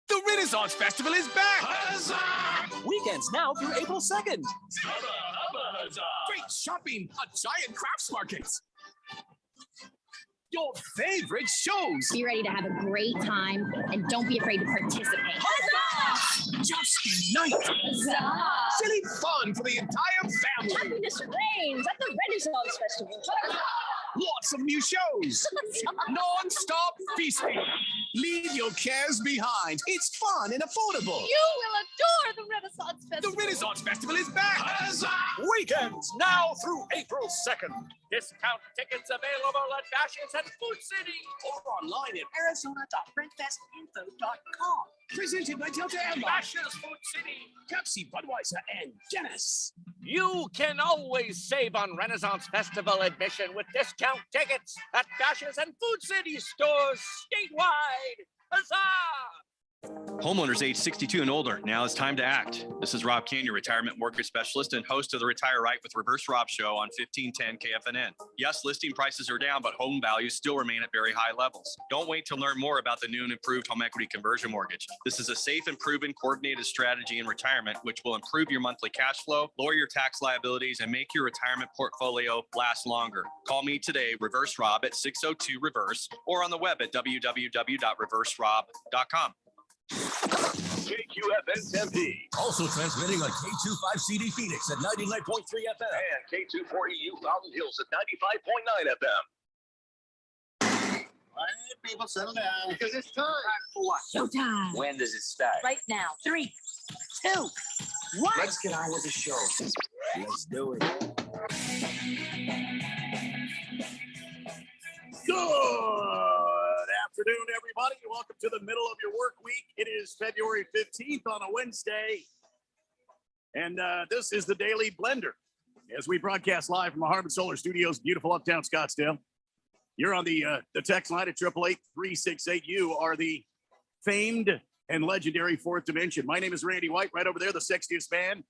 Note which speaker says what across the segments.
Speaker 1: The Renaissance Festival is back!
Speaker 2: Huzzah! Weekends now through April 2nd.
Speaker 1: Great shopping, a giant crafts market. Your favorite shows.
Speaker 3: Be ready to have a great time and don't be afraid to participate.
Speaker 1: Huzzah! Just night.
Speaker 3: Huzzah!
Speaker 1: Silly fun for the entire family.
Speaker 3: Happiness reigns at the Renaissance Festival.
Speaker 1: Lots of new shows. Non-stop feasting. Leave your cares behind. It's fun and affordable.
Speaker 3: You will adore the Renaissance Festival.
Speaker 1: The Renaissance Festival is back.
Speaker 2: Huzzah! Weekends now through April 2nd. Discount tickets available at Fashions and Food City or online at arizona.redfestinfo.com.
Speaker 1: Presented by Delta Airlines,
Speaker 2: Fashions Food City,
Speaker 1: Pepsi, Budweiser, and Guinness.
Speaker 2: You can always save on Renaissance Festival admission with discount tickets at Fashions and Food City stores statewide. Huzzah!
Speaker 4: Homeowners age 62 and older, now is time to act. This is Rob Kane, your retirement mortgage specialist and host of the Retire Right with Reverse Rob show on 1510 KFNN. Yes, listing prices are down, but home values still remain at very high levels. Don't wait to learn more about the new and improved home equity conversion mortgage. This is a safe and proven coordinated strategy in retirement, which will improve your monthly cash flow, lower your tax liabilities, and make your retirement portfolio last longer. Call me today, Reverse Rob at 602-REVERSE, or on the web at www.reverserob.com.
Speaker 5: KQFN Tempe. Also transmitting on K25CD Phoenix at 99.3 FM. And K240U Fountain Hills at 95.9 FM. All right, people, settle down. Because it's time. For what?
Speaker 3: Showtime.
Speaker 2: When does it start?
Speaker 3: Right now. 3, 2, 1.
Speaker 2: Let's get on with the show. Let's do it.
Speaker 5: Good afternoon, everybody. Welcome to the middle of your work week. It is February 15th on a Wednesday. And this is the Daily Blender as we broadcast live from the Harmon Solar Studios, beautiful uptown Scottsdale. You're on the text line at 888-368. You are the famed and legendary Fourth Dimension. My name is Randy White. Right over there, the sexiest man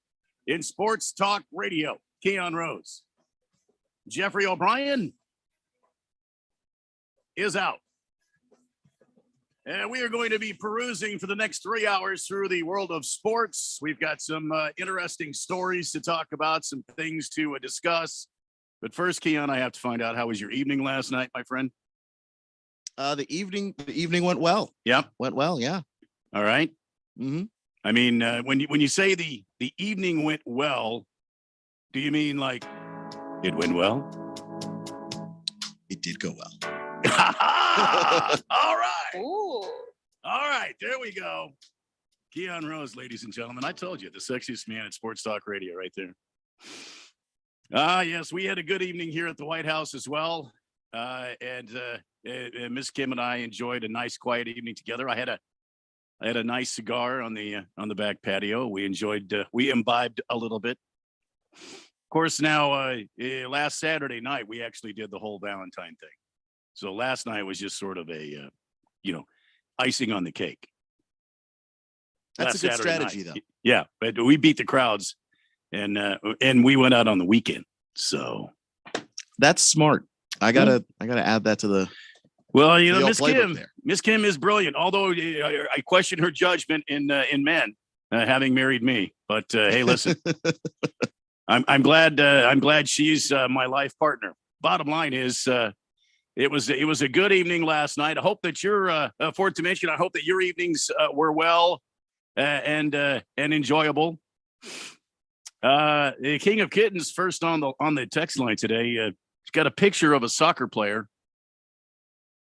Speaker 5: in sports talk radio, Keon Rose. Jeffrey O'Brien is out. And we are going to be perusing for the next 3 hours through the world of sports. We've got some interesting stories to talk about, some things to discuss. But first, Keon, I have to find out, how was your evening last night, my friend?
Speaker 6: The evening went well.
Speaker 5: Yeah.
Speaker 6: Went well. Yeah.
Speaker 5: All right.
Speaker 6: Mm-hmm.
Speaker 5: I mean, when you say the evening went well, do you mean like it went well?
Speaker 6: It did go well.
Speaker 5: All right.
Speaker 3: Ooh.
Speaker 5: All right. There we go. Keon Rose, ladies and gentlemen. I told you, the sexiest man at sports talk radio right there. Yes, we had a good evening here at the White House as well. And Miss Kim and I enjoyed a nice, quiet evening together. I had a nice cigar on the back patio. We imbibed a little bit. Of course, now last Saturday night, we actually did the whole Valentine thing. So last night was just sort of a, icing on the cake.
Speaker 6: That's
Speaker 5: Last
Speaker 6: a good
Speaker 5: Saturday
Speaker 6: strategy,
Speaker 5: night.
Speaker 6: though.
Speaker 5: Yeah, but we beat the crowds, and we went out on the weekend. So
Speaker 6: That's smart. I gotta add that to the.
Speaker 5: well,
Speaker 6: the old
Speaker 5: Miss
Speaker 6: playbook there.
Speaker 5: Miss Kim is brilliant. Although I question her judgment in men, having married me. But hey, listen, I'm glad she's my life partner. Bottom line is. It was a good evening last night. I hope that your Fourth Dimension. I hope that your evenings were well and enjoyable. The King of Kittens first on the text line today. He's got a picture of a soccer player,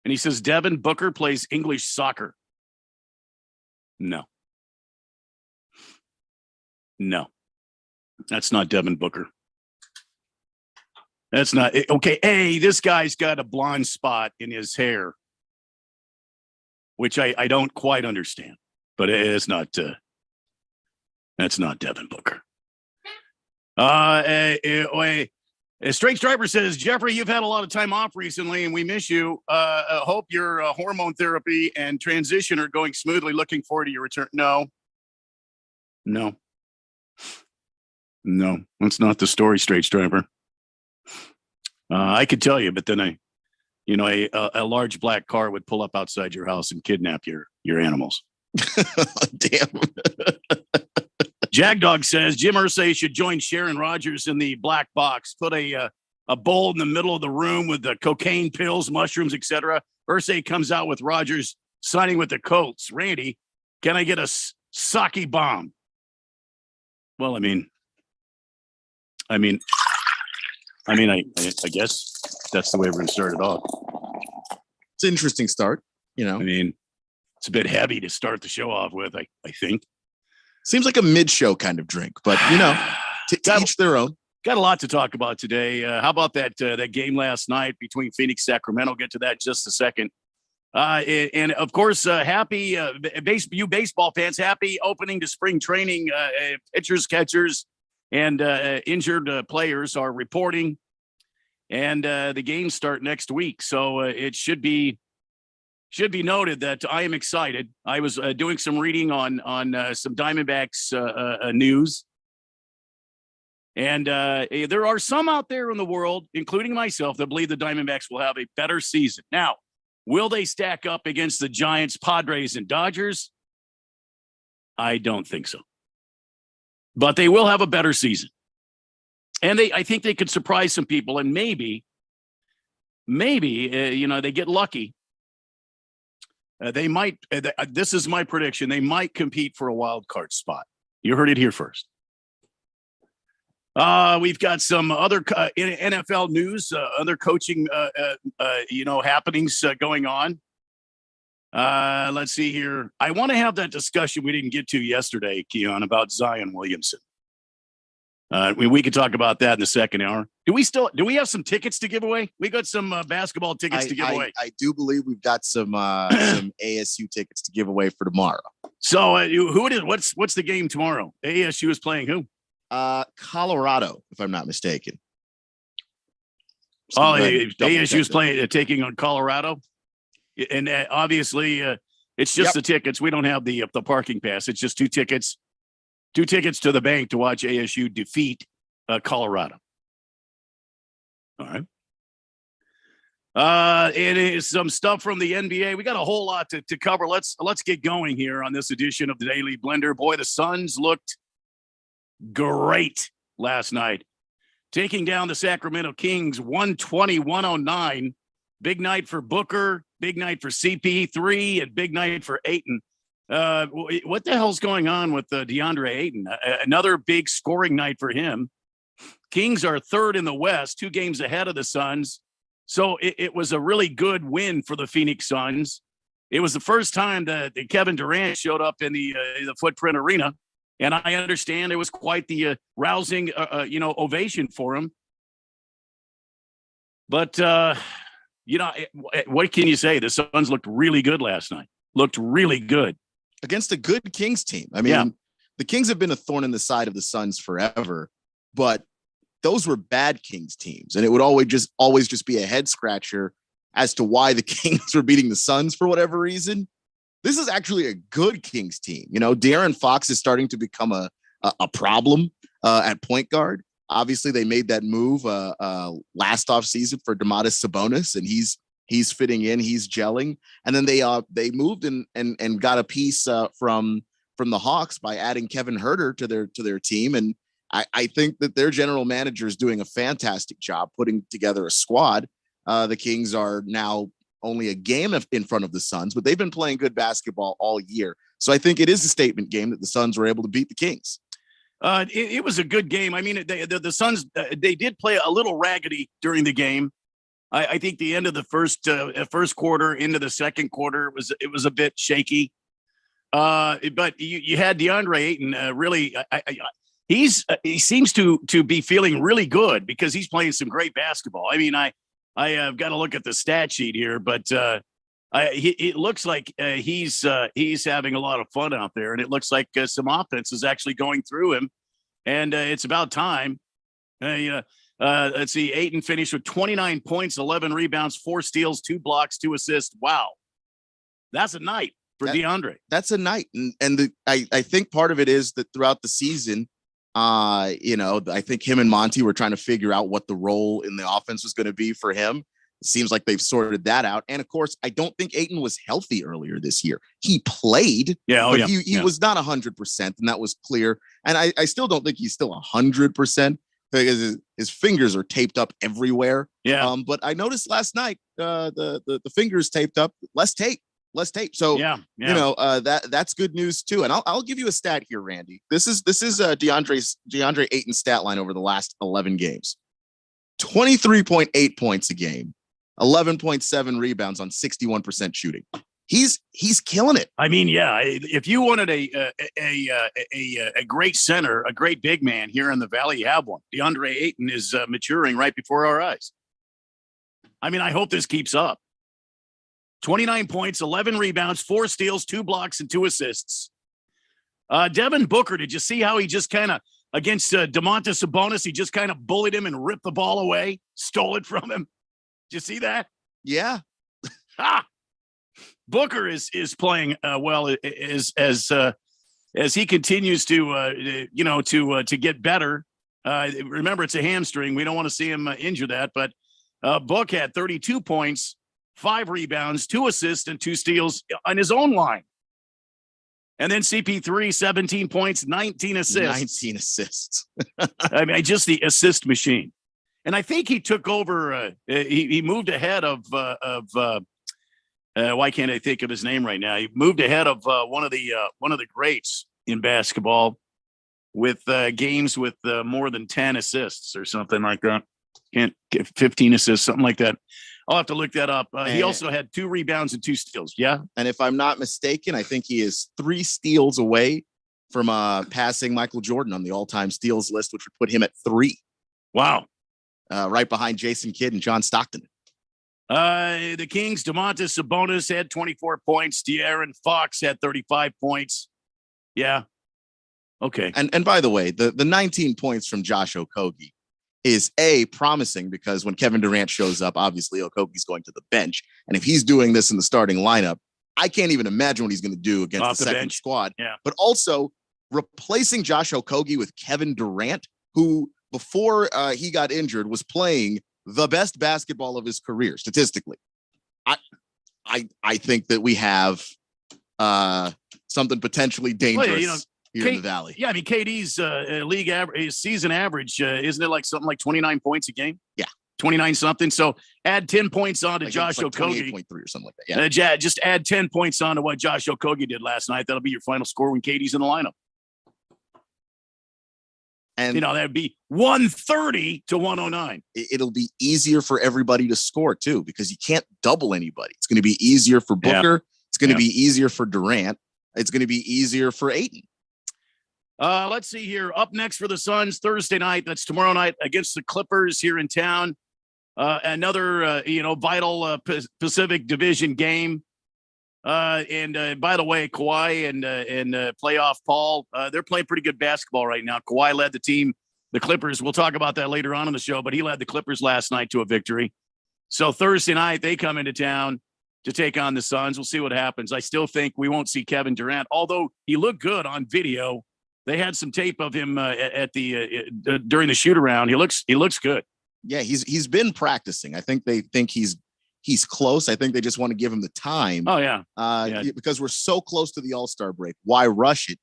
Speaker 5: and he says Devin Booker plays English soccer. No, that's not Devin Booker. That's not okay. Hey, this guy's got a blonde spot in his hair, which I don't quite understand, but it's not. That's not Devin Booker. A Straight Striper says, Jeffrey, you've had a lot of time off recently, and we miss you. Hope your hormone therapy and transition are going smoothly. Looking forward to your return. No, that's not the story, Straight Striper. I could tell you, but then a large black car would pull up outside your house and kidnap your animals.
Speaker 6: Damn.
Speaker 5: Jagdog says Jim Irsay should join Sharon Rogers in the black box. Put a bowl in the middle of the room with the cocaine pills, mushrooms, etc. Irsay comes out with Rogers signing with the Colts. Randy, can I get a sake bomb? Well, I guess that's the way we're going to start it off.
Speaker 6: It's an interesting start. You know,
Speaker 5: I mean, it's a bit heavy to start the show off with, I think.
Speaker 6: Seems like a mid-show kind of drink, but you know, to each their own.
Speaker 5: Got a lot to talk about today. How about that game last night between Phoenix and Sacramento? Get to that in just a second. And of course, happy you baseball fans, happy opening to spring training. Pitchers, catchers, and injured players are reporting, and the games start next week. So it should be noted that I am excited. I was doing some reading on some Diamondbacks news. And there are some out there in the world, including myself, that believe the Diamondbacks will have a better season. Now, will they stack up against the Giants, Padres, and Dodgers? I don't think so. But they will have a better season. And I think they could surprise some people. And maybe, they get lucky. They might, this is my prediction, they might compete for a wild card spot. You heard it here first. We've got some other NFL news, other coaching, happenings going on. Let's see here. I want to have that discussion we didn't get to yesterday, Keon, about Zion Williamson. We could talk about that in the second hour. Do we have some tickets to give away? We got some basketball tickets to give away.
Speaker 6: I do believe we've got some ASU tickets to give away for tomorrow.
Speaker 5: So who it is? What's the game tomorrow? ASU is playing who?
Speaker 6: Colorado, if I'm not mistaken.
Speaker 5: ASU is taking on Colorado, and obviously it's just the tickets. We don't have the parking pass. It's just two tickets to the bank to watch ASU defeat Colorado. All right. It is some stuff from the NBA. We got a whole lot to cover. Let's get going here on this edition of the Daily Blender. Boy, the Suns looked great last night, taking down the Sacramento Kings 120-109. Big night for Booker, big night for CP3, and big night for Ayton. What the hell's going on with DeAndre Ayton? Another big scoring night for him. Kings are third in the West, 2 games ahead of the Suns. So it was a really good win for the Phoenix Suns. It was the first time that Kevin Durant showed up in the Footprint Arena. And I understand it was quite the rousing, ovation for him. But, what can you say? The Suns looked really good last night. Looked really good.
Speaker 6: Against a good Kings team. I mean, the Kings have been a thorn in the side of the Suns forever, but those were bad Kings teams. And it would always just be a head scratcher as to why the Kings were beating the Suns for whatever reason. This is actually a good Kings team. You know, De'Aaron Fox is starting to become a problem at point guard. Obviously, they made that move last offseason for Domantas Sabonis, and he's fitting in, he's gelling. And then they moved and got a piece from the Hawks by adding Kevin Huerter to their team. And I think that their general manager is doing a fantastic job putting together a squad. The Kings are now only a game in front of the Suns, but they've been playing good basketball all year. So I think it is a statement game that the Suns were able to beat the Kings.
Speaker 5: It was a good game. I mean, the Suns, they did play a little raggedy during the game. I think the end of the first quarter into the second quarter, it was a bit shaky. But you had DeAndre Ayton really, he seems to be feeling really good because he's playing some great basketball. I mean, I've got to look at the stat sheet here, but it looks like he's having a lot of fun out there, and it looks like some offense is actually going through him, and it's about time. Let's see, Ayton finished with 29 points, 11 rebounds, 4 steals, 2 blocks, 2 assists. Wow, that's a night for DeAndre.
Speaker 6: That's a night, and I think part of it is that throughout the season, I think him and Monty were trying to figure out what the role in the offense was going to be for him. It seems like they've sorted that out. And of course, I don't think Ayton was healthy earlier this year. He played, but he was not 100%, and that was clear. And I still don't think he's still 100% because his fingers are taped up everywhere.
Speaker 5: Yeah.
Speaker 6: But I noticed last night the fingers taped up, less tape. So you know that's good news too. And I'll give you a stat here, Randy. This is DeAndre Ayton's stat line over the last 11 games: 23.8 points a game, 11.7 rebounds on 61% shooting. He's killing it.
Speaker 5: I mean, if you wanted a great center, a great big man here in the Valley, you have one. DeAndre Ayton is maturing right before our eyes. I mean, I hope this keeps up. 29 points, 11 rebounds, 4 steals, 2 blocks, and 2 assists. Devin Booker, did you see how he just kind of, against Domantas Sabonis, he just kind of bullied him and ripped the ball away, stole it from him? Did you see that?
Speaker 6: Yeah.
Speaker 5: Booker is playing well as he continues to get better. Remember, it's a hamstring. We don't want to see him injure that, but Book had 32 points, 5 rebounds, 2 assists, and 2 steals on his own line. And then CP3, 17 points, 19 assists.
Speaker 6: 19 assists.
Speaker 5: I mean, just the assist machine. And I think he took over. He moved ahead of why can't I think of his name right now? He moved ahead of one of the greats in basketball with games with more than 10 assists or something like that. Can't get 15 assists, something like that. I'll have to look that up. He also had 2 rebounds and 2 steals. Yeah.
Speaker 6: And if I'm not mistaken, I think he is 3 steals away from passing Michael Jordan on the all-time steals list, which would put him at 3.
Speaker 5: Wow.
Speaker 6: Right behind Jason Kidd and John Stockton.
Speaker 5: The Kings, Domantas Sabonis had 24 points. De'Aaron Fox had 35 points. Yeah. Okay.
Speaker 6: And by the way, the 19 points from Josh Okogie is promising because when Kevin Durant shows up, obviously Okogie's going to the bench. And if he's doing this in the starting lineup, I can't even imagine what he's going to do against the second squad.
Speaker 5: Yeah.
Speaker 6: But also replacing Josh Okogie with Kevin Durant, who before he got injured was playing the best basketball of his career statistically. I think that we have something potentially dangerous here in the Valley.
Speaker 5: Yeah, I mean, KD's league average, his season average, isn't it like something like 29 points a game?
Speaker 6: Yeah.
Speaker 5: 29 something. So add 10 points on to Josh Okogie.
Speaker 6: 28.3 or something like that. Yeah.
Speaker 5: Just add 10 points on to what Josh Okogie did last night. That'll be your final score when KD's in the lineup.
Speaker 6: And
Speaker 5: that'd be 130 to 109.
Speaker 6: It'll be easier for everybody to score too, because you can't double anybody. It's going to be easier for Booker. Yeah. It's going to be easier for Durant. It's going to be easier for Ayton.
Speaker 5: Let's see here. Up next for the Suns Thursday night. That's tomorrow night against the Clippers here in town. Another, vital Pacific Division game. And by the way, Kawhi and playoff Paul, they're playing pretty good basketball right now. Kawhi led the team, the Clippers. We'll talk about that later on in the show, but he led the Clippers last night to a victory. So Thursday night, they come into town to take on the Suns. We'll see what happens. I still think we won't see Kevin Durant, although he looked good on video. They had some tape of him at the during the shoot around. He looks good.
Speaker 6: Yeah, he's been practicing. I think they think he's close. I think they just want to give him the time.
Speaker 5: Oh yeah.
Speaker 6: Because we're so close to the All-Star break. Why rush it?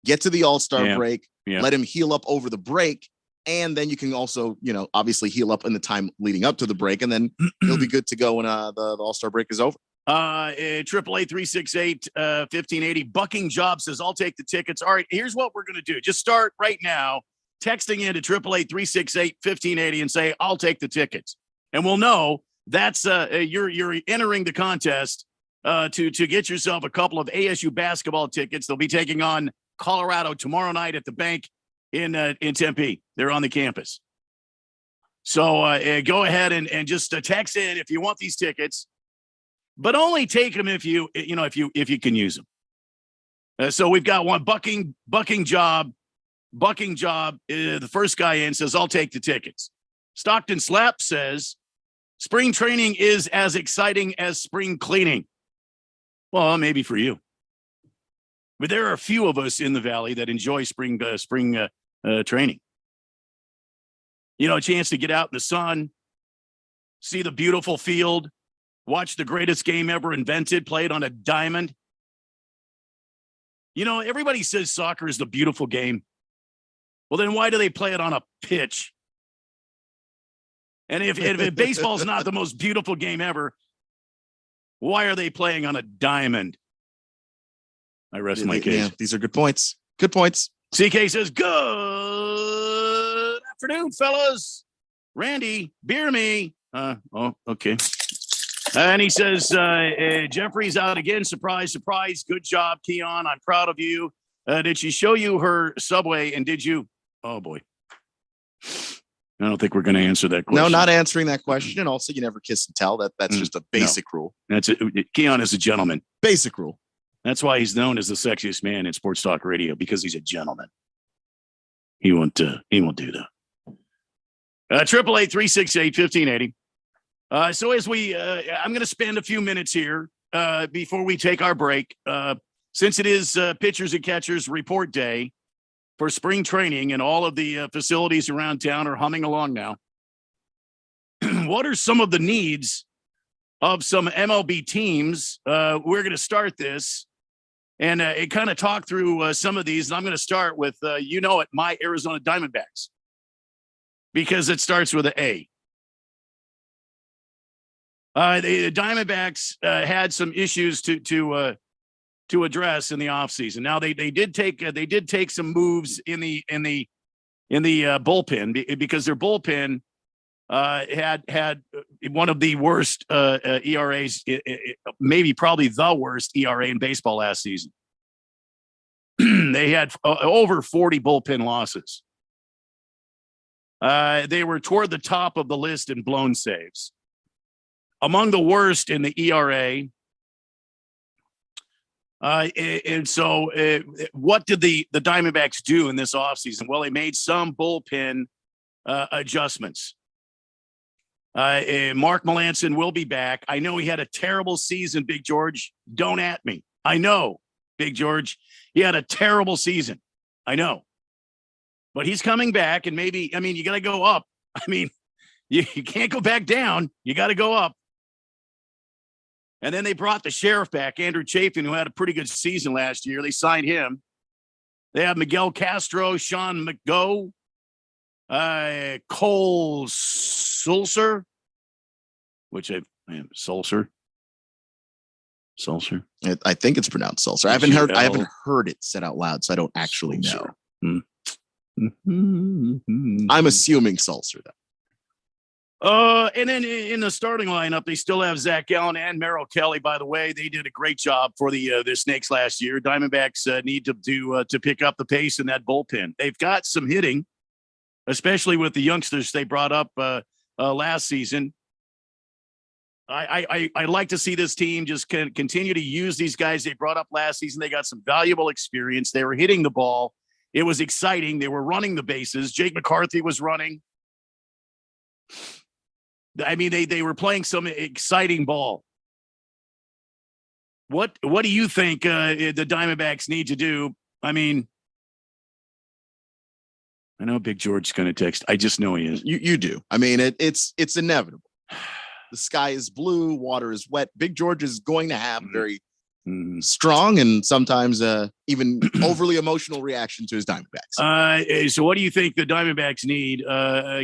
Speaker 6: Get to the All-Star break. Yeah. Let him heal up over the break, and then you can also, obviously heal up in the time leading up to the break, and then he'll be good to go when the All-Star break is over.
Speaker 5: 888-368-1580. Bucking Job says, I'll take the tickets. All right, here's what we're going to do. Just start right now texting in to 888-368-1580 and say, I'll take the tickets. And we'll know that's you're entering the contest to get yourself a couple of ASU basketball tickets. They'll be taking on Colorado tomorrow night at the bank in Tempe. They're on the campus. So go ahead and just text in if you want these tickets. But only take them if you can use them. So we've got one bucking job. The first guy in says, I'll take the tickets. Stockton Slap says, spring training is as exciting as spring cleaning. Well, maybe for you. But there are a few of us in the Valley that enjoy spring training. A chance to get out in the sun, see the beautiful field, watch the greatest game ever invented, played on a diamond. You know, everybody says soccer is the beautiful game. Well, then why do they play it on a pitch? And if baseball's not the most beautiful game ever, why are they playing on a diamond? I rest my case.
Speaker 6: Yeah, these are good points. Good points.
Speaker 5: CK says, good afternoon, fellas. Randy, beer me. Okay. And he says, Jeffrey's out again. Surprise, surprise. Good job, Keon. I'm proud of you. Did she show you her Subway? And did you? Oh, boy. I don't think we're going to answer that question.
Speaker 6: No, not answering that question. And also, you never kiss and tell. That's just a basic rule.
Speaker 5: That's it. Keon is a gentleman.
Speaker 6: Basic rule.
Speaker 5: That's why he's known as the sexiest man in sports talk radio, because he's a gentleman. He won't do that. 888-368-1580. So as I'm going to spend a few minutes here before we take our break, since it is pitchers and catchers report day for spring training and all of the facilities around town are humming along now. What are some of the needs of some MLB teams? We're going to start this and kind of talk through some of these. And I'm going to start with, my Arizona Diamondbacks, because it starts with an A. The Diamondbacks had some issues to address in the offseason. Now they did take some moves in the bullpen, because their bullpen had one of the worst ERAs, maybe probably the worst ERA in baseball last season. They had over 40 bullpen losses. They were toward the top of the list in blown saves. Among the worst in the ERA. And so what did the Diamondbacks do in this offseason? Well, they made some bullpen adjustments. Mark Melancon will be back. I know he had a terrible season, Big George. Don't at me. I know, Big George. He had a terrible season. I know. But he's coming back, and maybe, you got to go up. You can't go back down. You got to go up. And then they brought the sheriff back, Andrew Chafin, who had a pretty good season last year. They signed him. They have Miguel Castro, Sean McGough, Cole Sulcer, Sulcer.
Speaker 6: I think it's pronounced Sulcer. I haven't heard it said out loud, so I don't actually know. I'm assuming Sulcer, though.
Speaker 5: And then in the starting lineup, they still have Zach Gallen and Merrill Kelly. By the way, they did a great job for the Snakes last year. Diamondbacks need to pick up the pace in that bullpen. They've got some hitting, especially with the youngsters they brought up last season. I like to see this team just continue to use these guys they brought up last season. They got some valuable experience. They were hitting the ball. It was exciting. They were running the bases. Jake McCarthy was running. They were playing some exciting ball. What do you think the Diamondbacks need to do? I know Big George's going to text. I just know he is.
Speaker 6: You do. It's inevitable. The sky is blue, water is wet. Big George is going to have very strong and sometimes even overly emotional reaction to his Diamondbacks.
Speaker 5: So what do you think the Diamondbacks need?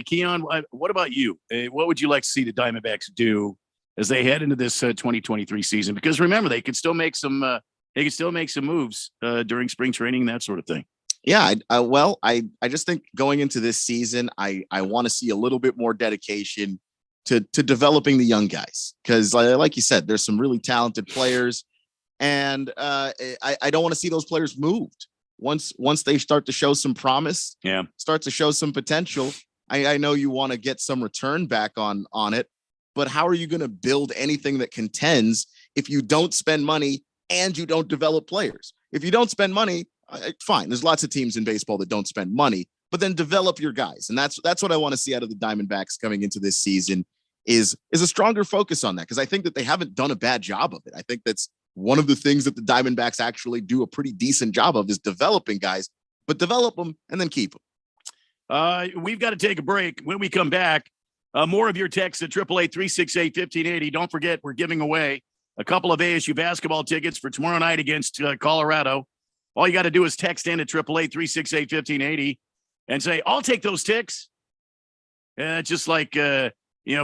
Speaker 5: Keon, what about you? What would you like to see the Diamondbacks do as they head into this 2023 season? Because remember, they could still make some moves during spring training, that sort of thing.
Speaker 6: Yeah, I just think going into this season, I want to see a little bit more dedication to developing the young guys, because like you said, there's some really talented players. And I don't want to see those players moved once they start to show some promise, start to show some potential. I know you want to get some return back on it, but how are you going to build anything that contends if you don't spend money and you don't develop players? If you don't spend money, fine. There's lots of teams in baseball that don't spend money, but then develop your guys. And that's what I want to see out of the Diamondbacks coming into this season is a stronger focus on that, because I think that they haven't done a bad job of it. I think that's one of the things that the Diamondbacks actually do a pretty decent job of, is developing guys, but develop them and then keep them.
Speaker 5: We've got to take a break. When we come back, More of your texts at 888-368-1580. Don't forget, we're giving away a couple of ASU basketball tickets for tomorrow night against Colorado. All you got to do is text in at 888-368-1580 and say, I'll take those ticks. Just like,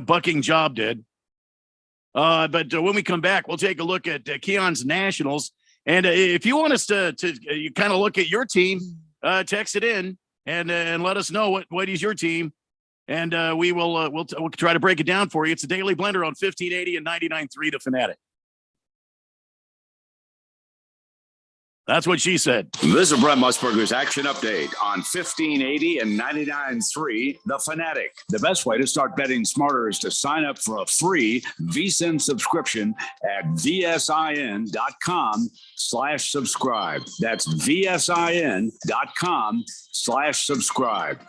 Speaker 5: Bucking Job did. But when we come back, we'll take a look at Keon's Nationals. And if you want us to you kind of look at your team, text it in and let us know what is your team. And we'll try to break it down for you. It's a Daily Blender on 1580 and 99.3 The Fanatic. That's what she said.
Speaker 7: This is Brent Musburger's Action Update on 1580 and 99.3 The Fanatic. The best way to start betting smarter is to sign up for a free VSiN subscription at vsin.com/subscribe. That's vsin.com/subscribe.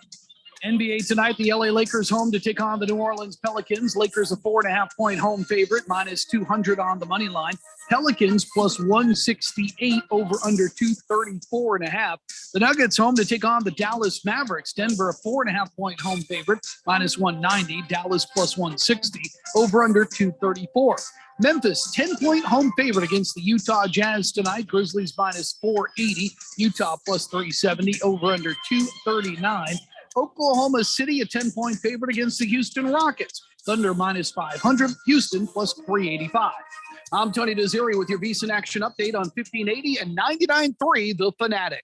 Speaker 8: NBA tonight, the LA Lakers home to take on the New Orleans Pelicans. Lakers a 4.5-point home favorite, minus 200 on the money line. Pelicans plus 168 over under 234.5. The Nuggets home to take on the Dallas Mavericks. Denver a 4.5-point home favorite, minus 190. Dallas plus 160 over under 234. Memphis 10-point home favorite against the Utah Jazz tonight. Grizzlies minus 480. Utah plus 370 over under 239. Oklahoma City, a 10-point favorite against the Houston Rockets. Thunder minus 500, Houston plus 385. I'm Tony Desiri with your VSiN Action Update on 1580 and 99.3 The Fanatic.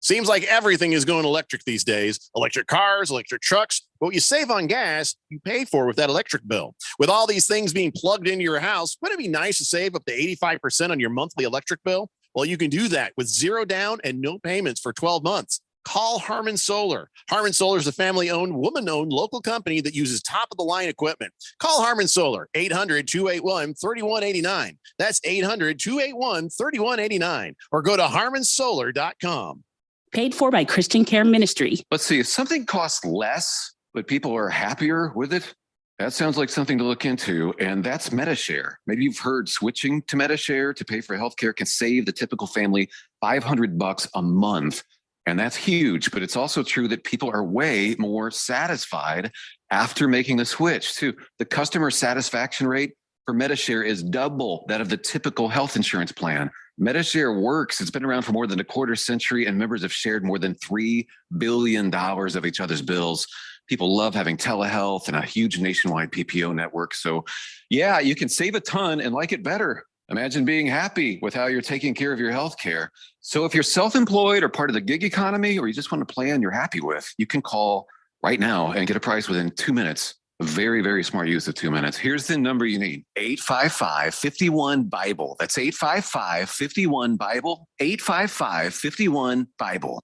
Speaker 9: Seems like everything is going electric these days. Electric cars, electric trucks. But what you save on gas, you pay for with that electric bill. With all these things being plugged into your house, wouldn't it be nice to save up to 85% on your monthly electric bill? Well, you can do that with zero down and no payments for 12 months. Call Harmon Solar. Harmon Solar is a family-owned, woman-owned local company that uses top-of-the-line equipment. Call Harmon Solar, 800-281-3189. That's 800-281-3189. Or go to harmonsolar.com.
Speaker 10: Paid for by Christian Care Ministry.
Speaker 11: Let's see, if something costs less, but people are happier with it, that sounds like something to look into, and that's Medi-Share. Maybe you've heard switching to Medi-Share to pay for healthcare can save the typical family $500 a month. And that's huge, but it's also true that people are way more satisfied after making the switch too. The customer satisfaction rate for Medi-Share is double that of the typical health insurance plan. Medi-Share works. It's been around for more than a quarter century, and members have shared more than $3 billion of each other's bills. People love having telehealth and a huge nationwide PPO network. So yeah, you can save a ton and like it better. Imagine being happy with how you're taking care of your health care. So if you're self-employed or part of the gig economy, or you just want a plan you're happy with, you can call right now and get a price within 2 minutes. A very, very smart use of 2 minutes. Here's the number you need, 855-51-BIBLE. That's 855-51-BIBLE, 855-51-BIBLE.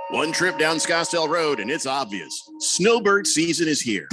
Speaker 9: One trip down Scottsdale Road, and it's obvious. Snowbird season is here.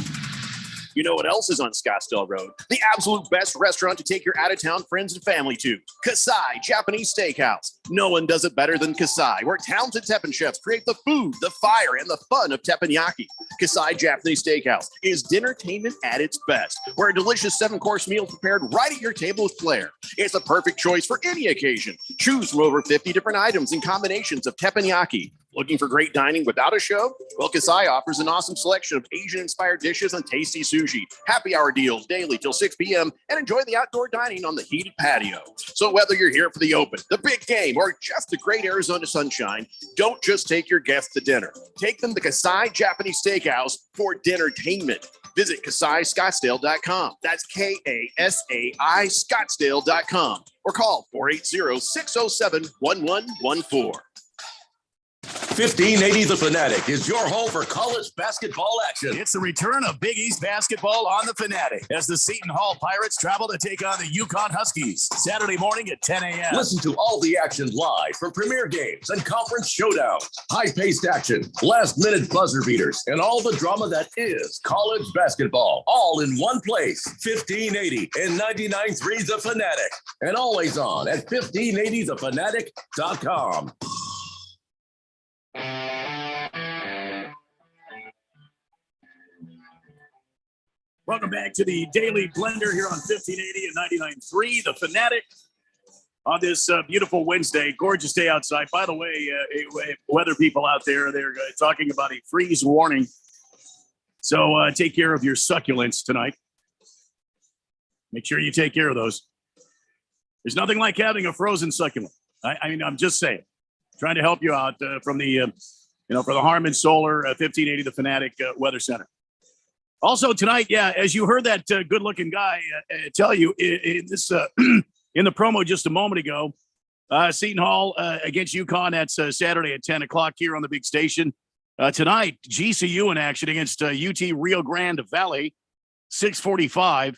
Speaker 9: You know what else is on Scottsdale Road? The absolute best restaurant to take your out-of-town friends and family to. Kasai Japanese Steakhouse. No one does it better than Kasai, where talented Teppan chefs create the food, the fire, and the fun of teppanyaki. Kasai Japanese Steakhouse is dinnertainment at its best, where a delicious 7-course meal prepared right at your table with flair. It's a perfect choice for any occasion. Choose from over 50 different items and combinations of teppanyaki. Looking for great dining without a show? Well, Kasai offers an awesome selection of Asian-inspired dishes and tasty sushi. Happy hour deals daily till 6 p.m. and enjoy the outdoor dining on the heated patio. So whether you're here for the open, the big game, or just the great Arizona sunshine, don't just take your guests to dinner. Take them to Kasai Japanese Steakhouse for dinnertainment. Visit KasaiScottsdale.com. That's KASAI Scottsdale.com. Or call 480-607-1114.
Speaker 12: 1580 The Fanatic is your home for college basketball action.
Speaker 5: It's the return of Big East basketball on The Fanatic as the Seton Hall Pirates travel to take on the UConn Huskies Saturday morning at 10 a.m.
Speaker 12: Listen to all the action live from premier games and conference showdowns, high-paced action, last-minute buzzer beaters, and all the drama that is college basketball, all in one place. 1580 and 99.3 The Fanatic, and always on at 1580thefanatic.com.
Speaker 5: Welcome back to the Daily Blender here on 1580 and 99.3 The Fanatic on this beautiful Wednesday. Gorgeous day outside. By the way, weather people out there, they're talking about a freeze warning So take care of your succulents tonight. Make sure you take care of those. There's nothing like having a frozen succulent. I mean, I'm just saying, trying to help you out from the, for the Harman Solar 1580, the Fanatic Weather Center. Also tonight, as you heard that good-looking guy tell you in this in the promo just a moment ago, Seton Hall against UConn. That's Saturday at 10 o'clock here on the big station. Tonight, GCU in action against UT Rio Grande Valley, 6:45.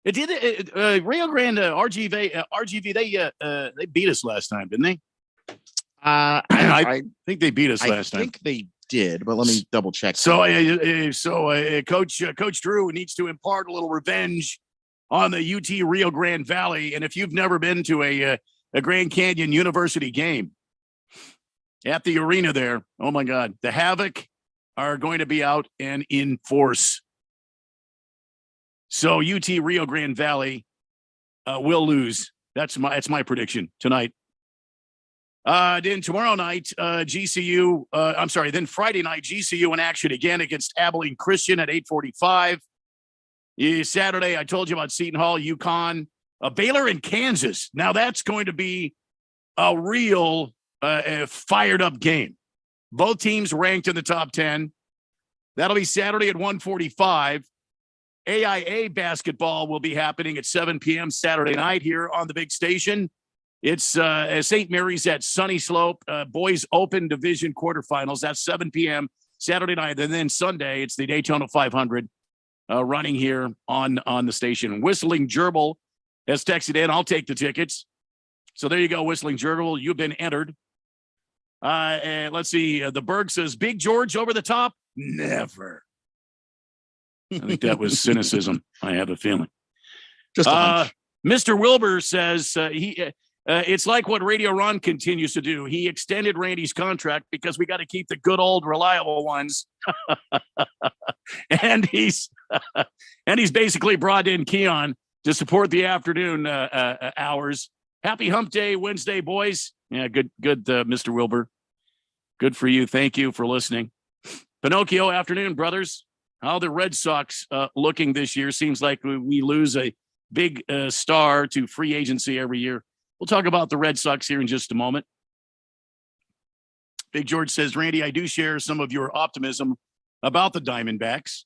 Speaker 5: It did Rio Grande RGV. They beat us last time, didn't they? I think they beat us last time.
Speaker 6: I think they did, but let me double check.
Speaker 5: So Coach Drew needs to impart a little revenge on the UT Rio Grande Valley. And if you've never been to a Grand Canyon University game at the arena there, oh my God, the Havoc are going to be out and in force. So UT Rio Grande Valley will lose. That's my prediction tonight. Then tomorrow night, GCU. Then Friday night, GCU in action again against Abilene Christian at 8:45. Saturday, I told you about Seton Hall, UConn, Baylor, and Kansas. Now that's going to be a real fired up game. Both teams ranked in the top 10. That'll be Saturday at 1:45. AIA basketball will be happening at 7 p.m. Saturday night here on the big station. It's St. Mary's at Sunny Slope, boys open division quarterfinals. That's 7 p.m. Saturday night. And then Sunday, it's the Daytona 500 running here on the station. Whistling Gerbil has texted in. I'll take the tickets. So there you go, Whistling Gerbil. You've been entered. And let's see. The Berg says, Big George over the top? Never. I think that was cynicism. I have a feeling.
Speaker 6: Just
Speaker 5: Mr. Wilbur says it's like what Radio Ron continues to do. He extended Randy's contract because we got to keep the good old reliable ones. and he's basically brought in Keon to support the afternoon hours. Happy Hump Day Wednesday, boys. Yeah, good, Mr. Wilbur. Good for you. Thank you for listening. Pinocchio afternoon, brothers. How the Red Sox looking this year? Seems like we lose a big star to free agency every year. We'll talk about the Red Sox here in just a moment. Big George says, Randy, I do share some of your optimism about the Diamondbacks.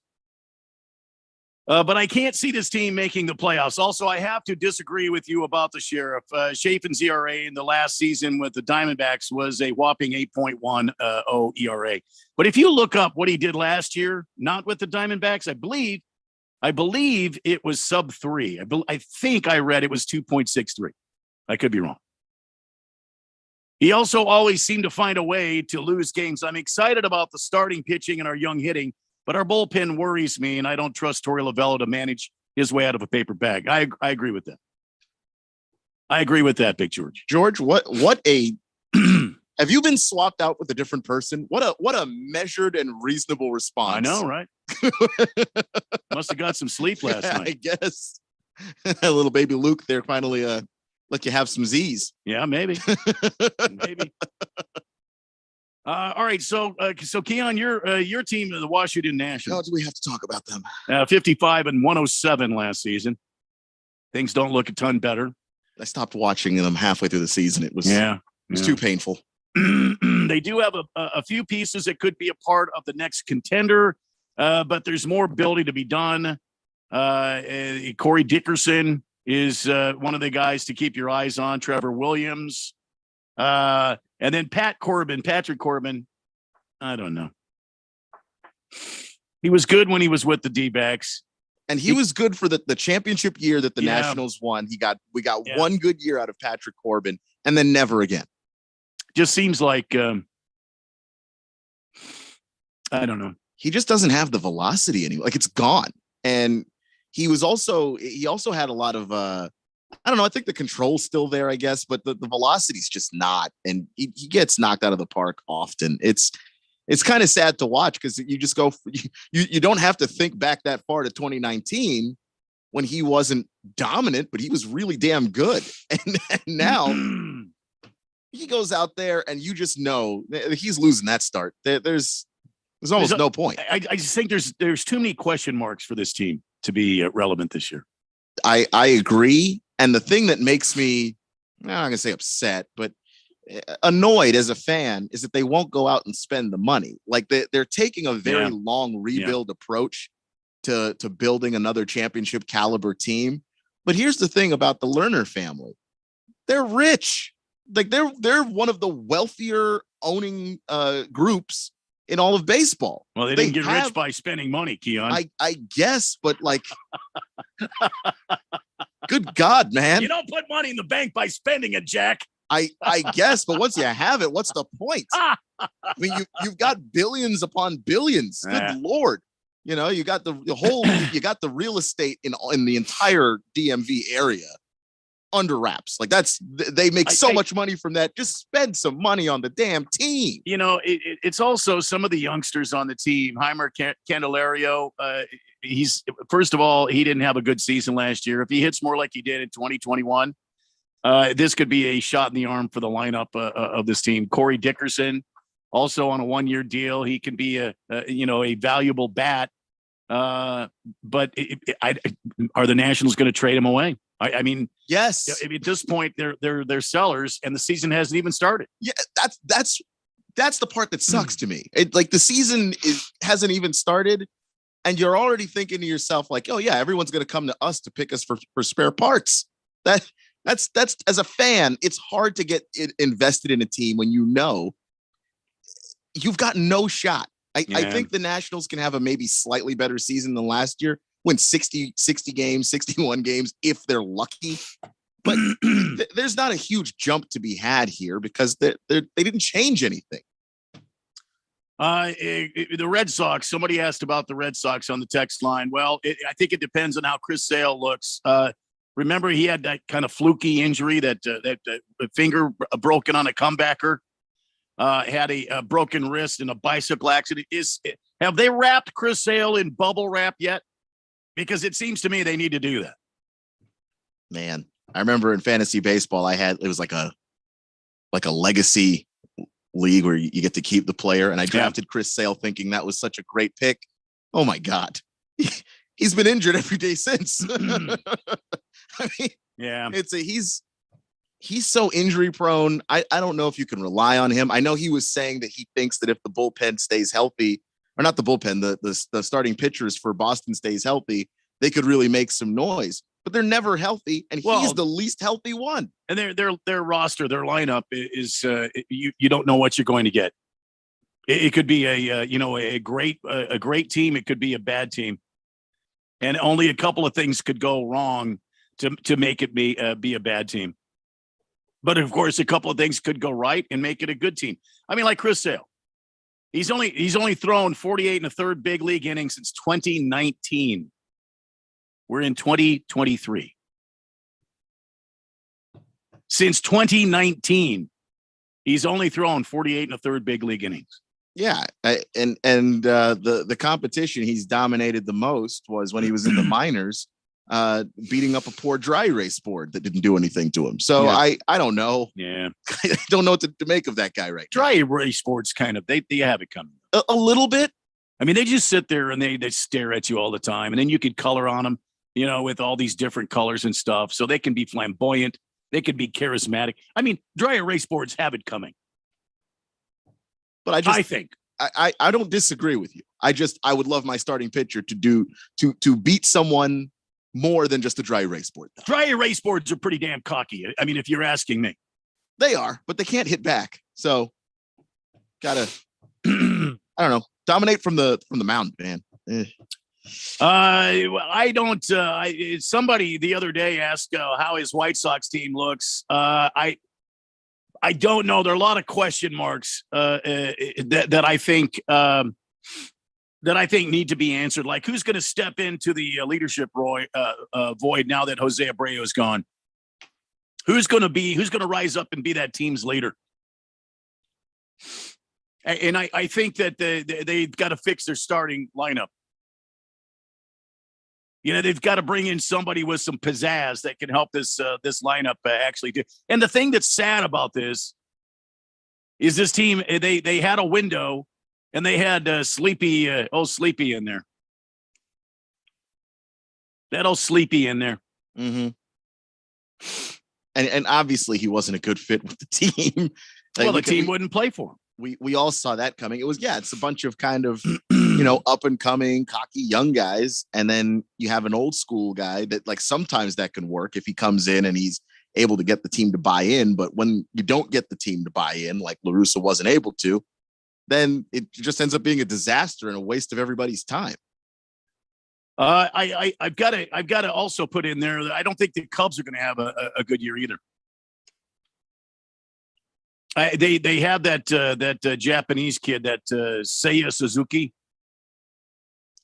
Speaker 5: But I can't see this team making the playoffs. Also, I have to disagree with you about the Sheriff. Chafin's ERA in the last season with the Diamondbacks was a whopping 8.10 ERA. But if you look up what he did last year, not with the Diamondbacks, I believe it was sub 3. I think I read it was 2.63. I could be wrong. He also always seemed to find a way to lose games. I'm excited about the starting pitching and our young hitting, but our bullpen worries me, and I don't trust Torey Lovullo to manage his way out of a paper bag. I agree with that. I agree with that, Big George.
Speaker 6: George, what a have you been swapped out with a different person? What a measured and reasonable response.
Speaker 5: I know, right? Must have got some sleep last night.
Speaker 6: I guess. Little baby Luke there finally let you have some Z's.
Speaker 5: Yeah, maybe. Maybe. All right, so Keon, your team, the Washington Nationals.
Speaker 6: How do we have to talk about them?
Speaker 5: 55 and 107 last season. Things don't look a ton better.
Speaker 6: I stopped watching them halfway through the season. It was too painful.
Speaker 5: They do have a few pieces that could be a part of the next contender, but there's more building to be done. Corey Dickerson is one of the guys to keep your eyes on. Trevor Williams. And then Patrick Corbin, I don't know. He was good when he was with the D-backs.
Speaker 6: And he was good for the championship year that the Nationals won. We got one good year out of Patrick Corbin and then never again.
Speaker 5: Just seems like, I don't know.
Speaker 6: He just doesn't have the velocity anymore. Like it's gone. And he also had a lot of, I don't know. I think the control's still there, I guess, but the velocity's just not. And he gets knocked out of the park often. It's kind of sad to watch because you just go, you don't have to think back that far to 2019 when he wasn't dominant, but he was really damn good. And now he goes out there and you just know he's losing that start. There's There's almost no point.
Speaker 5: I just think there's too many question marks for this team to be relevant this year.
Speaker 6: I agree. And the thing that makes me, I'm not going to say upset, but annoyed as a fan is that they won't go out and spend the money. Like they're taking a very long rebuild approach to building another championship caliber team. But here's the thing about the Lerner family. They're rich. Like they're one of the wealthier owning groups in all of baseball.
Speaker 5: Well, they didn't get rich by spending money, Keon.
Speaker 6: I guess, but like good God, man.
Speaker 5: You don't put money in the bank by spending it, Jack.
Speaker 6: I guess, but once you have it, what's the point? I mean, you've got billions upon billions. Good Lord. You know, you got the whole, you got the real estate in the entire DMV area under wraps. Like they make so much money from that. Just spend some money on the damn team.
Speaker 5: You know, it's also some of the youngsters on the team. Heimer Candelario, he's, first of all, he didn't have a good season last year. If he hits more like he did in 2021, this could be a shot in the arm for the lineup of this team. Corey Dickerson, also on a 1-year deal. He can be a valuable bat. But are the Nationals going to trade him away? I mean,
Speaker 6: yes.
Speaker 5: At this point, they're sellers, and the season hasn't even started.
Speaker 6: Yeah, that's the part that sucks to me. Like the season hasn't even started, and you're already thinking to yourself, like, oh yeah, everyone's going to come to us to pick us for spare parts. That's as a fan, it's hard to get invested in a team when you know you've got no shot. I think the Nationals can have a maybe slightly better season than last year, win 60 games, 61 games, if they're lucky. But there's not a huge jump to be had here because they didn't change anything.
Speaker 5: The Red Sox, somebody asked about the Red Sox on the text line. Well, I think it depends on how Chris Sale looks. Remember, he had that kind of fluky injury that finger broken on a comebacker. Had a broken wrist in a bicycle accident. Have they wrapped Chris Sale in bubble wrap yet? Because it seems to me they need to do that.
Speaker 6: Man, I remember in fantasy baseball, it was like a legacy league where you get to keep the player. And I drafted Chris Sale thinking that was such a great pick. Oh my God. He's been injured every day since. I mean, he's so injury prone. I don't know if you can rely on him. I know he was saying that he thinks that if the bullpen stays healthy, or not the bullpen, the starting pitchers for Boston stays healthy, they could really make some noise. But they're never healthy, and he's the least healthy one.
Speaker 5: And their roster, their lineup is you don't know what you're going to get. It could be a great team. It could be a bad team, and only a couple of things could go wrong to make it be a bad team. But of course, a couple of things could go right and make it a good team. I mean, like Chris Sale, he's only thrown 48 and a third big league innings since 2019. We're in 2023. Since 2019, he's only thrown 48 and a third big league innings.
Speaker 6: Yeah, and the competition he's dominated the most was when he was in the minors. Beating up a poor dry erase board that didn't do anything to him. So I don't know.
Speaker 5: Yeah.
Speaker 6: I don't know what to make of that guy right now.
Speaker 5: Dry erase boards kind of, they have it coming.
Speaker 6: A little bit.
Speaker 5: I mean, they just sit there and they stare at you all the time. And then you could color on them, with all these different colors and stuff. So they can be flamboyant. They can be charismatic. I mean, dry erase boards have it coming.
Speaker 6: But I think I don't disagree with you. I would love my starting pitcher to beat someone more than just a dry erase board. Though.
Speaker 5: Dry erase boards are pretty damn cocky. I mean, if you're asking me.
Speaker 6: They are, but they can't hit back. So gotta, I don't know, dominate from the mound, man.
Speaker 5: I don't, somebody the other day asked how his White Sox team looks. I don't know. There are a lot of question marks that I think, need to be answered. Like, who's going to step into the leadership void now that Jose Abreu is gone? Who's going to rise up and be that team's leader? And I think that they've got to fix their starting lineup. They've got to bring in somebody with some pizzazz that can help this lineup actually do. And the thing that's sad about this is this team, they had a window And they had Sleepy in there. That old Sleepy in there.
Speaker 6: Mm-hmm. And obviously he wasn't a good fit with the team.
Speaker 5: Well, the team wouldn't play for him.
Speaker 6: We all saw that coming. It's a bunch of kind of, up and coming, cocky young guys. And then you have an old school guy that like sometimes that can work if he comes in and he's able to get the team to buy in. But when you don't get the team to buy in, like La Russa wasn't able to, then it just ends up being a disaster and a waste of everybody's time.
Speaker 5: I've got to also put in there that I don't think the Cubs are going to have a good year either. They have that Japanese kid, that Seiya Suzuki.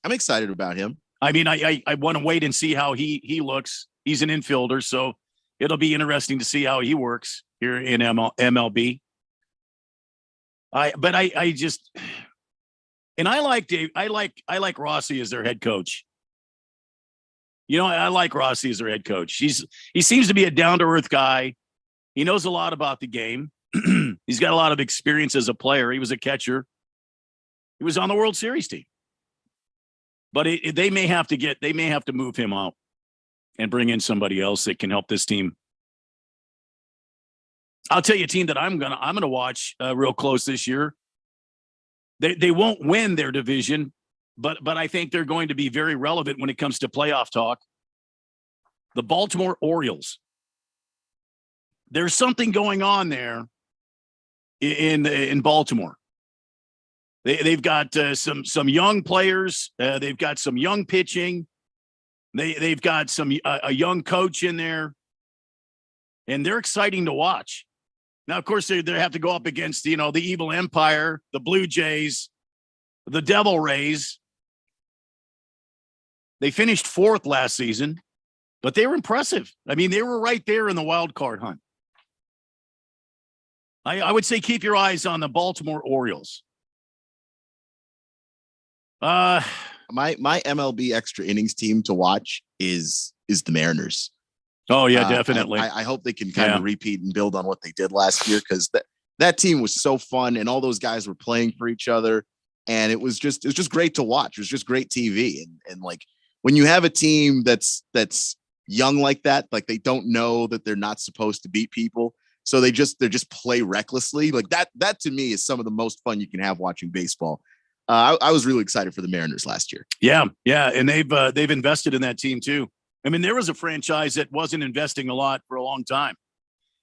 Speaker 6: I'm excited about him.
Speaker 5: I mean, I want to wait and see how he looks. He's an infielder, so it'll be interesting to see how he works here in MLB. I like Rossi as their head coach. I like Rossi as their head coach. He seems to be a down-to-earth guy. He knows a lot about the game. He's got a lot of experience as a player. He was a catcher. He was on the World Series team. But they may have to move him out and bring in somebody else that can help this team. I'll tell you a team that I'm gonna watch real close this year. They won't win their division, but I think they're going to be very relevant when it comes to playoff talk. The Baltimore Orioles. There's something going on there in Baltimore. They've got some young players. They've got some young pitching. They've got a young coach in there, and they're exciting to watch. Now, of course, they have to go up against the Evil Empire, the Blue Jays, the Devil Rays. They finished 4th last season, but they were impressive. I mean, they were right there in the wild card hunt. I would say keep your eyes on the Baltimore Orioles.
Speaker 6: My MLB extra innings team to watch is the Mariners.
Speaker 5: Oh yeah, definitely.
Speaker 6: I hope they can kind of repeat and build on what they did last year, because that team was so fun and all those guys were playing for each other, and it was just great to watch. It was just great TV, and like when you have a team that's young like that, like they don't know that they're not supposed to beat people, so they just play recklessly. Like that to me is some of the most fun you can have watching baseball. I was really excited for the Mariners last year.
Speaker 5: Yeah, and they've invested in that team too. I mean, there was a franchise that wasn't investing a lot for a long time.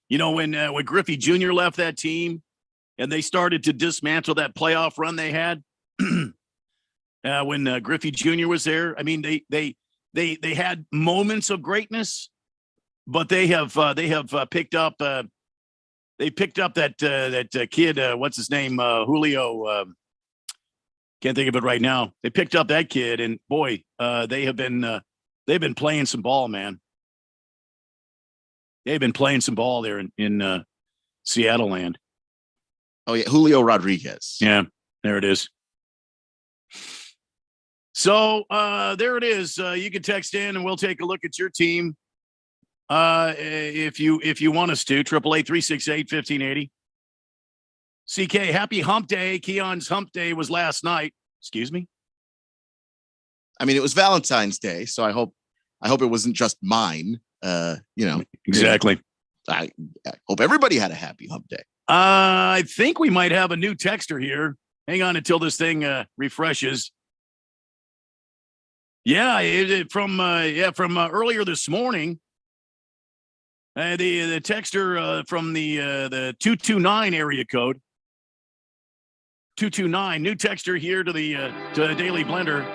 Speaker 5: When Griffey Jr. left that team and they started to dismantle that playoff run they had, when Griffey Jr. was there, I mean, they had moments of greatness, but they have picked up that kid. What's his name? Julio. Can't think of it right now. They picked up that kid, and boy, they've been playing some ball, man. They've been playing some ball there in Seattle land.
Speaker 6: Oh yeah, Julio Rodriguez.
Speaker 5: Yeah, there it is. So there it is. You can text in, and we'll take a look at your team if you want us to. 888-368-1580. CK, happy hump day. Keon's hump day was last night. Excuse me?
Speaker 6: I mean, it was Valentine's Day, so I hope it wasn't just mine.
Speaker 5: Exactly.
Speaker 6: I hope everybody had a happy hump day.
Speaker 5: I think we might have a new texter here. Hang on until this thing refreshes. Yeah, from earlier this morning. The texter from the 229 area code. 229, new texter here to the Daily Blender.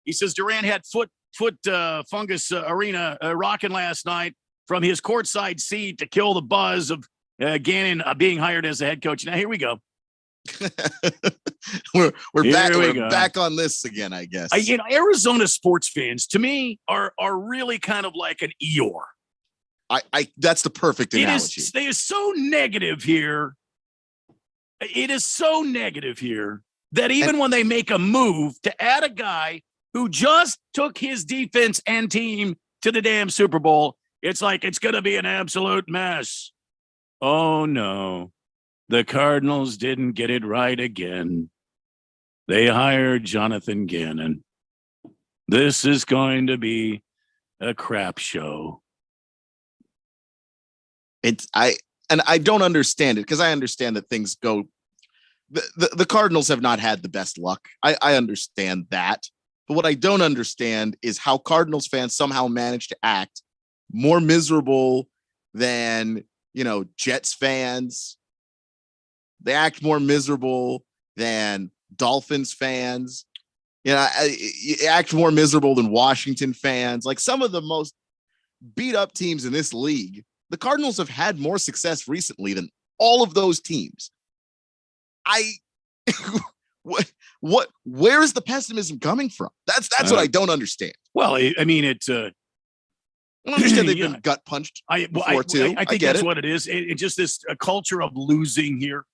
Speaker 5: He says Durant had foot fungus arena rocking last night from his courtside seat to kill the buzz of Gannon being hired as the head coach. Now here we go.
Speaker 6: we're back on this again, I guess.
Speaker 5: Arizona sports fans to me are really kind of like an Eeyore.
Speaker 6: That's the perfect analogy.
Speaker 5: It is so negative here. It is so negative here that even when they make a move to add a guy who just took his defense and team to the damn Super Bowl, it's like it's going to be an absolute mess. Oh, no. The Cardinals didn't get it right again. They hired Jonathan Gannon. This is going to be a crap show.
Speaker 6: I don't understand it, because I understand that things go. The Cardinals have not had the best luck. I understand that. But what I don't understand is how Cardinals fans somehow manage to act more miserable than, Jets fans. They act more miserable than Dolphins fans. Act more miserable than Washington fans. Like, some of the most beat up teams in this league, the Cardinals have had more success recently than all of those teams. Where is the pessimism coming from? That's what I don't understand.
Speaker 5: Well, I mean, it's
Speaker 6: I understand they've been gut punched before too.
Speaker 5: I think that's what it is. It just this a culture of losing here.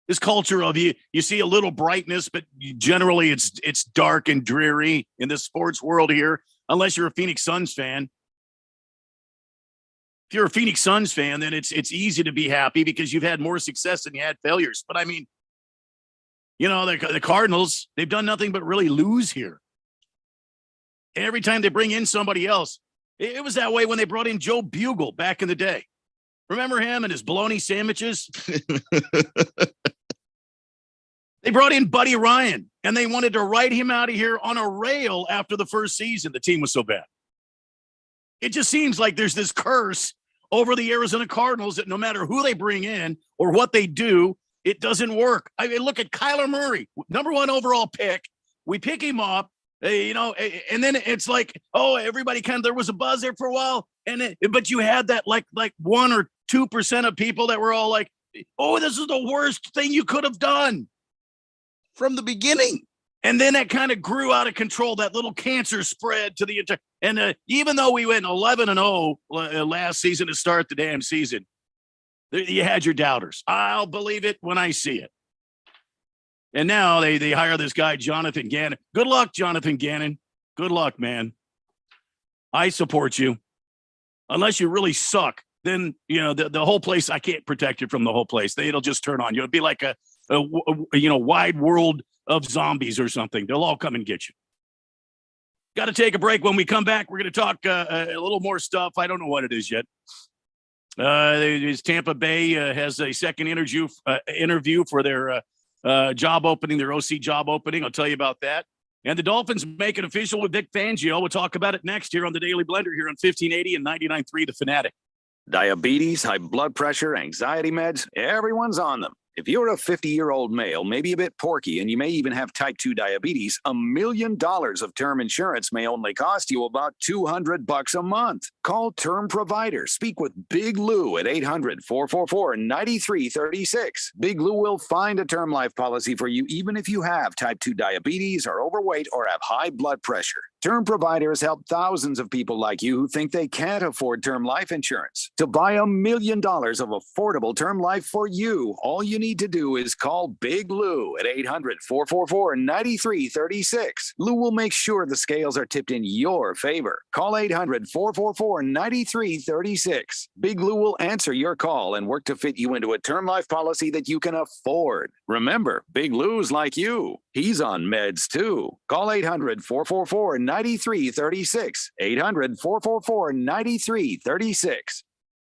Speaker 5: This culture of you see a little brightness, but generally it's dark and dreary in the sports world here, unless you're a Phoenix Suns fan. If you're a Phoenix Suns fan, then it's easy to be happy because you've had more success than you had failures. But I mean, the Cardinals, they've done nothing but really lose here. Every time they bring in somebody else, it was that way when they brought in Joe Bugle back in the day. Remember him and his bologna sandwiches? They brought in Buddy Ryan, and they wanted to write him out of here on a rail after the first season. The team was so bad. It just seems like there's this curse over the Arizona Cardinals that no matter who they bring in or what they do, it doesn't work. I mean, look at Kyler Murray, number 1 overall pick. We pick him up, and then it's like, everybody there was a buzz there for a while. But you had that like 1 or 2% of people that were all like, this is the worst thing you could have done
Speaker 6: from the beginning.
Speaker 5: And then that kind of grew out of control. That little cancer spread to the entire. And even though we went 11-0 last season to start the damn season, you had your doubters. I'll believe it when I see it. And now they hire this guy, Jonathan Gannon. Good luck, Jonathan Gannon. Good luck, man. I support you. Unless you really suck, then, the whole place, I can't protect you from the whole place. It'll just turn on you. It'll be like a wide world of zombies or something. They'll all come and get you. Got to take a break. When we come back, we're going to talk a little more stuff. I don't know what it is yet. Tampa Bay has a second interview for their job opening, their OC job opening. I'll tell you about that. And the Dolphins make it official with Vic Fangio. We'll talk about it next here on the Daily Blender here on 1580 and 99.3 The Fanatic.
Speaker 7: Diabetes, high blood pressure, anxiety meds, everyone's on them. If you're a 50-year-old male, maybe a bit porky, and you may even have type 2 diabetes, $1 million of term insurance may only cost you about $200 a month. Call Term Provider. Speak with Big Lou at 800-444-9336. Big Lou will find a term life policy for you even if you have type 2 diabetes, are overweight, or have high blood pressure. Term Providers help thousands of people like you who think they can't afford term life insurance. To buy $1 million of affordable term life for you, all you need to do is call Big Lou at 800-444-9336. Lou will make sure the scales are tipped in your favor. Call 800-444-9336. Big Lou will answer your call and work to fit you into a term life policy that you can afford. Remember, Big Lou's like you. He's on meds too. Call 800-444-9336. 800-444-9336.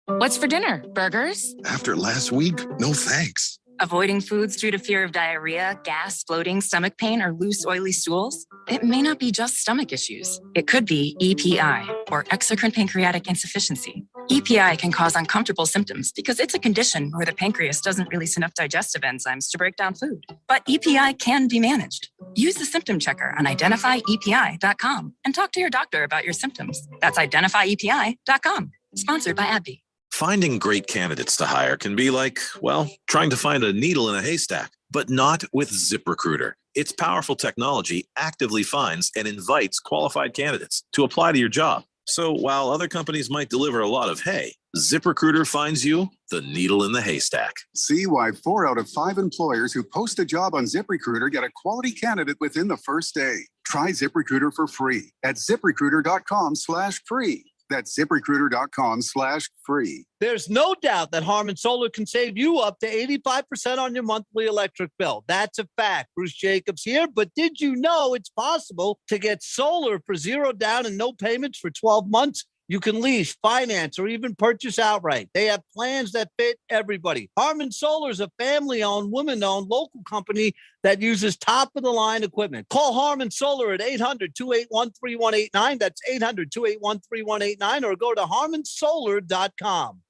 Speaker 13: What's for dinner? Burgers?
Speaker 14: After last week, no thanks.
Speaker 13: Avoiding foods due to fear of diarrhea, gas, bloating, stomach pain, or loose, oily stools? It may not be just stomach issues. It could be EPI, or exocrine pancreatic insufficiency. EPI can cause uncomfortable symptoms because it's a condition where the pancreas doesn't release enough digestive enzymes to break down food. But EPI can be managed. Use the symptom checker on identifyepi.com and talk to your doctor about your symptoms. That's identifyepi.com. Sponsored by AbbVie.
Speaker 14: Finding great candidates to hire can be like, well, trying to find a needle in a haystack, but not with ZipRecruiter. Its powerful technology actively finds and invites qualified candidates to apply to your job. So while other companies might deliver a lot of hay, ZipRecruiter finds you the needle in the haystack.
Speaker 15: See why 4 out of 5 employers who post a job on ZipRecruiter get a quality candidate within the first day. Try ZipRecruiter for free at ZipRecruiter.com/free. That's ZipRecruiter.com/free.
Speaker 16: There's no doubt that Harman Solar can save you up to 85% on your monthly electric bill. That's a fact. Bruce Jacobs here. But did you know it's possible to get solar for zero down and no payments for 12 months? You can lease, finance, or even purchase outright. They have plans that fit everybody. Harman Solar is a family-owned, women-owned local company that uses top-of-the-line equipment. Call Harman Solar at 800-281-3189. That's 800-281-3189, or go to harmansolar.com.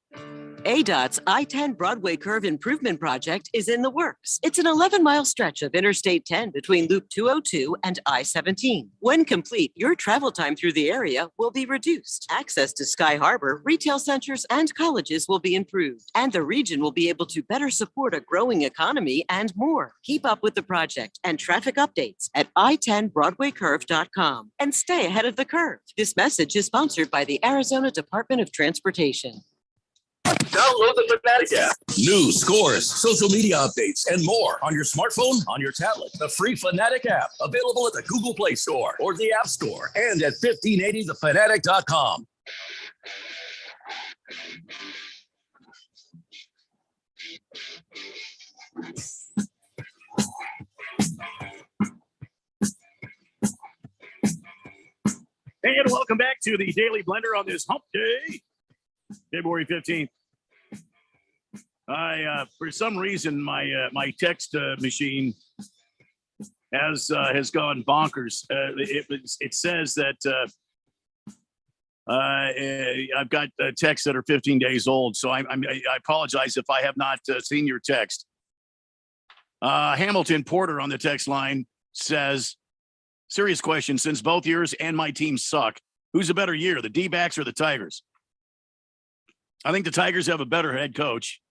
Speaker 17: ADOT's I-10 Broadway Curve Improvement Project is in the works. It's an 11-mile stretch of Interstate 10 between Loop 202 and I-17. When complete, your travel time through the area will be reduced. Access to Sky Harbor, retail centers, and colleges will be improved. And the region will be able to better support a growing economy and more. Keep up with the project and traffic updates at i10broadwaycurve.com and stay ahead of the curve. This message is sponsored by the Arizona Department of Transportation.
Speaker 12: Download the Fanatic app. News, scores, social media updates, and more on your smartphone, on your tablet. The free Fanatic app, available at the Google Play Store or the App Store and at 1580thefanatic.com.
Speaker 5: And welcome back to the Daily Blender on this hump day, February 15th. For some reason, my text machine has gone bonkers. It says that I've got texts that are 15 days old. So I apologize if I have not seen your text. Hamilton Porter on the text line says, serious question, since both yours and my team suck, who's a better year, the D-backs or the Tigers? I think the Tigers have a better head coach.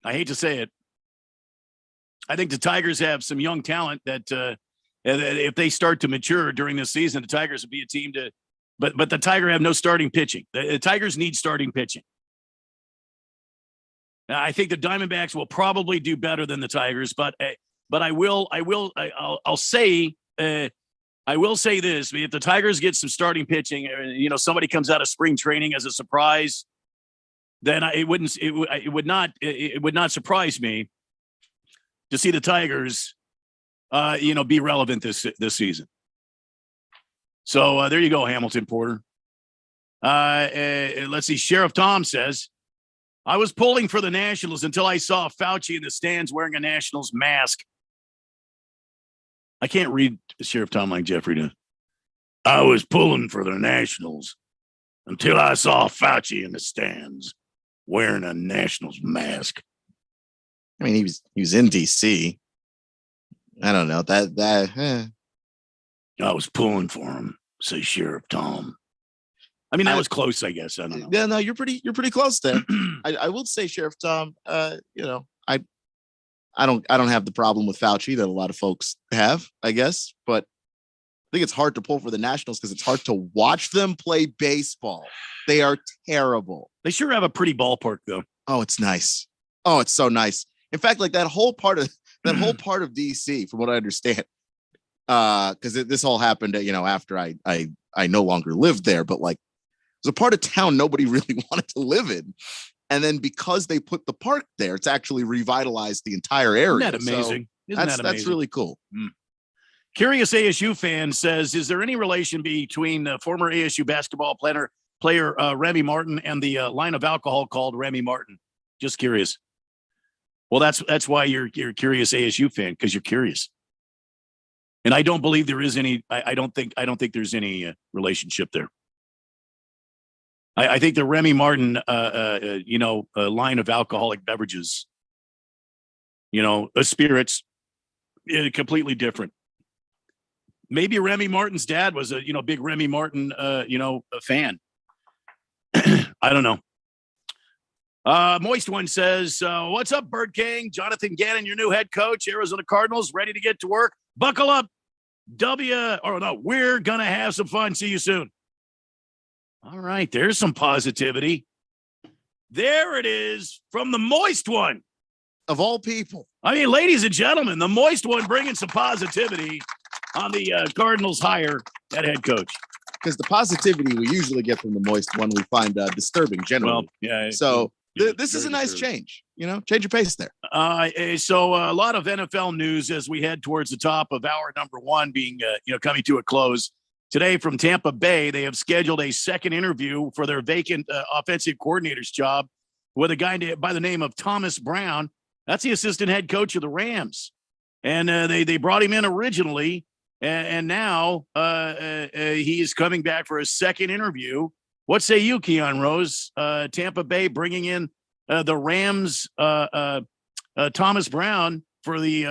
Speaker 5: I hate to say it. I think the Tigers have some young talent that if they start to mature during this season, the Tigers would be a team to – but the Tigers have no starting pitching. The Tigers need starting pitching. Now, I think the Diamondbacks will probably do better than the Tigers, but I'll say this: if the Tigers get some starting pitching, somebody comes out of spring training as a surprise, then it would not surprise me to see the Tigers, be relevant this season. So there you go, Hamilton Porter. Let's see. Sheriff Tom says, I was pulling for the Nationals until I saw Fauci in the stands wearing a Nationals mask. I can't read Sheriff Tom like Jeffrey does. I was pulling for the Nationals until I saw Fauci in the stands wearing a Nationals mask.
Speaker 6: I mean, he was in DC. I don't know
Speaker 5: I was pulling for him, says Sheriff Tom. I mean, that was close, I guess. I don't know.
Speaker 6: Yeah, no, you're pretty close there. I will say, Sheriff Tom, I don't have the problem with Fauci that a lot of folks have, I guess, but I think it's hard to pull for the Nationals because it's hard to watch them play baseball. They are terrible.
Speaker 5: They sure have a pretty ballpark, though.
Speaker 6: Oh, it's nice. Oh, it's so nice. In fact, like that whole part of DC, from what I understand, because this all happened, after I no longer lived there, but like it was a part of town nobody really wanted to live in. And then because they put the park there, it's actually revitalized the entire area.
Speaker 5: Isn't that amazing?
Speaker 6: So that's really cool.
Speaker 5: Mm. Curious ASU fan says, is there any relation between the former ASU basketball player Remy Martin and the line of alcohol called Remy Martin? Just curious. Well, that's why you're a curious ASU fan, because you're curious. And I don't believe there is any. I don't think there's any relationship there. I think the Remy Martin, line of alcoholic beverages, spirits, completely different. Maybe Remy Martin's dad was a big Remy Martin, a fan. I don't know. Moist One says, what's up, Bird King? Jonathan Gannon, your new head coach, Arizona Cardinals, ready to get to work. Buckle up. We're going to have some fun. See you soon. All right, there's some positivity. There it is from the Moist One.
Speaker 6: Of all people.
Speaker 5: I mean, ladies and gentlemen, the Moist One bringing some positivity on the Cardinals hire at head coach.
Speaker 6: because the positivity we usually get from the Moist one we find disturbing generally.
Speaker 5: Well, yeah.
Speaker 6: So this is a nice change. Change your pace there.
Speaker 5: So a lot of NFL news as we head towards the top of hour number one, being coming to a close. Today from Tampa Bay, they have scheduled a second interview for their vacant offensive coordinator's job with a guy by the name of Thomas Brown. That's the assistant head coach of the Rams. And they brought him in originally, and now he is coming back for a second interview. What say you, Keon Rose? Tampa Bay bringing in the Rams, Thomas Brown for the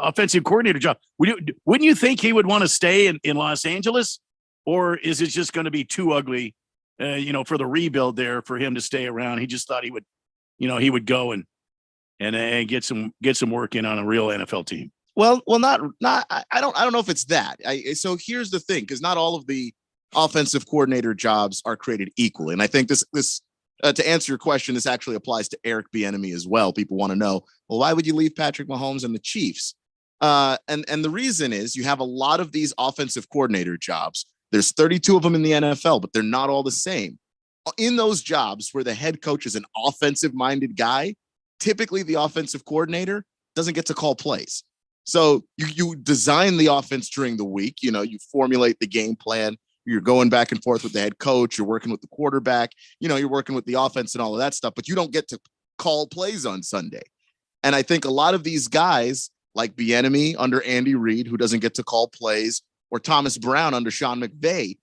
Speaker 5: offensive coordinator job. Wouldn't you think he would want to stay in Los Angeles, or is it just going to be too ugly, for the rebuild there for him to stay around? He just thought he would go and get some work in on a real NFL team.
Speaker 6: Well, not. I don't know if it's that. So here's the thing, because not all of the offensive coordinator jobs are created equally, and I think this to answer your question, this actually applies to Eric Bieniemy as well. People want to know, well, why would you leave Patrick Mahomes and the Chiefs? And the reason is you have a lot of these offensive coordinator jobs. There's 32 of them in the NFL, but they're not all the same. In those jobs where the head coach is an offensive-minded guy, typically the offensive coordinator doesn't get to call plays. So you design the offense during the week. You formulate the game plan. You're going back and forth with the head coach. You're working with the quarterback. You're working with the offense and all of that stuff, but you don't get to call plays on Sunday. And I think a lot of these guys, like Bieniemy under Andy Reid, who doesn't get to call plays, or Thomas Brown under Sean McVay,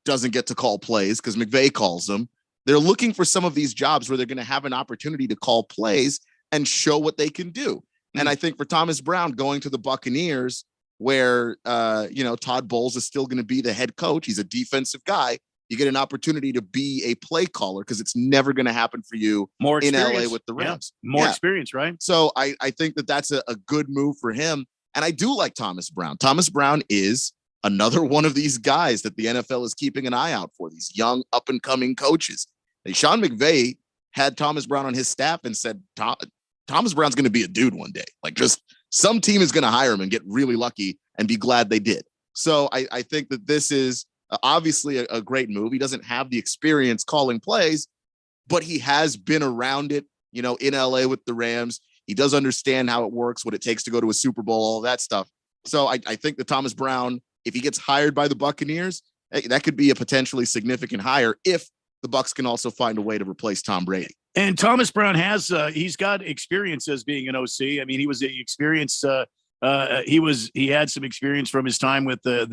Speaker 6: doesn't get to call plays because McVay calls them. They're looking for some of these jobs where they're going to have an opportunity to call plays and show what they can do. And I think for Thomas Brown going to the Buccaneers, where, Todd Bowles is still going to be the head coach. He's a defensive guy. You get an opportunity to be a play caller because it's never going to happen for you in LA with the Rams.
Speaker 5: Yeah. More experience, right?
Speaker 6: So I think that's a good move for him. And I do like Thomas Brown. Thomas Brown is another one of these guys that the NFL is keeping an eye out for, these young up and coming coaches. And Sean McVay had Thomas Brown on his staff and said, Thomas Brown's going to be a dude one day. Like, just some team is going to hire him and get really lucky and be glad they did. So I think that this is obviously a great move. He doesn't have the experience calling plays, but he has been around it, in LA with the Rams. He does understand how it works, what it takes to go to a Super Bowl, all of that stuff. So I think that Thomas Brown, if he gets hired by the Buccaneers, that could be a potentially significant hire if the Bucs can also find a way to replace Tom Brady.
Speaker 5: And Thomas Brown he's got experience as being an OC. I mean, he was experienced. He had some experience from his time with the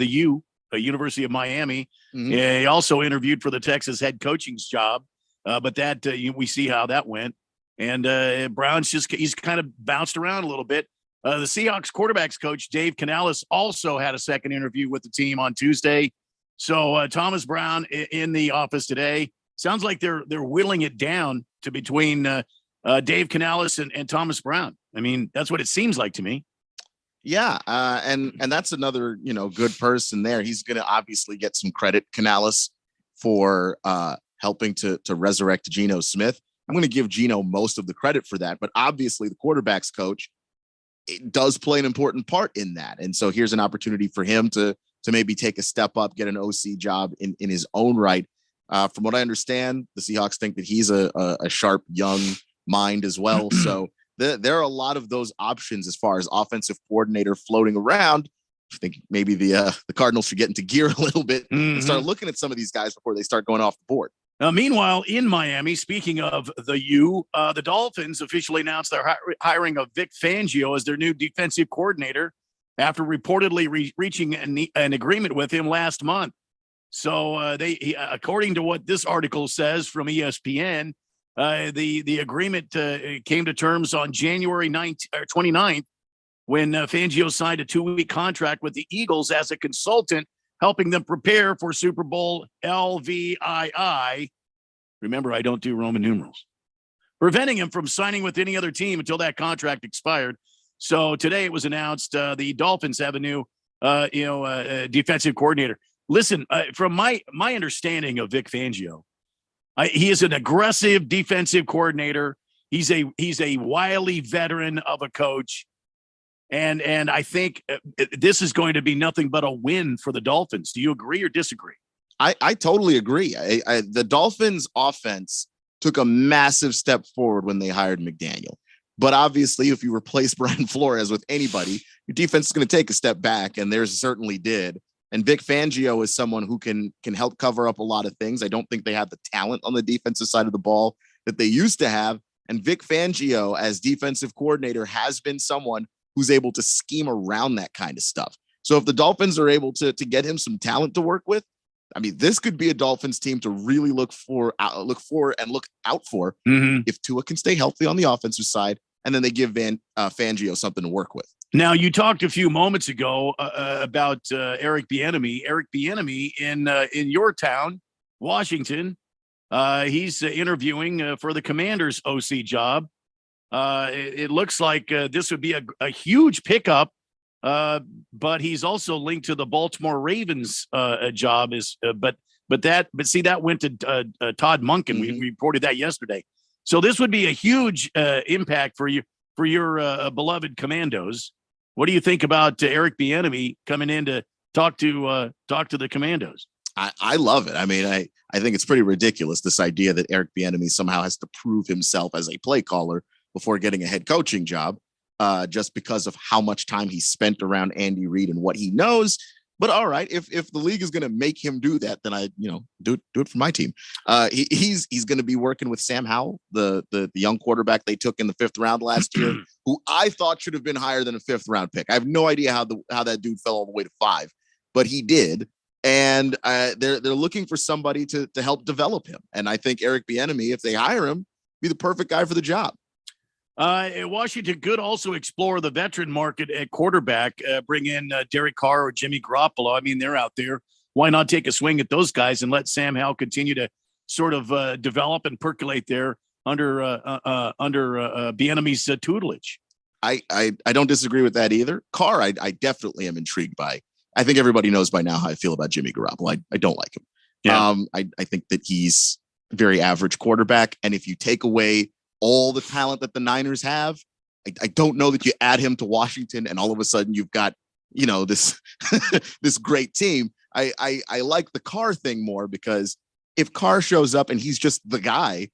Speaker 5: University of Miami. Mm-hmm. He also interviewed for the Texas head coaching's job, but that we see how that went. And Brown's he's kind of bounced around a little bit. The Seahawks quarterbacks coach Dave Canales also had a second interview with the team on Tuesday. So Thomas Brown in the office today. Sounds like they're whittling it down to between Dave Canales and Thomas Brown. I mean, that's what it seems like to me.
Speaker 6: Yeah, and that's another good person there. He's going to obviously get some credit, Canales, for helping to resurrect Geno Smith. I'm going to give Geno most of the credit for that, but obviously the quarterback's coach, it does play an important part in that. And so here's an opportunity for him to maybe take a step up, get an OC job in his own right. From what I understand, the Seahawks think that he's a sharp young mind as well. So there are a lot of those options as far as offensive coordinator floating around. I think maybe the Cardinals should get into gear a little bit and start looking at some of these guys before they start going off the board.
Speaker 5: Meanwhile, in Miami, speaking of the Dolphins officially announced their hiring of Vic Fangio as their new defensive coordinator after reportedly reaching an agreement with him last month. So according to what this article says from ESPN, the agreement came to terms on January 29th when Fangio signed a 2-week contract with the Eagles as a consultant, helping them prepare for Super Bowl LVII. Remember, I don't do Roman numerals. Preventing him from signing with any other team until that contract expired. So today it was announced the Dolphins have a new, defensive coordinator. Listen, from my understanding of Vic Fangio, he is an aggressive defensive coordinator. He's a wily veteran of a coach. And I think this is going to be nothing but a win for the Dolphins. Do you agree or disagree?
Speaker 6: I totally agree. The Dolphins offense took a massive step forward when they hired McDaniel. But obviously, if you replace Brian Flores with anybody, your defense is going to take a step back, and theirs certainly did. And Vic Fangio is someone who can help cover up a lot of things. I don't think they have the talent on the defensive side of the ball that they used to have. And Vic Fangio, as defensive coordinator, has been someone who's able to scheme around that kind of stuff. So if the Dolphins are able to get him some talent to work with, I mean, this could be a Dolphins team to really look for and look out for if Tua can stay healthy on the offensive side, and then they give Fangio something to work with.
Speaker 5: Now, you talked a few moments ago about Eric Bieniemy. Eric Bieniemy in your town, Washington, he's interviewing for the Commanders' OC job. It looks like this would be a huge pickup. But he's also linked to the Baltimore Ravens job. But that went to Todd Monken. We reported that yesterday. So this would be a huge impact for your beloved Commandos. What do you think about Eric Bieniemy coming in to talk to the Commandos?
Speaker 6: I love it. I mean, I think it's pretty ridiculous, this idea that Eric Bieniemy somehow has to prove himself as a play caller before getting a head coaching job. Just because of how much time he spent around Andy Reid and what he knows. But all right, if the league is going to make him do that, then I do it for my team. He's going to be working with Sam Howell, the young quarterback they took in the 5th round last year, who I thought should have been higher than a 5th round pick. I have no idea how that dude fell all the way to 5, but he did. And they're looking for somebody to help develop him. And I think Eric Bieniemy, if they hire him, be the perfect guy for the job.
Speaker 5: Washington could also explore the veteran market at quarterback, bring in Derek Carr or Jimmy Garoppolo. I mean, they're out there. Why not take a swing at those guys and let Sam Howell continue to sort of develop and percolate there under Bieniemy's tutelage?
Speaker 6: I don't disagree with that either. Carr, I definitely am intrigued by. I think everybody knows by now how I feel about Jimmy Garoppolo. I don't like him. Yeah. I think that he's a very average quarterback. And if you take away all the talent that the Niners have, I don't know that you add him to Washington and all of a sudden you've got, this this great team. I like the Carr thing more, because if Carr shows up and he's just the guy,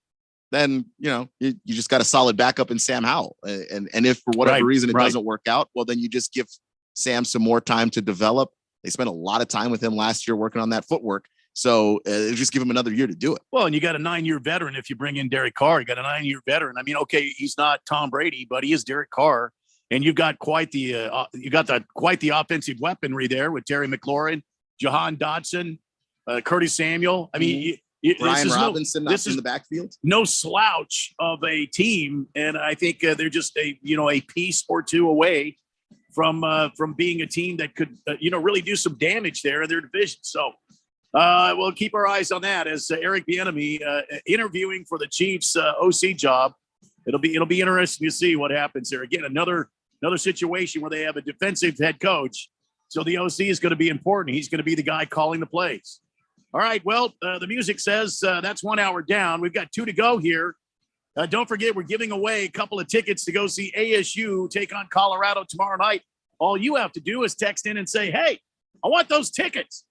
Speaker 6: then, you just got a solid backup in Sam Howell. And if for whatever reason it doesn't work out, well, then you just give Sam some more time to develop. They spent a lot of time with him last year working on that footwork. So just give him another year to do it.
Speaker 5: Well, and you got a 9-year veteran. If you bring in Derek Carr, you got a 9-year veteran. I mean, okay, he's not Tom Brady, but he is Derek Carr, and you've got quite the offensive weaponry there with Terry McLaurin, Jahan Dotson, Curtis Samuel. I mean,
Speaker 6: Brian Robinson in the backfield.
Speaker 5: No slouch of a team, and I think they're just a piece or two away from being a team that could really do some damage there in their division. So. We'll keep our eyes on that as Eric Bieniemy interviewing for the Chiefs OC job. It'll be interesting to see what happens there. Again, another situation where they have a defensive head coach, so the OC is going to be important. He's going to be the guy calling the plays. All right. Well, the music says that's 1 hour down. We've got 2 to go here. Don't forget, we're giving away a couple of tickets to go see ASU take on Colorado tomorrow night. All you have to do is text in and say, "Hey, I want those tickets."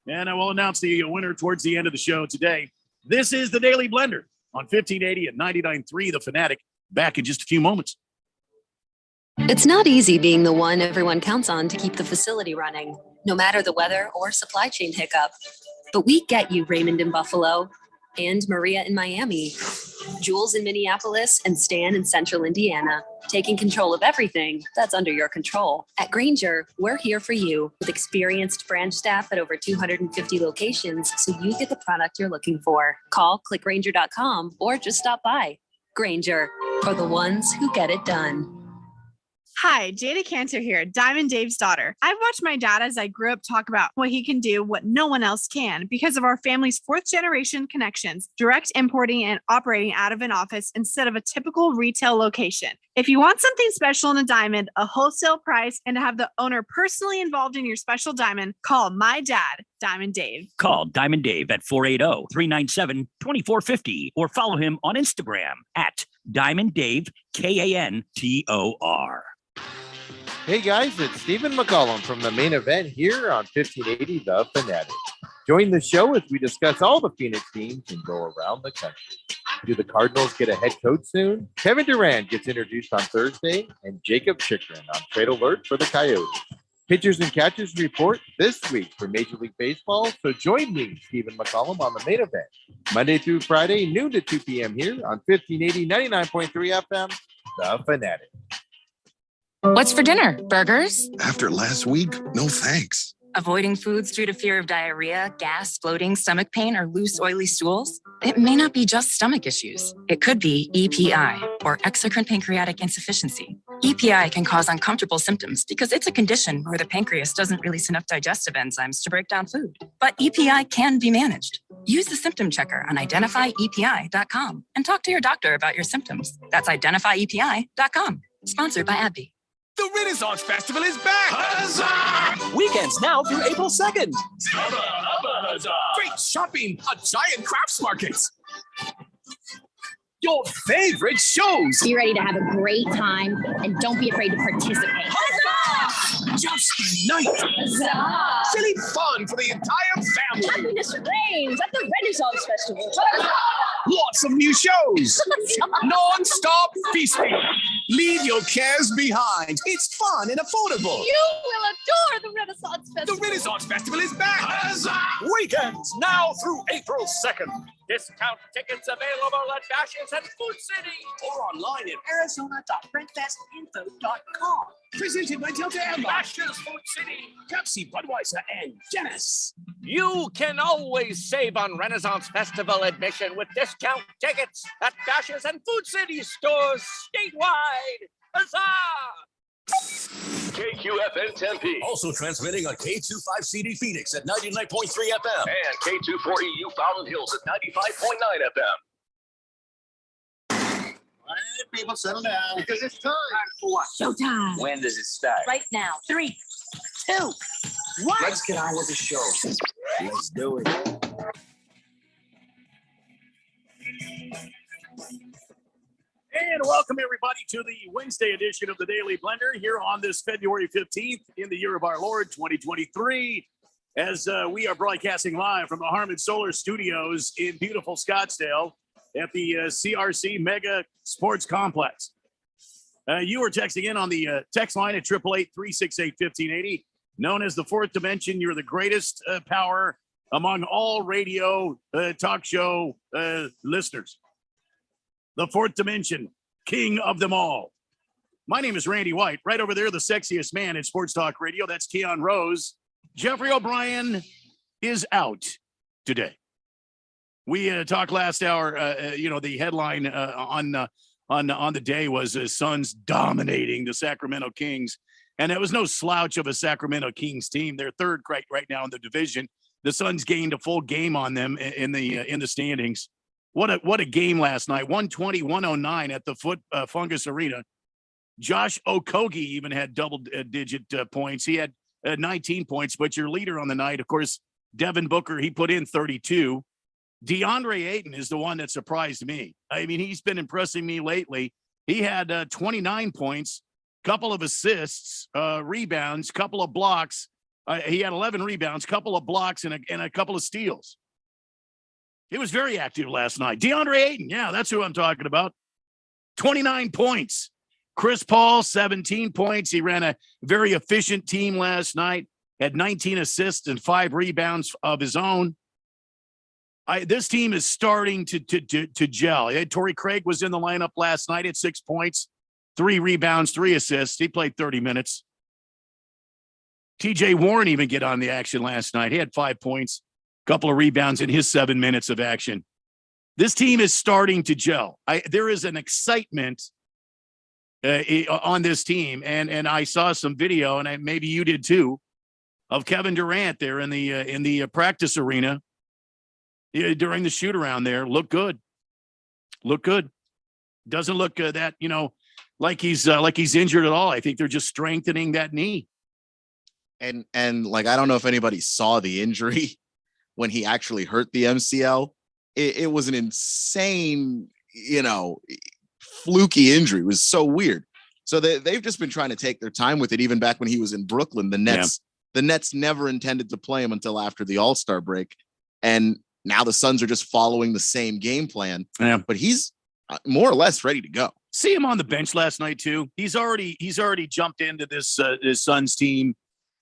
Speaker 5: And I will announce the winner towards the end of the show today. This is the Daily Blender on 1580 and 99.3 The Fanatic. Back in just a few moments.
Speaker 18: It's not easy being the one everyone counts on to keep the facility running, no matter the weather or supply chain hiccup. But we get you, Raymond in Buffalo, and Maria in Miami, Jules in Minneapolis, and Stan in Central Indiana, taking control of everything that's under your control. At Grainger, we're here for you with experienced branch staff at over 250 locations, so you get the product you're looking for. Call clickgrainger.com or just stop by. Grainger, for the ones who get it done.
Speaker 19: Hi, Jada Cantor here, Diamond Dave's daughter. I've watched my dad as I grew up talk about what he can do, what no one else can, because of our family's 4th generation connections, direct importing and operating out of an office instead of a typical retail location. If you want something special in a diamond, a wholesale price, and to have the owner personally involved in your special diamond, call my dad, Diamond Dave.
Speaker 20: Call Diamond Dave at 480-397-2450 or follow him on Instagram at Diamond Dave, KANTOR.
Speaker 21: Hey guys, it's Stephen McCollum from the Main Event here on 1580 The Fanatic. Join the show as we discuss all the Phoenix teams and go around the country. Do the Cardinals get a head coach soon? Kevin Durant gets introduced on Thursday, and Jacob Chikrin on trade alert for the Coyotes. Pitchers and catchers report this week for Major League Baseball, so join me, Stephen McCollum, on the main event. Monday through Friday, noon to 2 p.m. here on 1580, 99.3 FM, The Fanatic.
Speaker 13: What's for dinner? Burgers?
Speaker 22: After last week, no thanks.
Speaker 13: Avoiding foods due to fear of diarrhea, gas, bloating, stomach pain, or loose, oily stools? It may not be just stomach issues. It could be EPI, or exocrine pancreatic insufficiency. EPI can cause uncomfortable symptoms because it's a condition where the pancreas doesn't release enough digestive enzymes to break down food. But EPI can be managed. Use the symptom checker on identifyepi.com and talk to your doctor about your symptoms. That's identifyepi.com. Sponsored by AbbVie.
Speaker 1: The Renaissance Festival is back! Huzzah!
Speaker 23: Weekends now through April 2nd.
Speaker 1: Great shopping, a giant crafts market. Your favorite shows.
Speaker 3: Be ready to have a great time and don't be afraid to participate.
Speaker 1: Huzzah! Just night.
Speaker 3: Huzzah!
Speaker 1: Silly fun for the entire family.
Speaker 3: Happiness reigns at the Renaissance Festival.
Speaker 1: Lots of new shows. Non-stop feasting. Leave your cares behind. It's fun and affordable.
Speaker 3: You will adore the Renaissance Festival.
Speaker 1: The Renaissance Festival is back. Huzzah!
Speaker 2: Weekends now through April 2nd. Discount tickets available at Bashes and Food City
Speaker 1: Or online at
Speaker 2: arizona.printfestinfo.com.
Speaker 1: Presented by Delta Airlines,
Speaker 2: Bashes Food City.
Speaker 1: Pepsi, Budweiser, and Guinness.
Speaker 2: You can always save on Renaissance Festival admission with discount tickets at Bashes and Food City stores statewide. Huzzah!
Speaker 12: KQFN Tempe. Also transmitting on K25CD Phoenix at 99.3 FM and K240U Fountain Hills at 95.9 FM.
Speaker 5: All right, people, settle down because it's time
Speaker 23: for what?
Speaker 3: Showtime.
Speaker 23: When does it start?
Speaker 3: Right now. 3, 2, 1.
Speaker 23: Let's get on with the show. Let's do it.
Speaker 5: And welcome everybody to the Wednesday edition of the Daily Blender here on this February 15th in the year of our Lord 2023, as we are broadcasting live from the Harmon Solar Studios in beautiful Scottsdale at the CRC Mega Sports Complex. You were texting in on the text line at 888-368-1580, known as the Fourth Dimension. You're the greatest power among all radio talk show listeners. The Fourth Dimension, king of them all. My name is Randy White. Right over there, the sexiest man in sports talk radio. That's Keon Rose. Jeffrey O'Brien is out today. We talked last hour. The headline on the day was Suns dominating the Sacramento Kings, and it was no slouch of a Sacramento Kings team. They're third right now in the division. The Suns gained a full game on them in the standings. What a game last night. 120-109 at the Fungus Arena. Josh Okogie even had double-digit points. He had 19 points, but your leader on the night, of course, Devin Booker, he put in 32. DeAndre Ayton is the one that surprised me. I mean, he's been impressing me lately. He had 29 points, couple of assists, rebounds, couple of blocks. He had 11 rebounds, couple of blocks, and a couple of steals. He was very active last night. DeAndre Ayton, yeah, that's who I'm talking about. 29 points. Chris Paul, 17 points. He ran a very efficient team last night, had 19 assists and 5 rebounds of his own. This team is starting to gel. Torrey Craig was in the lineup last night at 6 points, 3 rebounds, 3 assists. He played 30 minutes. TJ Warren even get on the action last night. He had 5 points. Couple of rebounds in his 7 minutes of action. This team is starting to gel. There is an excitement on this team, and I saw some video, and maybe you did too, of Kevin Durant there in the practice arena during the shoot around there. Look good. Doesn't look that like he's injured at all. I think they're just strengthening that knee.
Speaker 6: And like I don't know if anybody saw the injury. When he actually hurt the MCL, it was an insane, fluky injury. It was so weird. So they've just been trying to take their time with it. Even back when he was in Brooklyn, the Nets the Nets never intended to play him until after the All-Star break. And now the Suns are just following the same game plan.
Speaker 4: Yeah.
Speaker 6: But he's more or less ready to go.
Speaker 4: See him on the bench last night too. He's already jumped into this Suns team,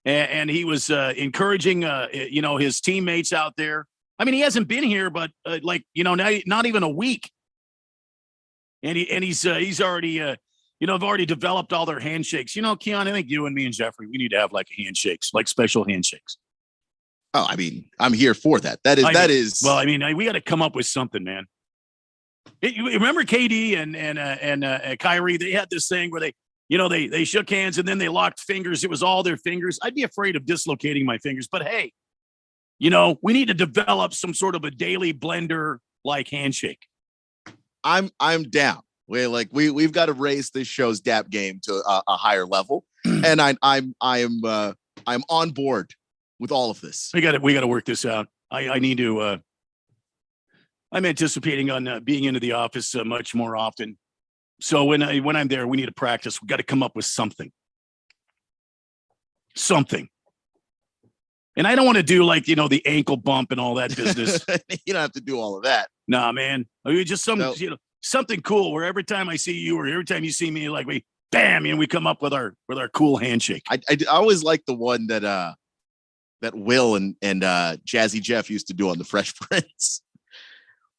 Speaker 4: and he was encouraging his teammates out there. I mean, he hasn't been here, but not even a week, and he's already have already developed all their handshakes. Keon, I think you and me and Jeffrey, we need to have like handshakes, like special handshakes.
Speaker 6: Oh, I mean, I'm here for that. That is.
Speaker 4: Well, I mean, we got to come up with something, man. You remember KD and Kyrie? They had this thing where they shook hands and then they locked fingers. It was all their fingers. I'd be afraid of dislocating my fingers, but hey, we need to develop some sort of a Daily Blender like handshake.
Speaker 6: I'm down. We've got to raise this show's DAP game to a higher level, and I'm on board with all of this.
Speaker 4: We got to work this out. I need to. I'm anticipating on being into the office much more often. So when I'm there, we need to practice. We got to come up with something. And I don't want to do the ankle bump and all that business.
Speaker 6: You don't have to do all of that.
Speaker 4: Nah, man. I mean, just something cool where every time I see you or every time you see me, we come up with our cool handshake.
Speaker 6: I always like the one that Will and Jazzy Jeff used to do on the Fresh Prince.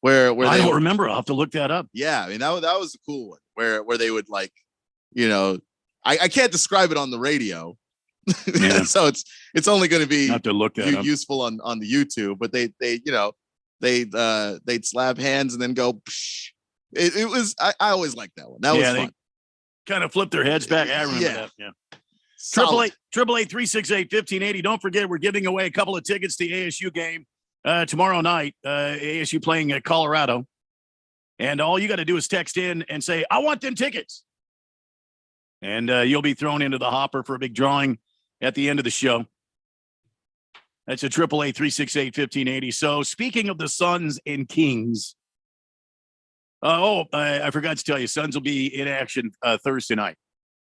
Speaker 6: Where
Speaker 4: I don't remember. I'll have to look that up.
Speaker 6: Yeah, I mean that was a cool one. Where they would I can't describe it on the radio,
Speaker 4: yeah.
Speaker 6: So it's only going to be
Speaker 4: have to look that up.
Speaker 6: Useful on the YouTube. But they'd slap hands and then go. Psh. It was I always liked that one. That was fun.
Speaker 4: Kind of flip their heads back. I remember that. Yeah. 888-368-1580. Don't forget, we're giving away a couple of tickets to the ASU game. Tomorrow night, ASU playing Colorado. And all you got to do is text in and say, I want them tickets. And you'll be thrown into the hopper for a big drawing at the end of the show. That's a 888-368-1580. So speaking of the Suns and Kings, I forgot to tell you, Suns will be in action Thursday night.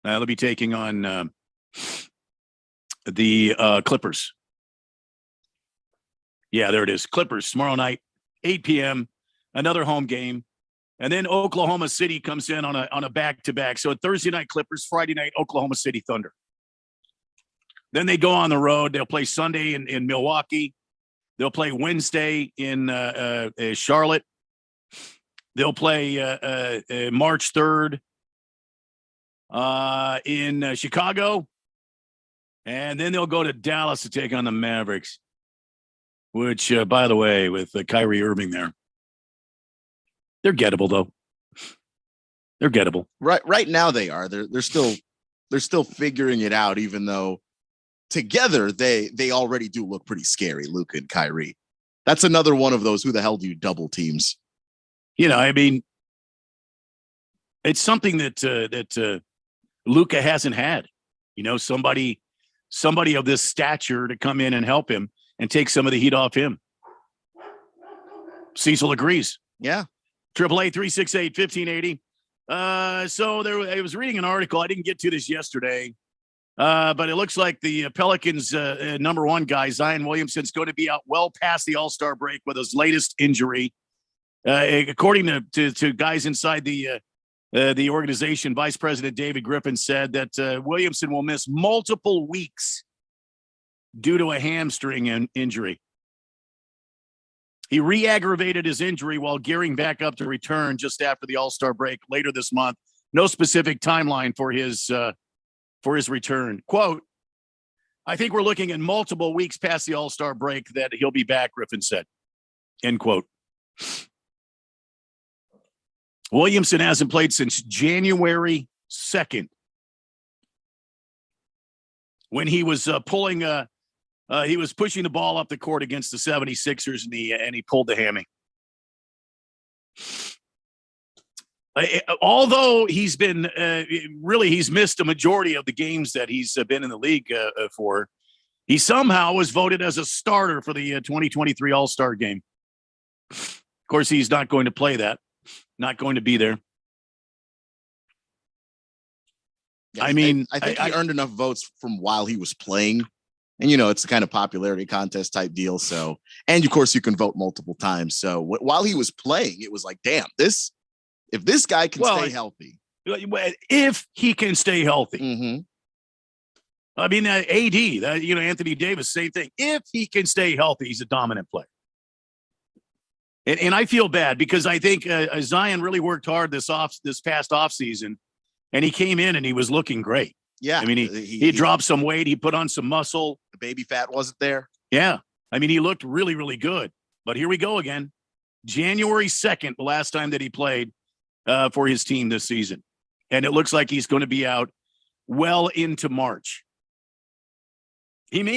Speaker 4: They'll be taking on the Clippers. Yeah, there it is. Clippers tomorrow night, 8 p.m., another home game. And then Oklahoma City comes in on a back-to-back. So Thursday night, Clippers, Friday night, Oklahoma City Thunder. Then they go on the road. They'll play Sunday in Milwaukee. They'll play Wednesday in Charlotte. They'll play March 3rd in Chicago. And then they'll go to Dallas to take on the Mavericks. Which, by the way, with Kyrie Irving there, they're gettable though. They're gettable.
Speaker 6: Right now they are. They're still figuring it out. Even though together they already do look pretty scary. Luka and Kyrie. That's another one of those. Who the hell do you double teams?
Speaker 4: I mean, it's something that Luka hasn't had. Somebody of this stature to come in and help him. And take some of the heat off him. Cecil agrees.
Speaker 6: Yeah.
Speaker 4: 888-368-1580. I was reading an article. I didn't get to this yesterday, but it looks like the Pelicans' number one guy, Zion Williamson, is going to be out well past the All-Star break with his latest injury. According to guys inside the organization, Vice President David Griffin said that Williamson will miss multiple weeks due to a hamstring injury. He re-aggravated his injury while gearing back up to return just after the All-Star break later this month. No specific timeline for his return. Quote, I think we're looking at multiple weeks past the All-Star break that he'll be back, Griffin said. End quote. Williamson hasn't played since January 2nd when he was he was pushing the ball up the court against the 76ers and he pulled the hammy. Although he's been he's missed a majority of the games that he's been in the league for, he somehow was voted as a starter for the 2023 All-Star game. Of course, he's not going to play that, not going to be there.
Speaker 6: Yeah, I think he earned enough votes from while he was playing And, it's a kind of popularity contest type deal. So, and of course you can vote multiple times. So while he was playing, it was like, damn, if this guy can stay healthy.
Speaker 4: If he can stay healthy.
Speaker 6: Mm-hmm.
Speaker 4: I mean, AD, Anthony Davis, same thing. If he can stay healthy, he's a dominant player. And I feel bad because I think Zion really worked hard this past offseason, and he came in and he was looking great.
Speaker 6: Yeah.
Speaker 4: I mean, he dropped some weight. He put on some muscle.
Speaker 6: The baby fat wasn't there.
Speaker 4: Yeah. I mean, he looked really, really good. But here we go again. January 2nd, the last time that he played for his team this season. And it looks like he's going to be out well into March. This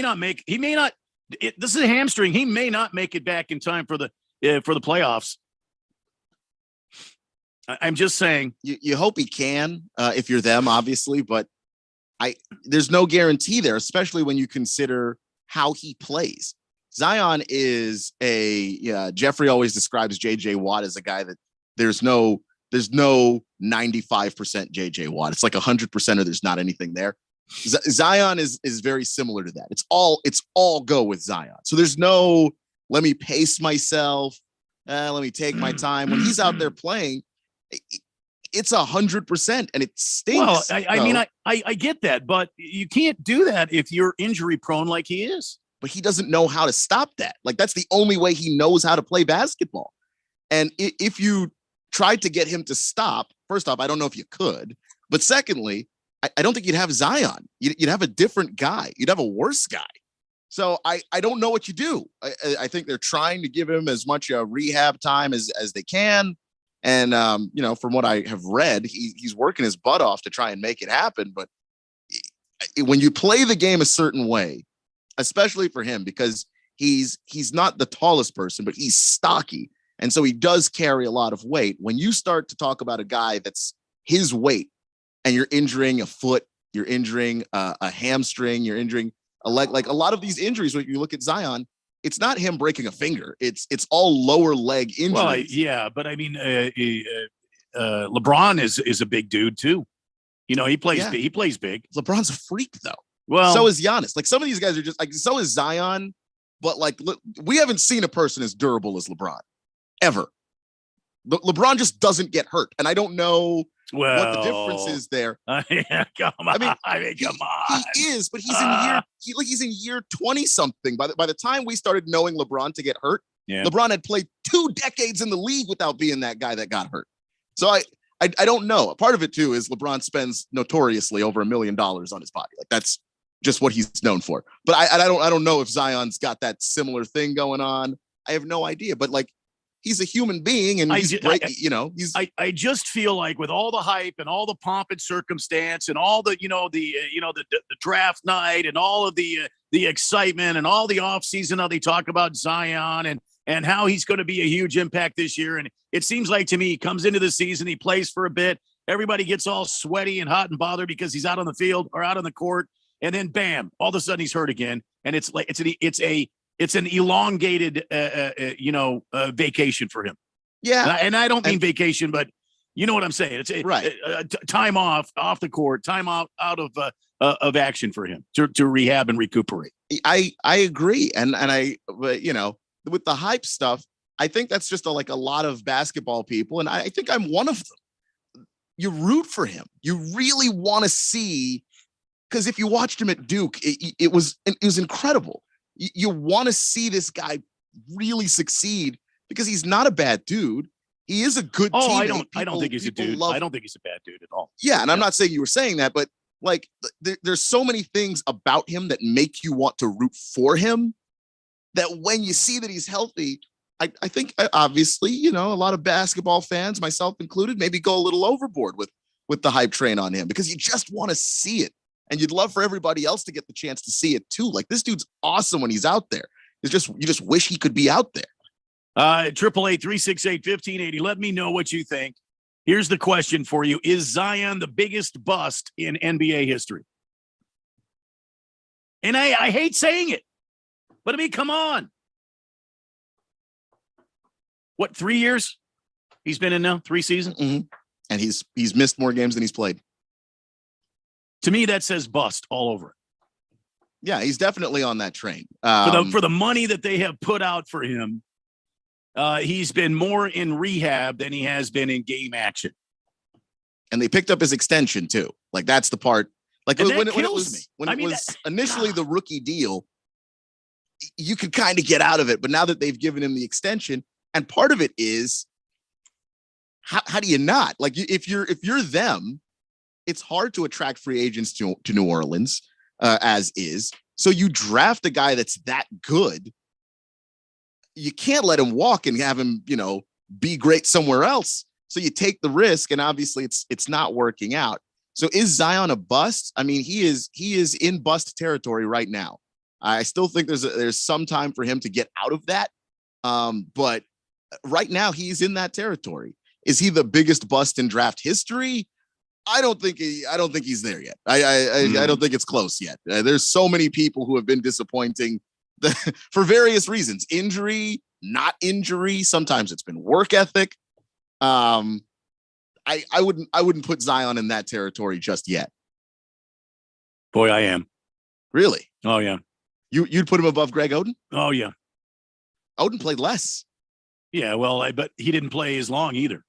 Speaker 4: is a hamstring. He may not make it back in time for the playoffs. I'm just saying.
Speaker 6: You hope he can, if you're them, obviously, but there's no guarantee there, especially when you consider how he plays. Zion is Jeffrey always describes JJ Watt as a guy that there's no 95% JJ Watt. It's like 100% or there's not anything there. Zion is very similar to that. It's all go with Zion. So there's no, let me pace myself. Let me take my time. When he's out there playing, it's 100% and it stinks.
Speaker 4: Well, I mean, I get that, but you can't do that if you're injury prone like he is.
Speaker 6: But he doesn't know how to stop that. Like, that's the only way he knows how to play basketball. And if you tried to get him to stop, first off, I don't know if you could. But secondly, I don't think you'd have Zion. You'd have a different guy. You'd have a worse guy. So I don't know what you do. I think they're trying to give him as much rehab time as they can. And, from what I have read, he's working his butt off to try and make it happen. But when you play the game a certain way, especially for him, because he's not the tallest person, but he's stocky. And so he does carry a lot of weight. When you start to talk about a guy that's his weight and you're injuring a foot, you're injuring a hamstring, you're injuring a leg, like a lot of these injuries, when you look at Zion, it's not him breaking a finger. It's all lower leg injuries.
Speaker 4: Well, yeah, but I mean, LeBron is a big dude too. He plays big. He plays big.
Speaker 6: LeBron's a freak though.
Speaker 4: Well,
Speaker 6: so is Giannis. Like, some of these guys are just like, so is Zion, but like, we haven't seen a person as durable as LeBron ever. LeBron just doesn't get hurt. And I don't know what the difference is there.
Speaker 4: Come on.
Speaker 6: He is, but he's in year 20 something. By the time we started knowing LeBron to get hurt, LeBron had played 2 decades in the league without being that guy that got hurt. So I don't know. Part of it too is LeBron spends notoriously over $1 million on his body. Like, that's just what he's known for. But I don't know if Zion's got that similar thing going on. I have no idea. But like, he's a human being, and he's great.
Speaker 4: I just feel like with all the hype and all the pomp and circumstance and all the the draft night and all of the excitement and all the offseason, how they talk about Zion and how he's going to be a huge impact this year. And it seems like to me, he comes into the season, he plays for a bit, everybody gets all sweaty and hot and bothered because he's out on the field or out on the court, and then bam, all of a sudden he's hurt again, and it's like it's an elongated, vacation for him.
Speaker 6: Yeah.
Speaker 4: And I don't mean vacation, but you know what I'm saying. It's time off the court, time out of action for him to rehab and recuperate.
Speaker 6: I agree. But with the hype stuff, I think that's just a lot of basketball people. And I think I'm one of them. You root for him. You really want to see, because if you watched him at Duke, it was incredible. You want to see this guy really succeed because he's not a bad dude. He is a good teammate.
Speaker 4: I don't think he's a dude. I don't think he's a bad dude at all.
Speaker 6: Yeah, and I'm not saying you were saying that, but like there's so many things about him that make you want to root for him, that when you see that he's healthy, I think obviously, a lot of basketball fans, myself included, maybe go a little overboard with the hype train on him, because you just want to see it. And you'd love for everybody else to get the chance to see it too. Like, this dude's awesome when he's out there. You just wish he could be out there.
Speaker 4: 888-368-1580. Let me know what you think. Here's the question for you. Is Zion the biggest bust in NBA history? And I hate saying it, but I mean, come on. What, 3 years? He's been in now? 3 seasons?
Speaker 6: Mm-hmm. And he's missed more games than he's played.
Speaker 4: To me, that says bust all over it.
Speaker 6: Yeah, he's definitely on that train.
Speaker 4: For the money that they have put out for him, he's been more in rehab than he has been in game action.
Speaker 6: And they picked up his extension too. Like that's the part. Like
Speaker 4: And
Speaker 6: when
Speaker 4: that
Speaker 6: it
Speaker 4: kills me.
Speaker 6: was initially the rookie deal, you could kind of get out of it. But now that they've given him the extension, and part of it is how do you not? Like if you're them, it's hard to attract free agents to New Orleans, as is. So you draft a guy that's that good. You can't let him walk and have him, be great somewhere else. So you take the risk, and obviously it's not working out. So is Zion a bust? I mean, he is in bust territory right now. I still think there's some time for him to get out of that. But right now he's in that territory. Is he the biggest bust in draft history? I don't think he's there yet. I don't think it's close yet. There's so many people who have been disappointing for various reasons. Injury, not injury. Sometimes it's been work ethic. I wouldn't put Zion in that territory just yet.
Speaker 4: Boy, I am.
Speaker 6: Really?
Speaker 4: Oh yeah.
Speaker 6: You'd put him above Greg Oden?
Speaker 4: Oh yeah.
Speaker 6: Oden played less.
Speaker 4: Yeah, well, but he didn't play as long either.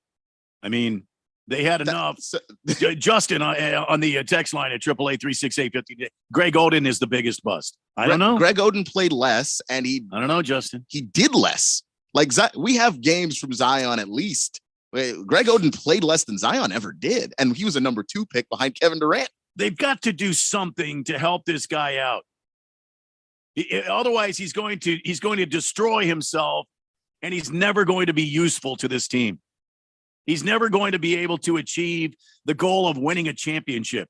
Speaker 4: I mean, they had enough. Justin on the text line at 888-368-50. Greg Oden is the biggest bust. I don't know.
Speaker 6: Greg Oden played less, and
Speaker 4: I don't know, Justin.
Speaker 6: He did less. Like we have games from Zion at least. Greg Oden played less than Zion ever did, and he was a number 2 pick behind Kevin Durant.
Speaker 4: They've got to do something to help this guy out. Otherwise, he's going to destroy himself, and he's never going to be useful to this team. He's never going to be able to achieve the goal of winning a championship.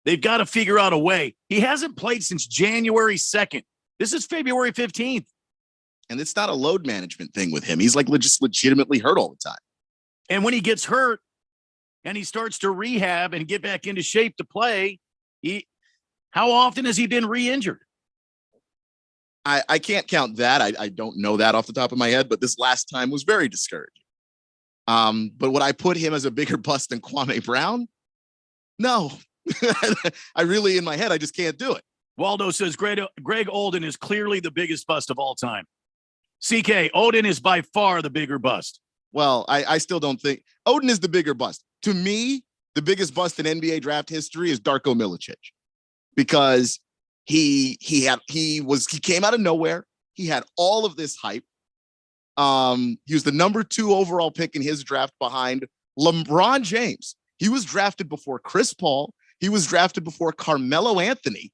Speaker 4: They've got to figure out a way. He hasn't played since January 2nd. This is February 15th.
Speaker 6: And it's not a load management thing with him. He's like just legitimately hurt all the time.
Speaker 4: And when he gets hurt and he starts to rehab and get back into shape to play, how often has he been re-injured?
Speaker 6: I can't count that. I don't know that off the top of my head, but this last time was very discouraging. But would I put him as a bigger bust than Kwame Brown? No. I really, in my head, I just can't do it.
Speaker 4: Waldo says Greg Oden is clearly the biggest bust of all time. CK, Oden is by far the bigger bust.
Speaker 6: Well, I still don't think Oden is the bigger bust. To me, the biggest bust in NBA draft history is Darko Milicic, because he came out of nowhere. He had all of this hype. He was the number 2 overall pick in his draft behind LeBron James. He was drafted before Chris Paul. He was drafted before Carmelo Anthony,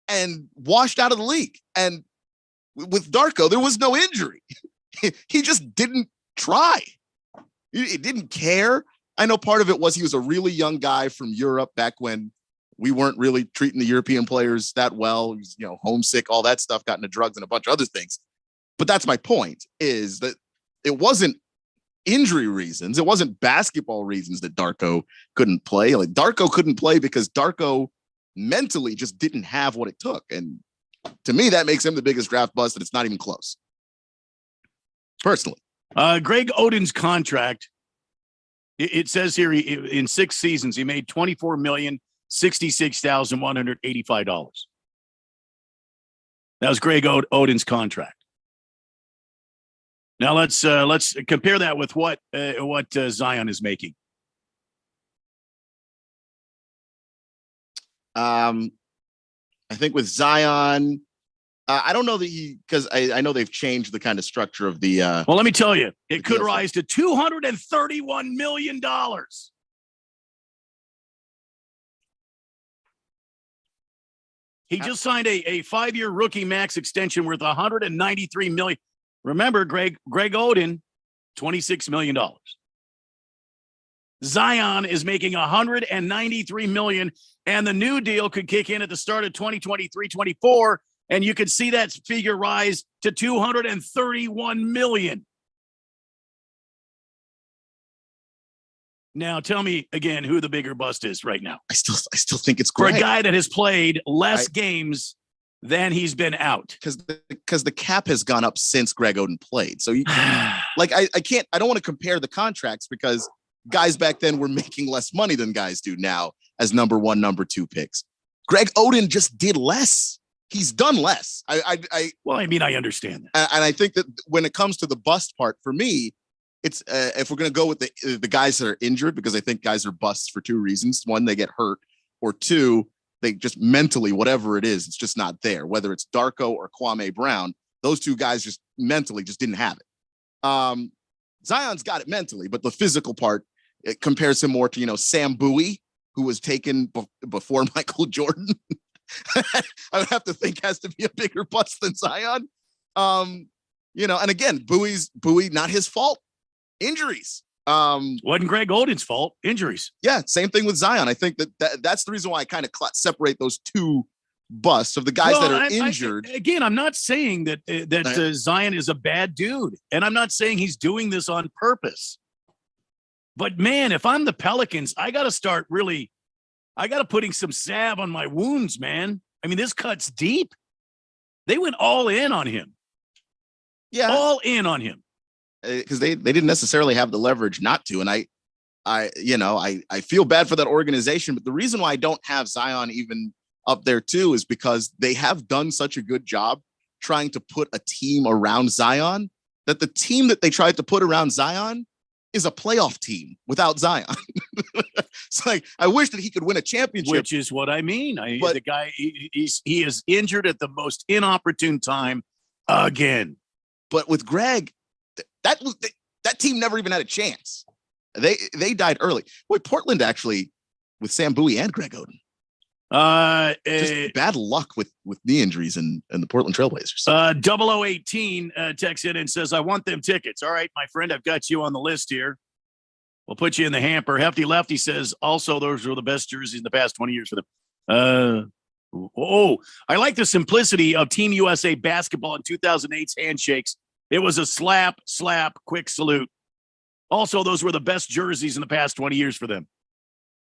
Speaker 6: and washed out of the league. And with Darko, there was no injury. He just didn't try. He didn't care. I know part of it was he was a really young guy from Europe back when we weren't really treating the European players that well. He was, homesick, all that stuff, got into drugs and a bunch of other things. But that's my point, is that it wasn't injury reasons. It wasn't basketball reasons that Darko couldn't play. Like Darko couldn't play because Darko mentally just didn't have what it took. And to me, that makes him the biggest draft bust, and it's not even close. Personally.
Speaker 4: Greg Oden's contract, it says here in 6 seasons, he made $24,066,185. That was Greg Oden's contract. Now let's compare that with what Zion is making.
Speaker 6: I think with Zion, I don't know that because I know they've changed the kind of structure of the.
Speaker 4: Well, let me tell you, it could rise to $231 million. He just signed a 5-year rookie max extension worth $193 million. Remember, Greg Oden, $26 million. Zion is making $193 million, and the new deal could kick in at the start of 2023-24, and you could see that figure rise to $231 million. Now, tell me again who the bigger bust is right now.
Speaker 6: I still think it's
Speaker 4: for
Speaker 6: Greg.
Speaker 4: a guy that has played less games than he's been out,
Speaker 6: because the cap has gone up since Greg Oden played. So you I don't want to compare the contracts, because guys back then were making less money than guys do now as number 1, number 2 picks. Greg Oden just did less. He's done less.
Speaker 4: Well, I mean, I understand that.
Speaker 6: And I think that when it comes to the bust part, for me, it's if we're going to go with the guys that are injured, because I think guys are busts for two reasons. One, they get hurt, or two, they just mentally, whatever it is, it's just not there. Whether it's Darko or Kwame Brown, those two guys just mentally just didn't have it. Zion's got it mentally, but the physical part, it compares him more to, Sam Bowie, who was taken before Michael Jordan. I would have to think has to be a bigger bust than Zion. And again, Bowie, not his fault. Injuries.
Speaker 4: Wasn't Greg Oden's fault. Injuries.
Speaker 6: Yeah, same thing with Zion. I think that's the reason why I kind of separate those two busts of the guys that are injured.
Speaker 4: I'm not saying that Zion is a bad dude, and I'm not saying he's doing this on purpose. But man, if I'm the Pelicans, I got to putting some salve on my wounds, man. I mean, this cuts deep. They went all in on him.
Speaker 6: Yeah,
Speaker 4: all in on him.
Speaker 6: Because they didn't necessarily have the leverage not to. And I feel bad for that organization, but the reason why I don't have Zion even up there too is because they have done such a good job trying to put a team around Zion that the team that they tried to put around Zion is a playoff team without Zion. It's like, I wish that he could win a championship.
Speaker 4: Which is what I mean. The guy, he is injured at the most inopportune time again.
Speaker 6: But with Greg, that team never even had a chance. They died early. Boy, Portland actually, with Sam Bowie and Greg Oden. Just bad luck with knee injuries and the Portland Trailblazers.
Speaker 4: 0018 texts in and says, I want them tickets. All right, my friend, I've got you on the list here. We'll put you in the hamper. Hefty Lefty says, also, those were the best jerseys in the past 20 years for them. I like the simplicity of Team USA basketball in 2008's handshakes. It was a slap, quick salute. Also, those were the best jerseys in the past 20 years for them.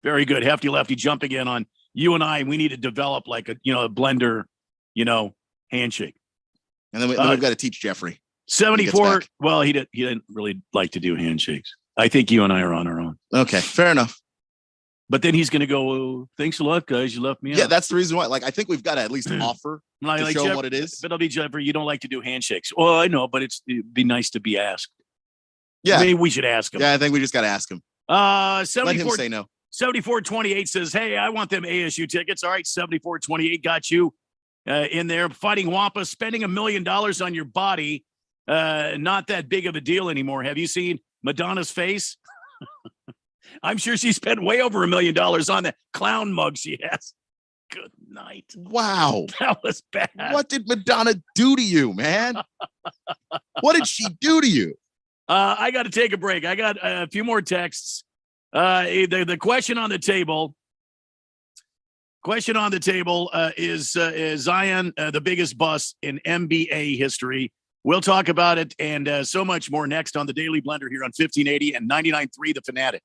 Speaker 4: Very good. Hefty Lefty jumping in on you and I. We need to develop like a blender, handshake.
Speaker 6: And then we've got to teach Jeffrey.
Speaker 4: 74. Well, he didn't really like to do handshakes. I think you and I are on our own.
Speaker 6: Okay, fair enough.
Speaker 4: But then he's going to go, thanks a lot, guys. You left me out.
Speaker 6: Yeah, that's the reason why. Like, I think we've got to at least offer to show him what it is.
Speaker 4: But I'll be Jeffrey. You don't like to do handshakes. Well, I know, but it'd be nice to be asked.
Speaker 6: Yeah.
Speaker 4: Maybe we should ask him.
Speaker 6: Yeah, I think we just got to ask him.
Speaker 4: 74,
Speaker 6: Let him say no.
Speaker 4: 7428 says, hey, I want them ASU tickets. All right, 7428 got you in there. Fighting Wampa, spending $1 million on your body. Not that big of a deal anymore. Have you seen Madonna's face? I'm sure she spent way over $1 million on that clown mug she has. Good night.
Speaker 6: Wow.
Speaker 4: That was bad.
Speaker 6: What did Madonna do to you, man? What did she do to you?
Speaker 4: I got to take a break. I got a few more texts. The question on the table. Is Zion the biggest bust in NBA history? We'll talk about it and so much more next on the Daily Blender here on 1580 and 99.3 The Fanatic.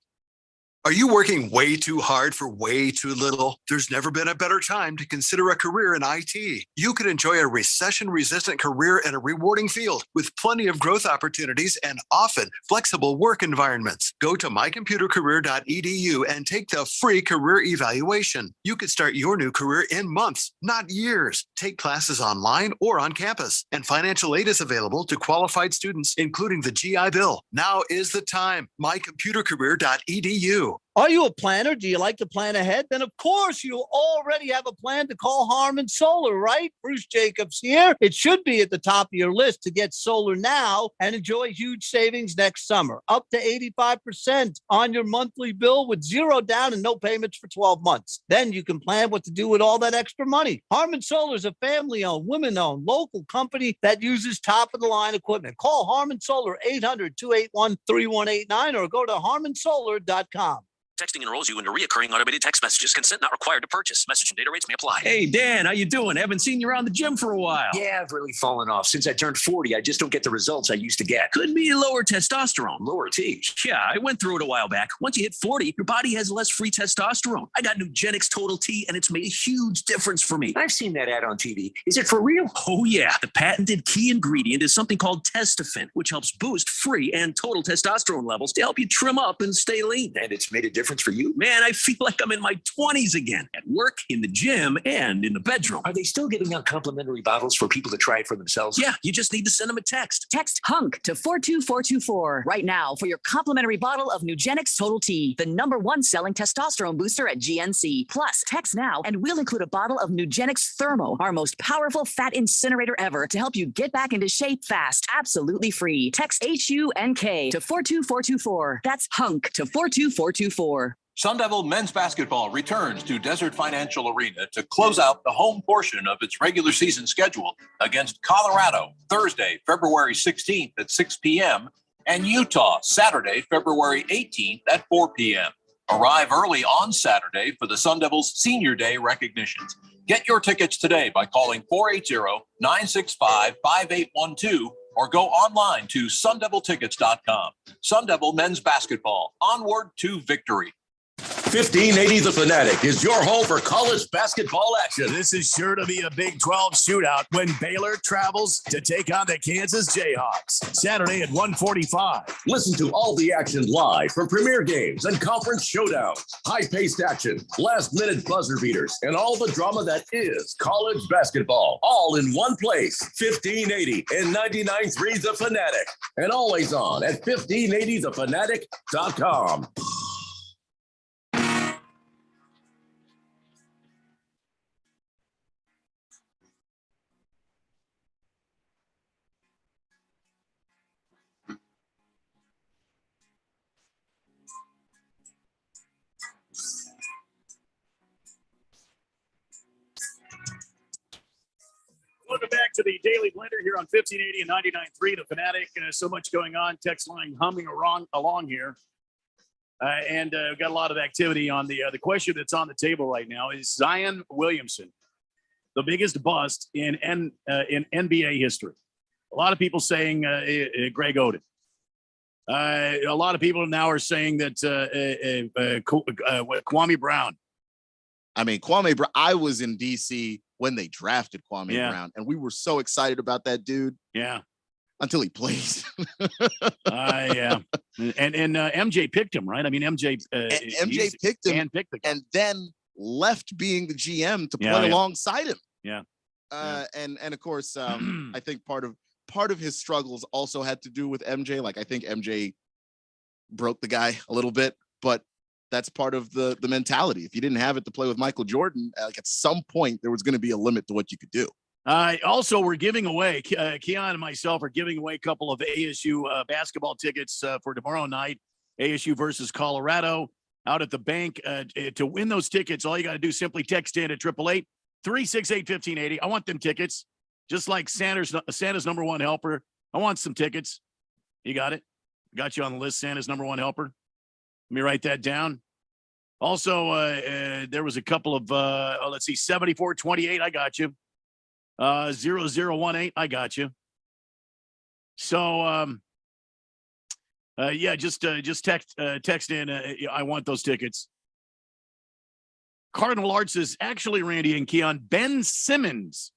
Speaker 8: Are you working way too hard for way too little? There's never been a better time to consider a career in IT. You could enjoy a recession-resistant career in a rewarding field with plenty of growth opportunities and often flexible work environments. Go to mycomputercareer.edu and take the free career evaluation. You could start your new career in months, not years. Take classes online or on campus, and financial aid is available to qualified students, including the GI Bill. Now is the time. mycomputercareer.edu.
Speaker 16: Are you a planner? Do you like to plan ahead? Then, of course, you already have a plan to call Harman Solar, right? Bruce Jacobs here. It should be at the top of your list to get solar now and enjoy huge savings next summer. Up to 85% on your monthly bill with zero down and no payments for 12 months. Then you can plan what to do with all that extra money. Harman Solar is a family-owned, women-owned, local company that uses top-of-the-line equipment. Call Harman Solar 800-281-3189 or go to harmansolar.com.
Speaker 10: Texting enrolls you into recurring automated text messages. Consent not required to purchase. Message and data rates may apply.
Speaker 11: Hey, Dan, how you doing? Haven't seen you around the gym for a while.
Speaker 10: Yeah, I've really fallen off. Since I turned 40, I just don't get the results I used to get.
Speaker 11: Could be lower testosterone.
Speaker 10: Lower T.
Speaker 11: Yeah, I went through it a while back. Once you hit 40, your body has less free testosterone. I got Nugenix Total T, and it's made a huge difference for me.
Speaker 10: I've seen that ad on TV. Is it for real?
Speaker 11: Oh, yeah. The patented key ingredient is something called Testofen, which helps boost free and total testosterone levels to help you trim up and stay lean.
Speaker 10: And it's made a difference difference for you?
Speaker 11: Man, I feel like I'm in my 20s again, at work, in the gym, and in the bedroom.
Speaker 10: Are they still giving out complimentary bottles for people to try it for themselves?
Speaker 11: Yeah, you just need to send them a text.
Speaker 7: Text HUNK to 42424 right now for your complimentary bottle of Nugenix Total T, the #1 selling testosterone booster at GNC. Plus, text now and we'll include a bottle of Nugenix Thermo, our most powerful fat incinerator ever, to help you get back into shape fast, absolutely free. Text HUNK to 42424. That's HUNK to 42424.
Speaker 9: Sun Devil men's basketball returns to Desert Financial Arena to close out the home portion of its regular season schedule against Colorado Thursday, February 16th at 6 p.m. and Utah Saturday, February 18th at 4 p.m. Arrive early on Saturday for the Sun Devils Senior Day recognitions. Get your tickets today by calling 480-965-5812 or go online to sundeviltickets.com. Sun Devil men's basketball, onward to victory.
Speaker 12: 1580 The Fanatic is your home for college basketball action.
Speaker 4: This is sure to be a Big 12 shootout when Baylor travels to take on the Kansas Jayhawks. Saturday at 1:45.
Speaker 12: Listen to all the action live from Premier Games and Conference Showdowns. High-paced action, last-minute buzzer beaters, and all the drama that is college basketball. All in one place. 1580 and 99.3 The Fanatic. And always on at 1580thefanatic.com.
Speaker 5: Welcome back to the Daily Blender here on 1580 and 99.3 The Fanatic. So much going on. Text line humming along here. And we've got a lot of activity on the question that's on the table right now is Zion Williamson, the biggest bust in NBA history. A lot of people saying Greg Oden. A lot of people now are saying that Kwame Brown.
Speaker 6: I mean, Kwame Brown, I was in D.C. when they drafted Kwame Brown, and we were so excited about that dude.
Speaker 5: Yeah.
Speaker 6: Until he plays.
Speaker 5: Yeah. And MJ picked him, right? I mean, MJ
Speaker 6: picked him
Speaker 5: and picked the guy.
Speaker 6: and then left being the GM to play alongside him.
Speaker 5: Yeah.
Speaker 6: And of course, I think part of his struggles also had to do with MJ. Like, I think MJ broke the guy a little bit, but that's part of the mentality. If you didn't have it to play with Michael Jordan, like at some point there was going to be a limit to what you could do.
Speaker 5: Also, we're giving away, Keon and myself are giving away a couple of ASU basketball tickets for tomorrow night, ASU versus Colorado out at the bank. To win those tickets, all you got to do is simply text in at 888-368-1580. I want them tickets, just like Santa's #1 helper. I want some tickets. You got it? Got you on the list, Santa's #1 helper. Let me write that down. Also, there was a couple of, let's see, 7428. I got you. 0018. I got you. So, just text in. I want those tickets. Cardinal Arts is actually Randy and Keon. Ben Simmons.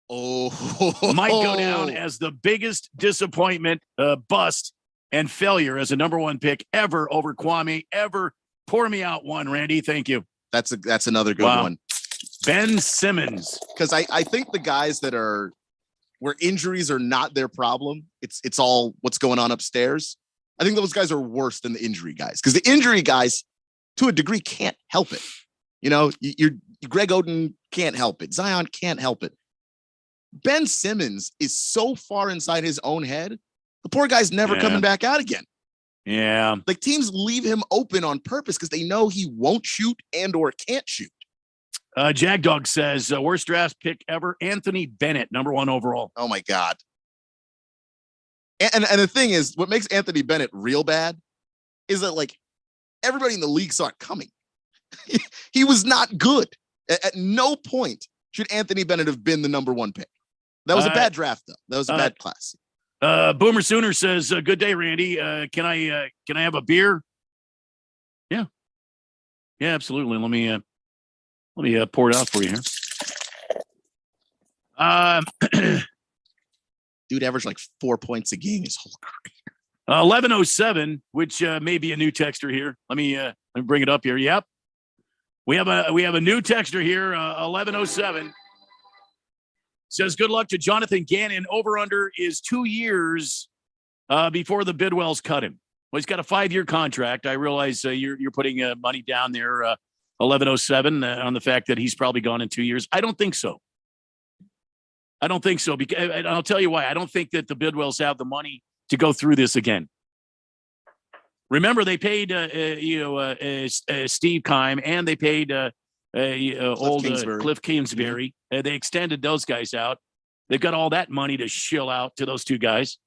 Speaker 5: Might go down as the biggest disappointment, bust, and failure as a #1 pick ever over Kwame. Ever. Pour me out one, Randy. Thank you.
Speaker 6: That's another good one.
Speaker 5: Ben Simmons.
Speaker 6: Because I think the guys that are where injuries are not their problem, it's all what's going on upstairs. I think those guys are worse than the injury guys, because the injury guys, to a degree, can't help it. You know, Greg Oden can't help it. Zion can't help it. Ben Simmons is so far inside his own head. The poor guy's never coming back out again.
Speaker 5: Yeah.
Speaker 6: Like, teams leave him open on purpose because they know he won't shoot and or can't shoot.
Speaker 5: Jagdog says, worst draft pick ever, Anthony Bennett, #1 overall.
Speaker 6: Oh, my God. And the thing is, what makes Anthony Bennett real bad is that, like, everybody in the league saw it coming. He was not good. At no point should Anthony Bennett have been the #1 pick. That was a bad draft, though. That was a bad class.
Speaker 5: Boomer Sooner says, good day, Randy. Can I have a beer? Yeah. Yeah, absolutely. Let me pour it out for you here.
Speaker 6: Dude averaged like 4 points a game his whole career.
Speaker 5: 1107, which may be a new texter here. Let me
Speaker 4: Let me bring it up here. Yep. We have a new texter here, 1107. Says, good luck to Jonathan Gannon. Over-under is 2 years before the Bidwells cut him. Well, he's got a 5-year contract. I realize you're putting money down there, 1107, on the fact that he's probably gone in 2 years. I don't think so. Because, and I'll tell you why. I don't think that the Bidwells have the money to go through this again. Remember, they paid Steve Keim, and they paid Cliff Kingsbury. They extended those guys out. They've got all that money to shill out to those two guys.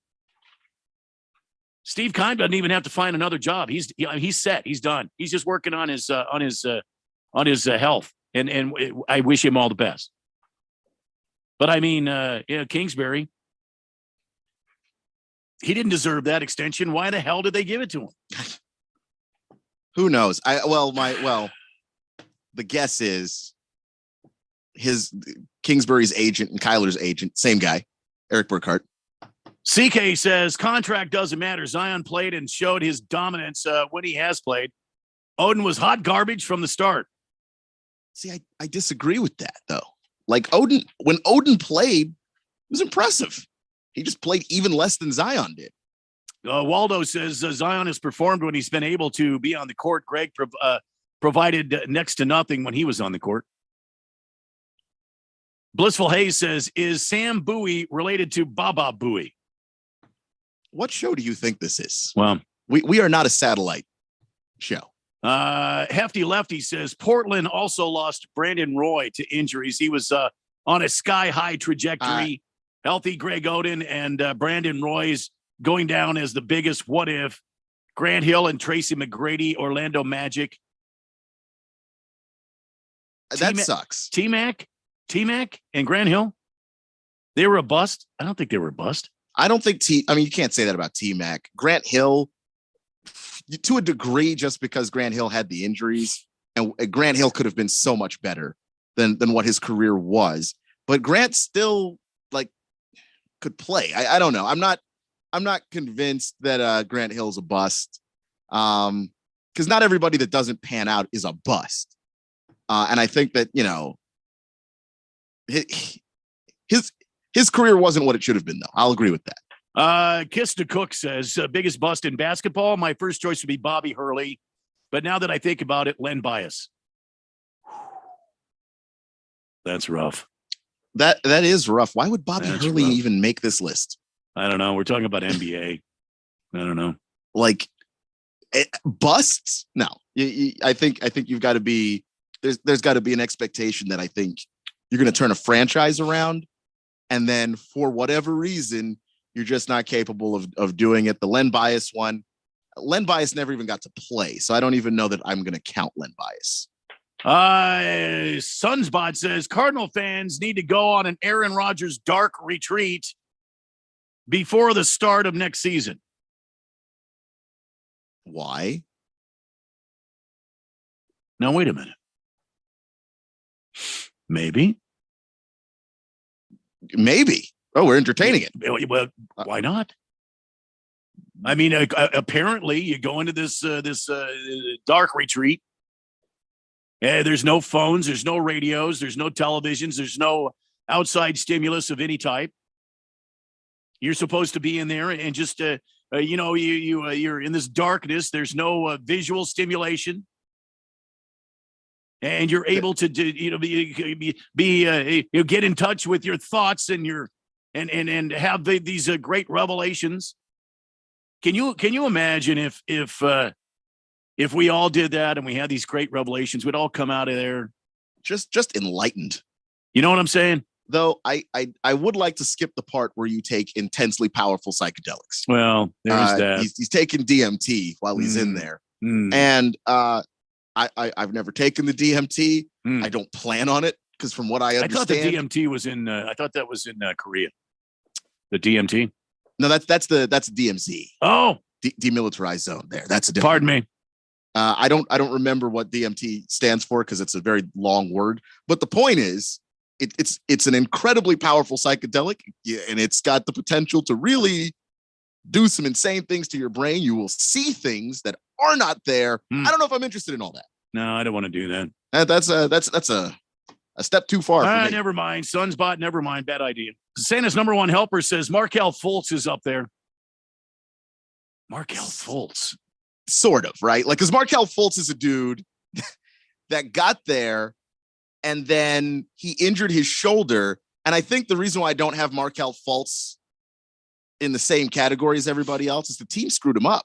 Speaker 4: Steve Keim doesn't even have to find another job. He's set. He's done. He's just working on his health, and I wish him all the best. But I mean, Kingsbury. He didn't deserve that extension. Why the hell did they give it to him?
Speaker 6: Who knows? The guess is Kingsbury's agent and Kyler's agent, same guy, Eric Burkhart.
Speaker 4: CK says contract doesn't matter. Zion played and showed his dominance when he has played. Odin was hot garbage from the start.
Speaker 6: See, I disagree with that though. Like when Odin played, it was impressive. He just played even less than Zion did.
Speaker 4: Waldo says Zion has performed when he's been able to be on the court. Greg provided next to nothing when he was on the court. Blissful Hayes says, is Sam Bowie related to Baba Booey?
Speaker 6: What show do you think this is?
Speaker 4: Well,
Speaker 6: we are not a satellite show.
Speaker 4: Hefty Lefty says Portland also lost Brandon Roy to injuries. He was on a sky-high trajectory. Healthy Greg Oden and Brandon Roy's going down as the biggest what if. Grant Hill and Tracy McGrady, Orlando Magic.
Speaker 6: That sucks.
Speaker 4: T-Mac and Grant Hill, they were a bust. I don't think they were a bust.
Speaker 6: I don't think you can't say that about T-Mac. Grant Hill, to a degree, just because Grant Hill had the injuries, and Grant Hill could have been so much better than what his career was. But Grant still could play. I don't know. I'm not convinced that Grant Hill's a bust. Because not everybody that doesn't pan out is a bust. And I think that, his career wasn't what it should have been, though. I'll agree with that.
Speaker 4: Kiss to Cook says, biggest bust in basketball. My first choice would be Bobby Hurley. But now that I think about it, Len Bias. That's rough.
Speaker 6: That is rough. Why would Bobby Hurley even make this list?
Speaker 4: I don't know. We're talking about NBA. I don't know.
Speaker 6: Busts? No. I think you've got to be. There's got to be an expectation that I think you're going to turn a franchise around, and then for whatever reason, you're just not capable of doing it. The Len Bias one. Len Bias never even got to play, so I don't even know that I'm going to count Len Bias.
Speaker 4: Sunsbot says Cardinal fans need to go on an Aaron Rodgers dark retreat before the start of next season.
Speaker 6: Why?
Speaker 4: Now, wait a minute. Maybe.
Speaker 6: Oh, we're entertaining it.
Speaker 4: Well, why not? I mean, apparently you go into this dark retreat. There's no phones, there's no radios, there's no televisions, there's no outside stimulus of any type. You're supposed to be in there and just, you're in this darkness. There's no visual stimulation, and you're able to get in touch with your thoughts and and have these great revelations. Can you imagine if we all did that and we had these great revelations, we'd all come out of there
Speaker 6: just enlightened.
Speaker 4: You know what I'm saying?
Speaker 6: Though I would like to skip the part where you take intensely powerful psychedelics.
Speaker 4: Well, there's that.
Speaker 6: He's taking DMT while he's in there. And I've never taken the DMT. I don't plan on it because from what I understand.
Speaker 4: I thought the DMT was in I thought that was in Korea. The DMT?
Speaker 6: No, that's DMZ.
Speaker 4: Oh,
Speaker 6: demilitarized zone there. That's a different.
Speaker 4: Pardon me.
Speaker 6: I don't remember what DMT stands for because it's a very long word. But the point is, it's an incredibly powerful psychedelic, and it's got the potential to really do some insane things to your brain. You will see things that are not there. I don't know if I'm interested in all that.
Speaker 4: No, I don't want to do that.
Speaker 6: That's a step too far for me.
Speaker 4: Never mind. Sunsbot, never mind. Bad idea. Santa's number one helper says Markelle Fultz is up there. Markelle Fultz.
Speaker 6: Sort of, right? Like, because Markelle Fultz is a dude that got there and then he injured his shoulder. And I think the reason why I don't have Markelle Fultz in the same category as everybody else is the team screwed him up.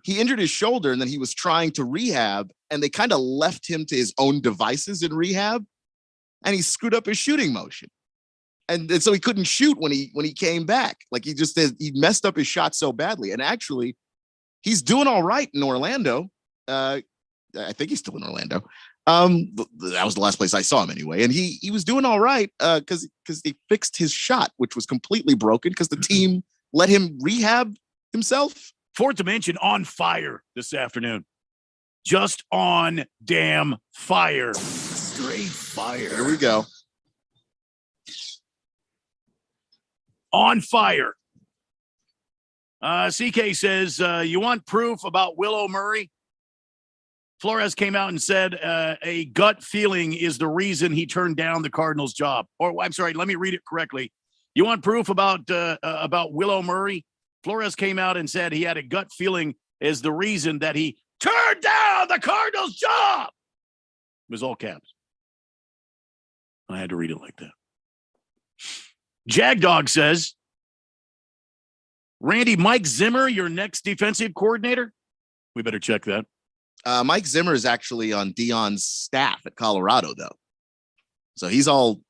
Speaker 6: He injured his shoulder and then he was trying to rehab and they kind of left him to his own devices in rehab and he screwed up his shooting motion. And so he couldn't shoot when he came back. Like he messed up his shot so badly. And actually, he's doing all right in Orlando. I think he's still in Orlando. That was the last place I saw him anyway. And he was doing all right because they fixed his shot, which was completely broken because the team let him rehab himself.
Speaker 4: Fourth Dimension on fire this afternoon. Just on damn fire. Straight fire.
Speaker 6: Here we go.
Speaker 4: On fire. CK says, you want proof about Willow Murray? Flores came out and said a gut feeling is the reason he turned down the Cardinals job. Or I'm sorry, let me read it correctly. You want proof about Willow Murray? Flores came out and said he had a gut feeling is the reason that he turned down the Cardinals job. It was all caps. I had to read it like that. Jagdog says, Randy, Mike Zimmer, your next defensive coordinator? We better check that.
Speaker 6: Mike Zimmer is actually on Dion's staff at Colorado, though. So he's all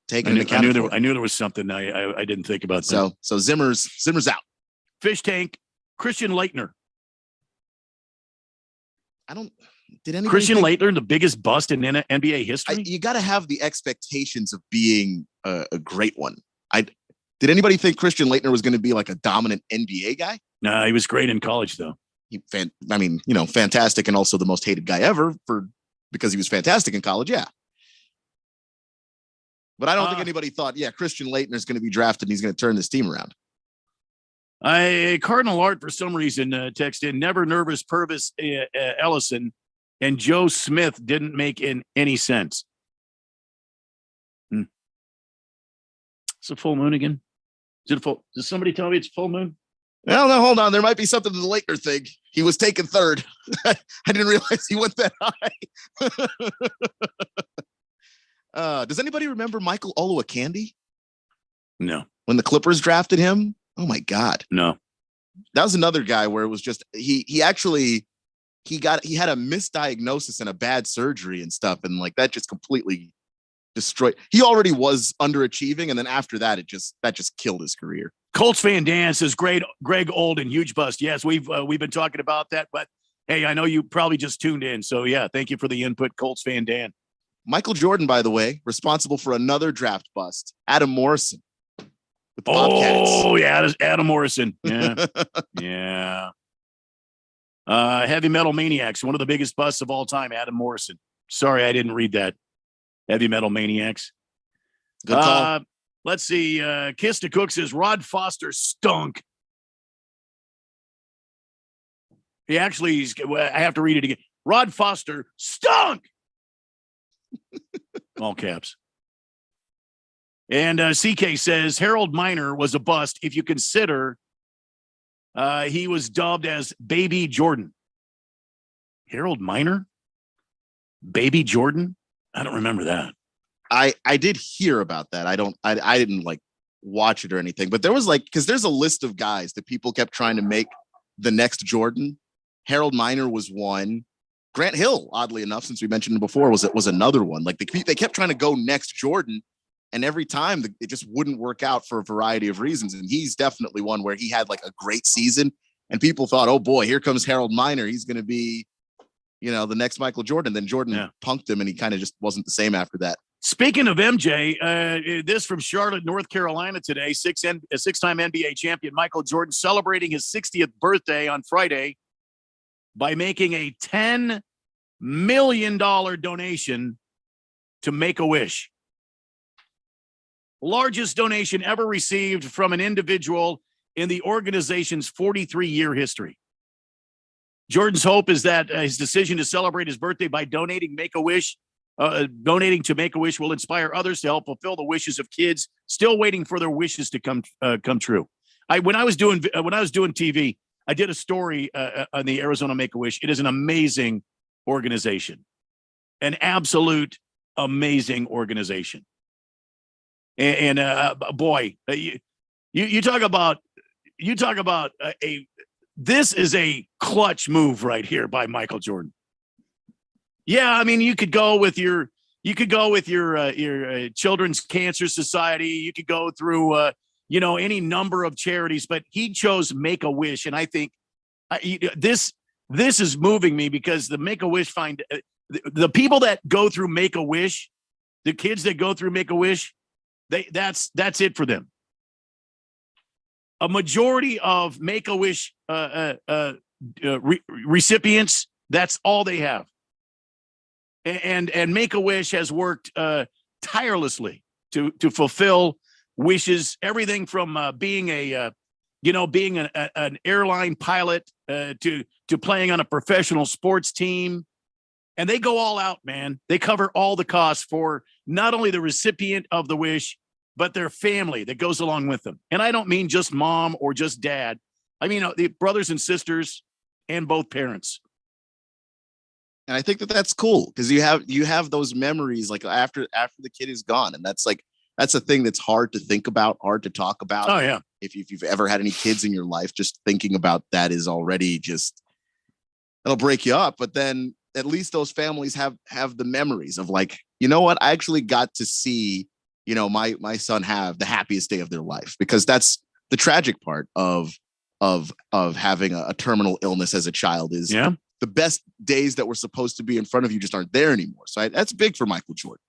Speaker 6: taking
Speaker 4: I knew there was something I didn't think about.
Speaker 6: So Zimmer's out.
Speaker 4: Fish Tank, Christian Laettner.
Speaker 6: Did anybody
Speaker 4: Christian Laettner, the biggest bust in NBA history?
Speaker 6: You got to have the expectations of being a great one. Did anybody think Christian Laettner was going to be like a dominant NBA guy?
Speaker 4: No, he was great in college, though.
Speaker 6: Fantastic, and also the most hated guy ever because he was fantastic in college. Yeah. But I don't think anybody thought, Christian Laettner is going to be drafted and he's going to turn this team around.
Speaker 4: Cardinal Art, for some reason, texted in, never nervous Purvis Ellison and Joe Smith didn't make any sense. It's a full moon again. Did somebody tell me it's full moon?
Speaker 6: Well, no, hold on. There might be something to the Laettner thing. He was taken third. I didn't realize he went that high. Does anybody remember Michael Olowokandi?
Speaker 4: No.
Speaker 6: When the Clippers drafted him? Oh my God.
Speaker 4: No.
Speaker 6: That was another guy where it was just he had a misdiagnosis and a bad surgery and stuff, and like that just completely destroyed. He already was underachieving, and then after that, that just killed his career.
Speaker 4: Colts Van Dan says, Greg Olden, huge bust. Yes, we've been talking about that, but hey, I know you probably just tuned in. So yeah, thank you for the input, Colts Van Dan.
Speaker 6: Michael Jordan, by the way, responsible for another draft bust. Adam Morrison with the Bobcats.
Speaker 4: Oh yeah, Adam Morrison. Yeah, yeah. Heavy Metal Maniacs, one of the biggest busts of all time. Adam Morrison. Sorry, I didn't read that. Heavy Metal Maniacs.
Speaker 6: Good call.
Speaker 4: Let's see. Kiss to Cook says Rod Foster stunk. I have to read it again. Rod Foster stunk. All caps. And CK says Harold Miner was a bust if you consider he was dubbed as Baby Jordan. Harold Miner? Baby Jordan? I don't remember that.
Speaker 6: I did hear about that. I didn't like watch it or anything, but there was because there's a list of guys that people kept trying to make the next Jordan. Harold Miner was one. Grant Hill, oddly enough, since we mentioned him before, was another one. Like they kept trying to go next Jordan, and every time it just wouldn't work out for a variety of reasons. And he's definitely one where he had like a great season, and people thought, oh boy, here comes Harold Miner. He's going to be, the next Michael Jordan. Then Jordan punked him, and he kind of just wasn't the same after that.
Speaker 4: Speaking of MJ, this from Charlotte, North Carolina today, six-time NBA champion Michael Jordan celebrating his 60th birthday on Friday by making a $10 million donation to Make-A-Wish. Largest donation ever received from an individual in the organization's 43-year history. Jordan's hope is that his decision to celebrate his birthday by donating donating to Make-A-Wish will inspire others to help fulfill the wishes of kids still waiting for their wishes to come true. When I was doing TV, I did a story on the Arizona Make-A-Wish. It is an amazing organization, an absolute amazing organization. And boy, you talk about this is a clutch move right here by Michael Jordan. Yeah, I mean, you could go with your Children's Cancer Society. You could go through any number of charities, but he chose Make-A-Wish, and I think this is moving me because the Make-A-Wish the people that go through Make-A-Wish, the kids that go through Make-A-Wish, that's it for them. A majority of Make-A-Wish recipients, that's all they have. And Make-A-Wish has worked tirelessly to fulfill wishes, everything from being an airline pilot to playing on a professional sports team. And they go all out, man. They cover all the costs for not only the recipient of the wish, but their family that goes along with them. And I don't mean just mom or just dad. I mean the brothers and sisters and both parents.
Speaker 6: And I think that's cool because you have those memories like after the kid is gone. And that's a thing that's hard to think about, hard to talk about.
Speaker 4: Oh, yeah.
Speaker 6: If you've ever had any kids in your life, just thinking about that is already it'll break you up. But then at least those families have the memories of like, you know what? I actually got to see, my son have the happiest day of their life, because that's the tragic part of having a terminal illness as a child is the best days that were supposed to be in front of you just aren't there anymore. So that's big for Michael Jordan.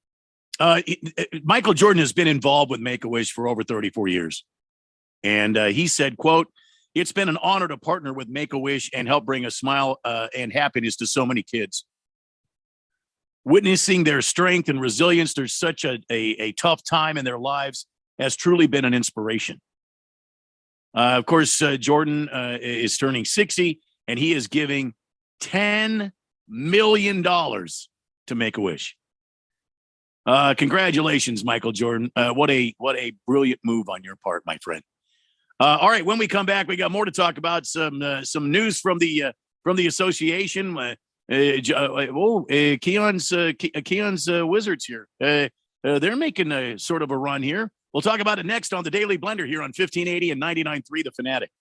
Speaker 4: Michael Jordan has been involved with Make-A-Wish for over 34 years. And he said, quote, "It's been an honor to partner with Make-A-Wish and help bring a smile and happiness to so many kids. Witnessing their strength and resilience through such a tough time in their lives has truly been an inspiration." Of course, Jordan is turning 60, and he is giving $10 million to Make-A-Wish. Congratulations, Michael Jordan. What a brilliant move on your part, my friend. All right, when we come back, we got more to talk about. Some news from the association. Keon's Wizards here. They're making a sort of a run here. We'll talk about it next on the Daily Blender here on 1580 and 99.3 The Fanatic.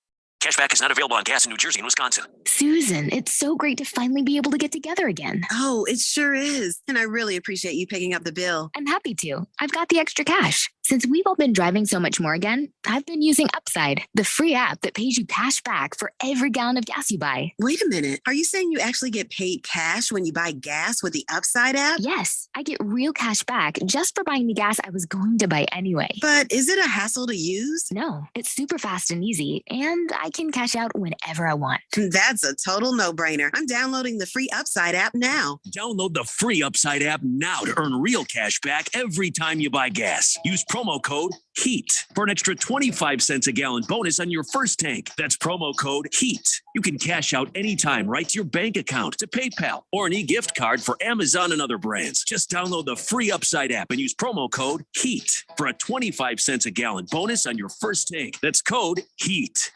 Speaker 10: Cashback is not available on gas in New Jersey and Wisconsin.
Speaker 3: Susan, it's so great to finally be able to get together again.
Speaker 14: Oh, it sure is. And I really appreciate you picking up the bill.
Speaker 3: I'm happy to. I've got the extra cash. Since we've all been driving so much more again, I've been using Upside, the free app that pays you cash back for every gallon of gas you buy.
Speaker 14: Wait a minute. Are you saying you actually get paid cash when you buy gas with the Upside app?
Speaker 3: Yes, I get real cash back just for buying the gas I was going to buy anyway.
Speaker 14: But is it a hassle to use?
Speaker 3: No, it's super fast and easy, and I can cash out whenever I want.
Speaker 14: That's a total no-brainer. I'm downloading the free Upside app now.
Speaker 11: Download the free Upside app now to earn real cash back every time you buy gas. Use promo code HEAT for an extra 25 cents a gallon bonus on your first tank. That's promo code HEAT. You can cash out anytime right to your bank account, to PayPal, or an e-gift card for Amazon and other brands. Just download the free Upside app and use promo code HEAT for a 25 cents a gallon bonus on your first tank. That's code HEAT.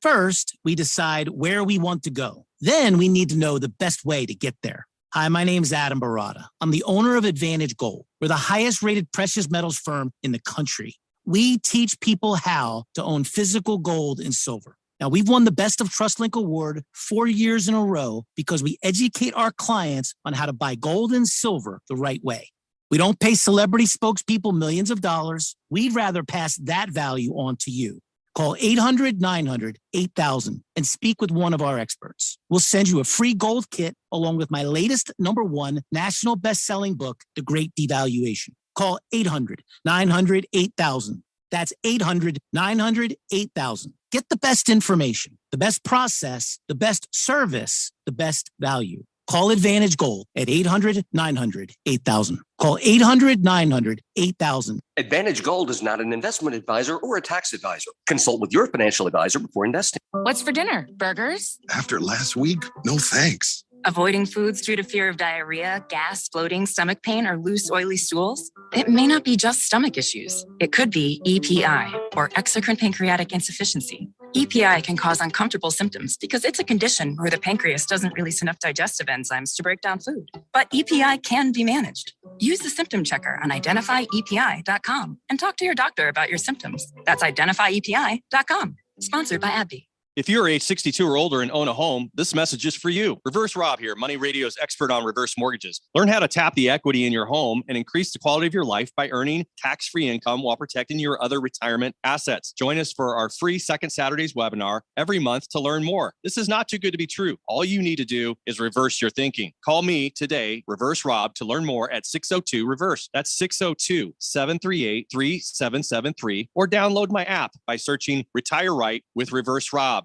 Speaker 15: First, we decide where we want to go. Then we need to know the best way to get there. Hi, my name's Adam Barada. I'm the owner of Advantage Gold. We're the highest rated precious metals firm in the country. We teach people how to own physical gold and silver. Now, we've won the Best of TrustLink Award 4 years in a row because we educate our clients on how to buy gold and silver the right way. We don't pay celebrity spokespeople millions of dollars. We'd rather pass that value on to you. Call 800-900-8000 and speak with one of our experts. We'll send you a free gold kit along with my latest #1 national best-selling book, The Great Devaluation. Call 800-900-8000. That's 800-900-8000. Get the best information, the best process, the best service, the best value. Call Advantage Gold at 800-900-8000. Call 800-900-8000.
Speaker 17: Advantage Gold is not an investment advisor or a tax advisor. Consult with your financial advisor before investing.
Speaker 13: What's for dinner? Burgers?
Speaker 22: After last week, no thanks.
Speaker 13: Avoiding foods due to fear of diarrhea, gas, bloating, stomach pain, or loose, oily stools? It may not be just stomach issues. It could be EPI, or exocrine pancreatic insufficiency. EPI can cause uncomfortable symptoms because it's a condition where the pancreas doesn't release enough digestive enzymes to break down food. But EPI can be managed. Use the symptom checker on identifyepi.com and talk to your doctor about your symptoms. That's identifyepi.com. Sponsored by AbbVie.
Speaker 18: If you're age 62 or older and own a home, this message is for you. Reverse Rob here, Money Radio's expert on reverse mortgages. Learn how to tap the equity in your home and increase the quality of your life by earning tax-free income while protecting your other retirement assets. Join us for our free Second Saturdays webinar every month to learn more. This is not too good to be true. All you need to do is reverse your thinking. Call me today, Reverse Rob, to learn more at 602-REVERSE. That's 602-738-3773, or download my app by searching Retire Right with Reverse Rob.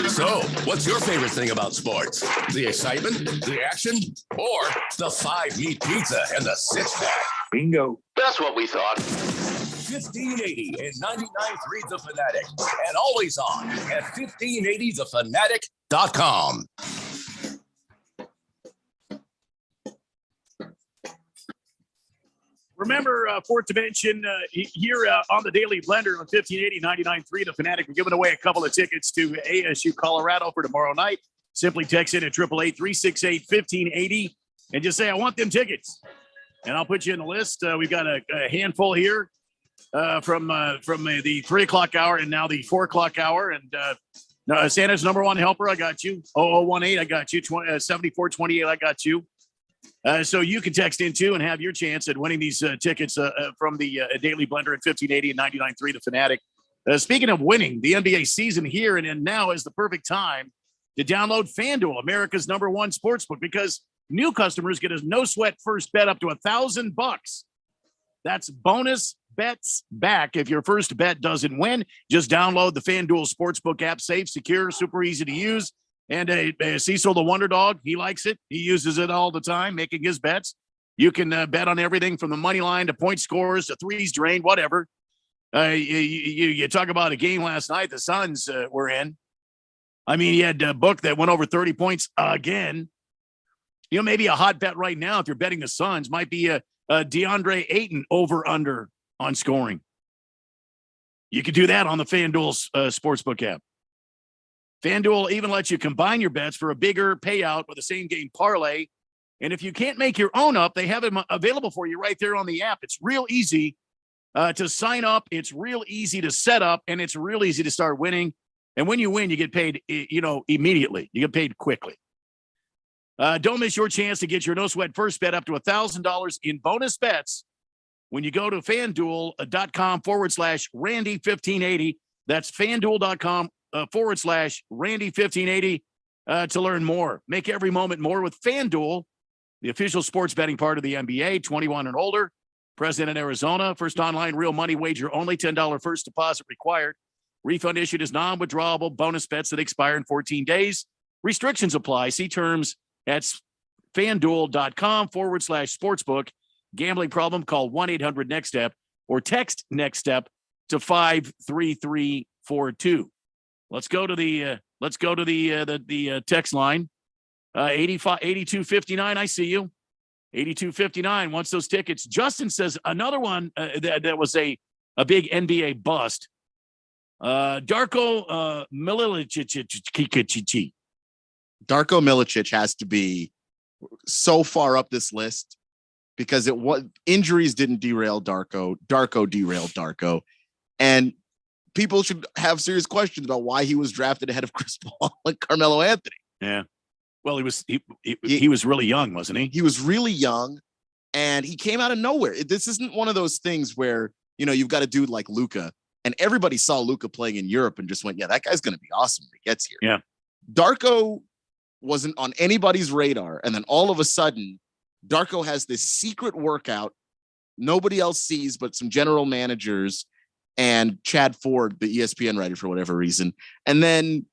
Speaker 12: So, what's your favorite thing about sports? The excitement, the action, or the 5-meat pizza and the six-pack?
Speaker 22: Bingo.
Speaker 12: That's what we thought. 1580 and 99.3 The Fanatic, and always on at 1580thefanatic.com.
Speaker 5: Remember, fourth dimension here on the Daily Blender on 1580 99.3 The Fanatic. We're giving away a couple of tickets to ASU Colorado for tomorrow night. Simply text in at 888-368-1580 and just say, I want them tickets. And I'll put you in the list. We've got a handful here from the 3 o'clock hour and now the 4 o'clock hour. And Santa's number one helper, I got you. 0018, I got you. 7428, I got you. So you can text in too and have your chance at winning these tickets from the Daily Blender at 1580 and 99.3 The Fanatic. Speaking of winning, the NBA season here and now is the perfect time to download FanDuel, America's #1 sportsbook, because new customers get a no-sweat first bet up to $1,000. That's bonus bets back if your first bet doesn't win. Just download the FanDuel Sportsbook app. Safe, secure, super easy to use. And Cecil the Wonder Dog, he likes it. He uses it all the time, making his bets. You can bet on everything from the money line to point scores to threes drained, whatever. You talk about a game last night the Suns were in. I mean, he had a book that went over 30 points again. You know, maybe a hot bet right now, if you're betting the Suns, might be a DeAndre Ayton over-under on scoring. You could do that on the FanDuel Sportsbook app. FanDuel even lets you combine your bets for a bigger payout with a same-game parlay. And if you can't make your own up, they have them available for you right there on the app. It's real easy to sign up. It's real easy to set up, and it's real easy to start winning. And when you win, you get paid, immediately. You get paid quickly. Don't miss your chance to get your no-sweat first bet up to $1,000 in bonus bets when you go to FanDuel.com/Randy1580. That's FanDuel.com /Randy1580 to learn more. Make every moment more with FanDuel, the official sports betting part of the NBA, 21 and older. Present in Arizona. First online real money wager only. $10 first deposit required. Refund issued as non-withdrawable bonus bets that expire in 14 days. Restrictions apply. See terms at FanDuel.com /sportsbook. Gambling problem? Call 1-800-NEXT-STEP or text NEXT STEP to 53342. Let's go to the text line. 8259. I see you. 8259 wants those tickets. Justin says another one that was a big NBA bust. Darko Milicic.
Speaker 6: Darko Milicic has to be so far up this list because injuries didn't derail Darko. Darko derailed Darko, and people should have serious questions about why he was drafted ahead of Chris Paul and Carmelo Anthony.
Speaker 5: Yeah. Well, he was really young, wasn't he?
Speaker 6: He was really young, and he came out of nowhere. This isn't one of those things where, you've got a dude like Luka, and everybody saw Luka playing in Europe and just went, yeah, that guy's going to be awesome when he gets here.
Speaker 5: Yeah.
Speaker 6: Darko wasn't on anybody's radar, and then all of a sudden, Darko has this secret workout nobody else sees but some general managers and Chad Ford, the ESPN writer for whatever reason. And then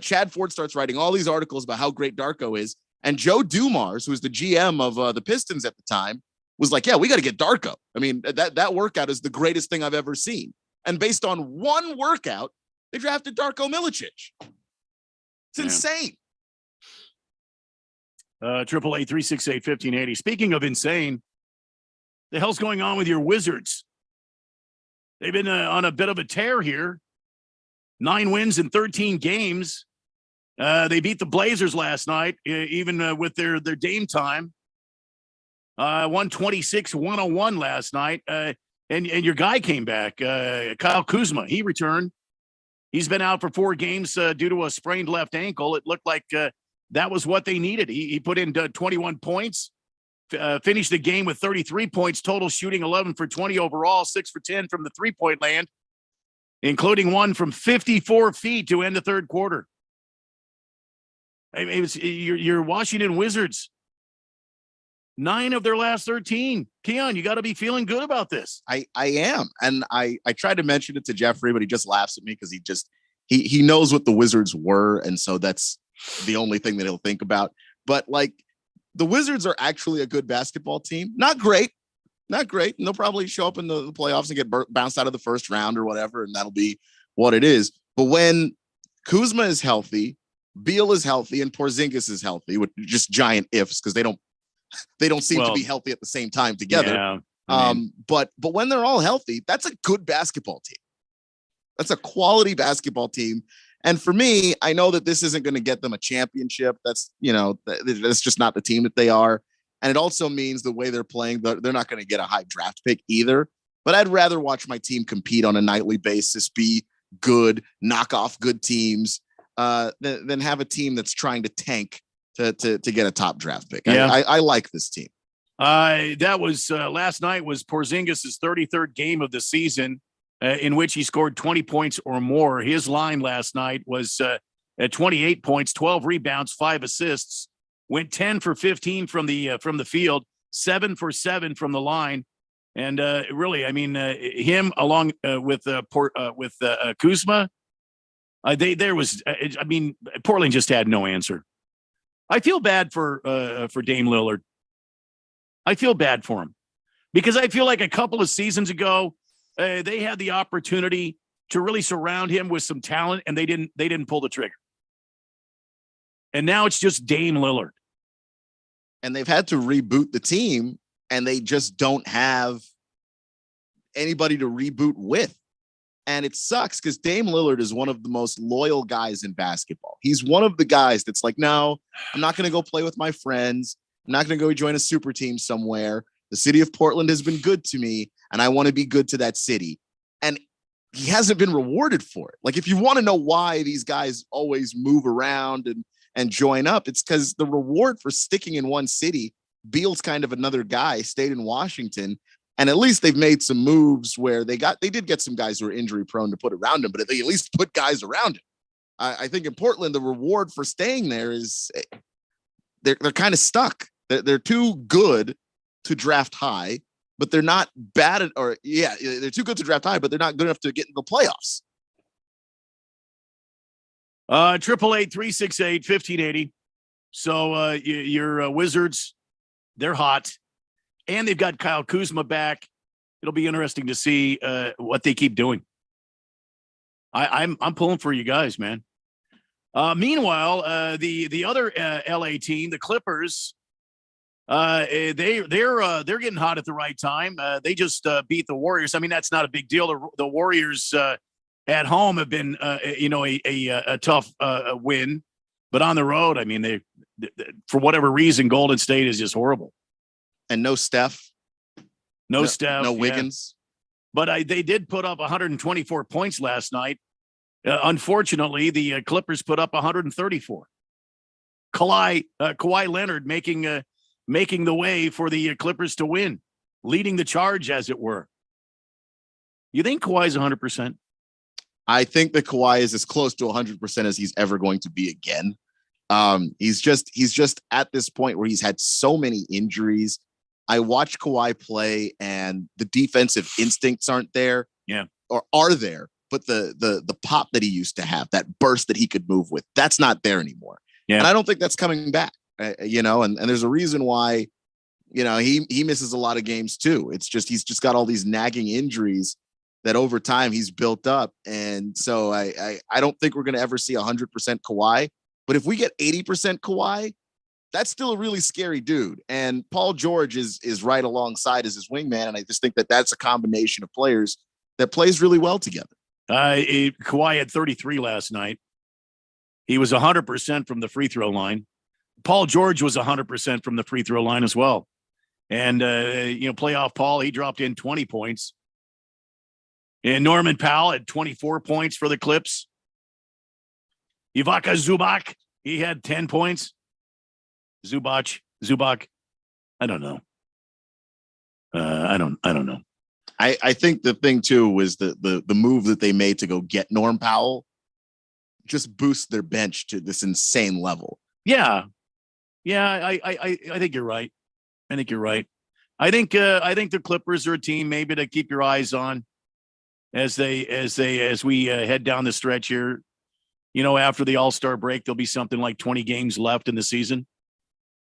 Speaker 6: Chad Ford starts writing all these articles about how great Darko is. And Joe Dumars, who was the GM of the Pistons at the time, was like, yeah, we got to get Darko. I mean, that workout is the greatest thing I've ever seen. And based on one workout, they drafted Darko Milicic. It's insane.
Speaker 4: 888-368-1580. Speaking of insane, the hell's going on with your Wizards? They've been on a bit of a tear here. 9 wins in 13 games. They beat the Blazers last night, even with their Dame time. 126-101 last night. And your guy came back, Kyle Kuzma. He returned. He's been out for 4 games due to a sprained left ankle. It looked like that was what they needed. He put in 21 points, finished the game with 33 points total, shooting 11 for 20 overall, 6 for 10 from the three-point land, including one from 54 feet to end the third quarter. I mean, your Washington Wizards, 9 of their last 13. Keon, you got to be feeling good about this.
Speaker 6: I am. And I tried to mention it to Jeffrey, but he just laughs at me because he knows what the Wizards were. And so that's the only thing that he'll think about. But like, the Wizards are actually a good basketball team. Not great. And they'll probably show up in the playoffs and get bounced out of the first round or whatever. And that'll be what it is. But when Kuzma is healthy, Beal is healthy, and Porzingis is healthy, with just giant ifs because they don't seem to be healthy at the same time together. Yeah, but when they're all healthy, that's a good basketball team. That's a quality basketball team. And for me, I know that this isn't going to get them a championship. That's just not the team that they are. And it also means the way they're playing, they're not going to get a high draft pick either. But I'd rather watch my team compete on a nightly basis, be good, knock off good teams, than have a team that's trying to tank to get a top draft pick. Yeah. I like this team.
Speaker 4: That was last night was Porzingis' 33rd game of the season, in which he scored 20 points or more. His line last night was at 28 points, 12 rebounds, 5 assists, went 10 for 15 from the field, 7 for 7 from the line. And really, I mean, him along with Kuzma, Portland just had no answer. I feel bad for Dame Lillard. I feel bad for him because I feel like a couple of seasons ago, they had the opportunity to really surround him with some talent, and they didn't pull the trigger. And now it's just Dame Lillard.
Speaker 6: And they've had to reboot the team, and they just don't have anybody to reboot with. And it sucks because Dame Lillard is one of the most loyal guys in basketball. He's one of the guys that's like, no, I'm not going to go play with my friends. I'm not going to go join a super team somewhere. The city of Portland has been good to me, and I want to be good to that city. And he hasn't been rewarded for it. Like, if you want to know why these guys always move around and join up, it's because the reward for sticking in one city, Beal's kind of another guy, stayed in Washington. And at least they've made some moves where they did get some guys who are injury prone to put around him, but they at least put guys around him. I think in Portland, the reward for staying there is they're kind of stuck. They're too good to draft high, but they're not bad at, they're too good to draft high, but they're not good enough to get in the playoffs.
Speaker 4: 888-368-1580. So your Wizards, they're hot. And they've got Kyle Kuzma back. It'll be interesting to see what they keep doing. I'm pulling for you guys, man. Meanwhile, the other LA team, the Clippers, they're getting hot at the right time. They just beat the Warriors. I mean, that's not a big deal. The Warriors at home have been a tough win, but on the road, I mean, they for whatever reason, Golden State is just horrible.
Speaker 6: And no Steph.
Speaker 4: No Steph.
Speaker 6: No Wiggins.
Speaker 4: Yeah. But they did put up 124 points last night. Unfortunately, the Clippers put up 134. Kawhi Leonard making the way for the Clippers to win, leading the charge, as it were. You think Kawhi's 100%?
Speaker 6: I think that Kawhi is as close to 100% as he's ever going to be again. He's just at this point where he's had so many injuries. I watch Kawhi play and the defensive instincts aren't there.
Speaker 4: Yeah.
Speaker 6: Or are there, but the pop that he used to have, that burst that he could move with, that's not there anymore.
Speaker 4: Yeah.
Speaker 6: And I don't think that's coming back. and there's a reason why, he misses a lot of games too. It's just, he's just got all these nagging injuries that over time he's built up. And so I don't think we're going to ever see 100% Kawhi, but if we get 80% Kawhi, that's still a really scary dude. And Paul George is right alongside as his wingman. And I just think that that's a combination of players that plays really well together.
Speaker 4: Kawhi had 33 last night. He was 100% from the free throw line. Paul George was 100% from the free throw line as well. And, playoff Paul, he dropped in 20 points. And Norman Powell had 24 points for the Clips. Ivica Zubac, he had 10 points. Zubac, I don't know. I don't know.
Speaker 6: I think the thing too was the move that they made to go get Norm Powell just boost their bench to this insane level.
Speaker 4: Yeah. I think you're right. I think the Clippers are a team maybe to keep your eyes on as we head down the stretch here. After the All-Star break, there'll be something like 20 games left in the season.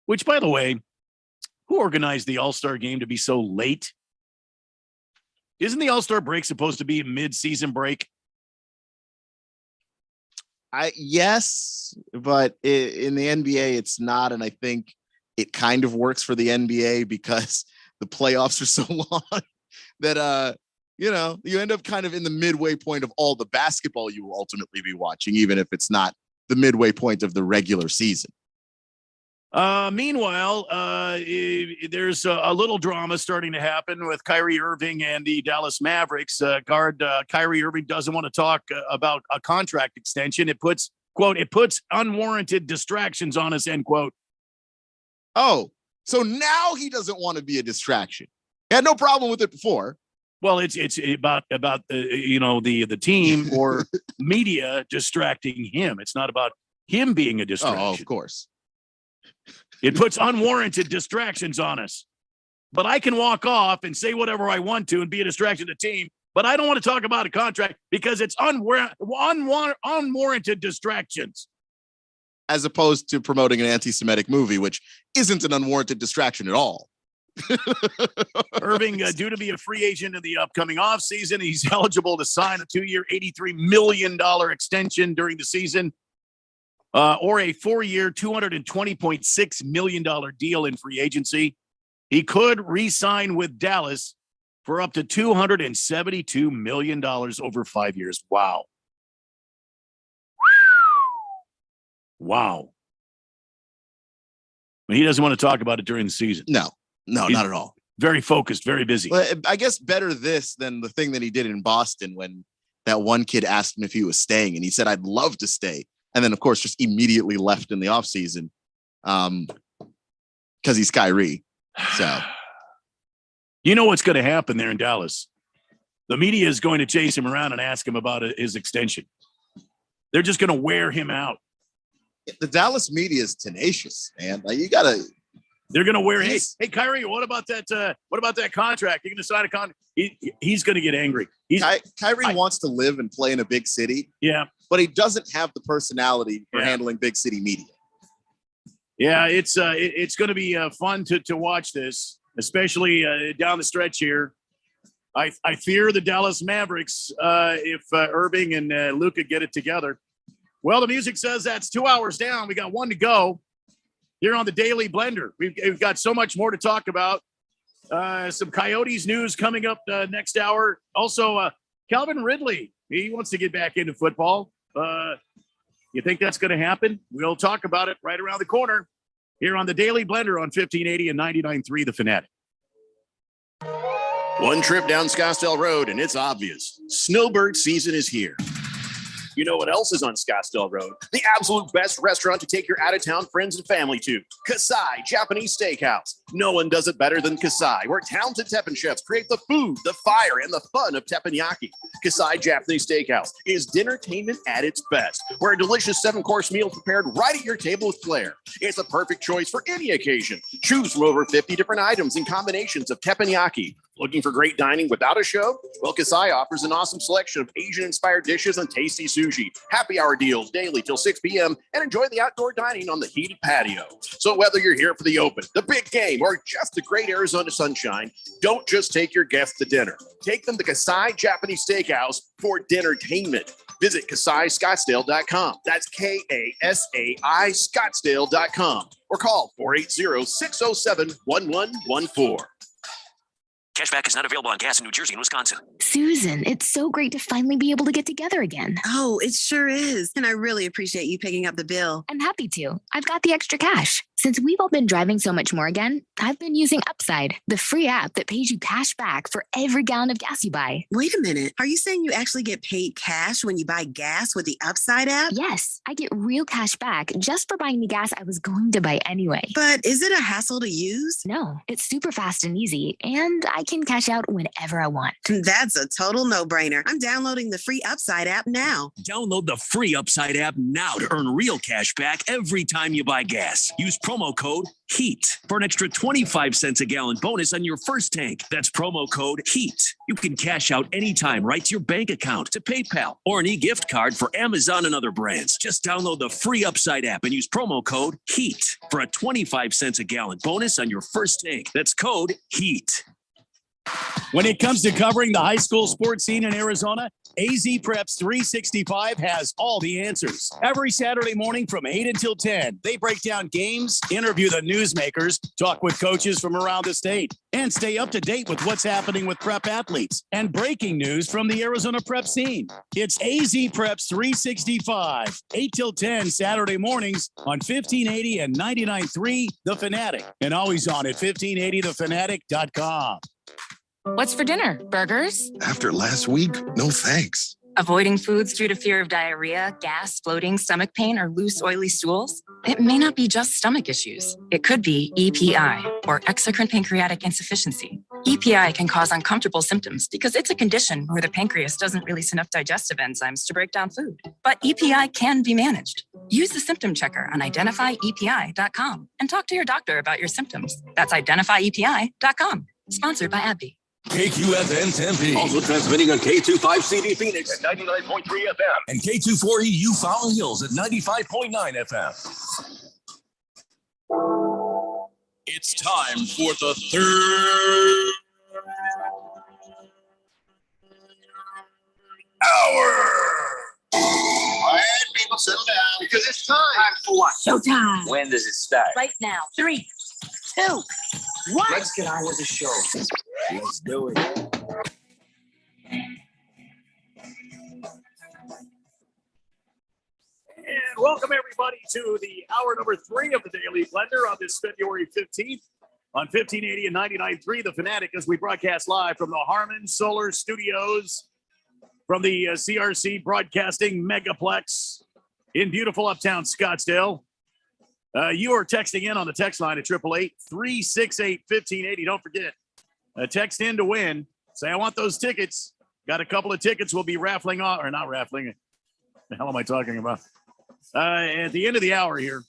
Speaker 4: Which, by the way, who organized the All-Star game to be so late? Isn't the All-Star break supposed to be a mid-season break?
Speaker 6: Yes, but in the NBA, it's not. And I think it kind of works for the NBA because the playoffs are so long that, you end up kind of in the midway point of all the basketball you will ultimately be watching, even if it's not the midway point of the regular season.
Speaker 4: Meanwhile, there's a little drama starting to happen with Kyrie Irving and the Dallas Mavericks. Kyrie Irving doesn't want to talk about a contract extension. It puts unwarranted distractions on us, end quote.
Speaker 6: Oh, so now he doesn't want to be a distraction. He had no problem with it before.
Speaker 4: Well, it's about the team or media distracting him. It's not about him being a distraction.
Speaker 6: Oh, of course.
Speaker 4: It puts unwarranted distractions on us. But I can walk off and say whatever I want to and be a distraction to the team. But I don't want to talk about a contract because it's unwarranted distractions.
Speaker 6: As opposed to promoting an anti-Semitic movie, which isn't an unwarranted distraction at all.
Speaker 4: Irving, due to be a free agent in the upcoming offseason, he's eligible to sign a 2-year, $83 million extension during the season. Or a 4-year, $220.6 million deal in free agency. He could re-sign with Dallas for up to $272 million over 5 years. Wow. Wow. But he doesn't want to talk about it during the season.
Speaker 6: No, not at all.
Speaker 4: Very focused, very busy.
Speaker 6: Well, I guess better this than the thing that he did in Boston when that one kid asked him if he was staying, and he said, "I'd love to stay." And then, of course, just immediately left in the offseason because he's Kyrie. So,
Speaker 4: you know what's going to happen there in Dallas? The media is going to chase him around and ask him about his extension. They're just going to wear him out.
Speaker 6: The Dallas media is tenacious, man. Like, you got to.
Speaker 4: They're going to wear. Hey, Kyrie, what about that? What about that contract? You're going to sign a contract. He's going to get angry.
Speaker 6: Kyrie wants to live and play in a big city.
Speaker 4: Yeah.
Speaker 6: But he doesn't have the personality for handling big city media.
Speaker 4: Yeah, it's going to be fun to watch this, especially down the stretch here. I fear the Dallas Mavericks if Irving and Luka get it together. Well, the music says that's 2 hours down. We got one to go here on the Daily Blender. We've got so much more to talk about. Some Coyotes news coming up next hour. Also, Calvin Ridley, he wants to get back into football. You think that's going to happen? We'll talk about it right around the corner here on the Daily Blender on 1580 and 99.3 The Fanatic.
Speaker 5: One trip down Scottsdale Road, and it's obvious. Snowbird season is here. You know what else is on Scottsdale Road? The absolute best restaurant to take your out-of-town friends and family to. Kasai Japanese Steakhouse. No one does it better than Kasai, where talented teppanyaki chefs create the food, the fire, and the fun of teppanyaki. Kasai Japanese Steakhouse is dinnertainment at its best, where a delicious 7-course meal prepared right at your table with flair. It's a perfect choice for any occasion. Choose from over 50 different items and combinations of teppanyaki, Looking for great dining without a show? Well, Kasai offers an awesome selection of Asian-inspired dishes and tasty sushi. Happy hour deals daily till 6 p.m. and enjoy the outdoor dining on the heated patio. So whether you're here for the open, the big game, or just the great Arizona sunshine, don't just take your guests to dinner. Take them to Kasai Japanese Steakhouse for dinnertainment. Visit KasaiScottsdale.com. That's KASAI Scottsdale.com. Or call 480-607-1114.
Speaker 10: Cashback is not available on gas in New Jersey and Wisconsin.
Speaker 3: Susan, it's so great to finally be able to get together again.
Speaker 14: Oh, it sure is. And I really appreciate you picking up the bill.
Speaker 3: I'm happy to. I've got the extra cash. Since we've all been driving so much more again, I've been using Upside, the free app that pays you cash back for every gallon of gas you buy.
Speaker 14: Wait a minute. Are you saying you actually get paid cash when you buy gas with the Upside app?
Speaker 3: Yes, I get real cash back just for buying the gas I was going to buy anyway.
Speaker 14: But is it a hassle to use?
Speaker 3: No, it's super fast and easy, and I can cash out whenever I want.
Speaker 14: That's a total no-brainer. I'm downloading the free Upside app now.
Speaker 11: Download the free Upside app now to earn real cash back every time you buy gas. Use promo code HEAT for an extra 25 cents a gallon bonus on your first tank. That's promo code HEAT. You can cash out anytime right to your bank account, to PayPal, or an e-gift card for Amazon and other brands. Just download the free Upside app and use promo code HEAT for a 25 cents a gallon bonus on your first tank. That's code HEAT.
Speaker 4: When it comes to covering the high school sports scene in Arizona, AZ Preps 365 has all the answers. Every Saturday morning from 8 until 10, they break down games, interview the newsmakers, talk with coaches from around the state, and stay up to date with what's happening with prep athletes and breaking news from the Arizona prep scene. It's AZ Preps 365, 8 till 10 Saturday mornings on 1580 and 99.3 The Fanatic, and always on at 1580thefanatic.com.
Speaker 13: What's for dinner? Burgers?
Speaker 22: After last week, no thanks.
Speaker 13: Avoiding foods due to fear of diarrhea, gas, bloating, stomach pain, or loose, oily stools? It may not be just stomach issues. It could be EPI, or exocrine pancreatic insufficiency. EPI can cause uncomfortable symptoms because it's a condition where the pancreas doesn't release enough digestive enzymes to break down food. But EPI can be managed. Use the symptom checker on identifyepi.com and talk to your doctor about your symptoms. That's identifyepi.com. Sponsored by AbbVie.
Speaker 12: KQFN Tempe.
Speaker 23: Also transmitting on K25CD Phoenix at 99.3 FM.
Speaker 12: And K24EU Fountain Hills at 95.9 FM.
Speaker 19: It's time for the third hour.
Speaker 23: All right, people, settle down because it's time for what?
Speaker 7: Showtime.
Speaker 23: When does it start?
Speaker 7: Right now. 3, 2, 1.
Speaker 23: Let's get on with the show. Let's do it.
Speaker 5: And welcome everybody to the hour number 3 of the Daily Blender on this February 15th on 1580 and 99.3 The Fanatic, as we broadcast live from the Harmon Solar Studios from the CRC Broadcasting Megaplex in beautiful uptown Scottsdale. You are texting in on the text line at 888-368-1580. Don't forget, text in to win. Say, I want those tickets. Got a couple of tickets we'll be raffling off, or not raffling. The hell am I talking about? At the end of the hour here,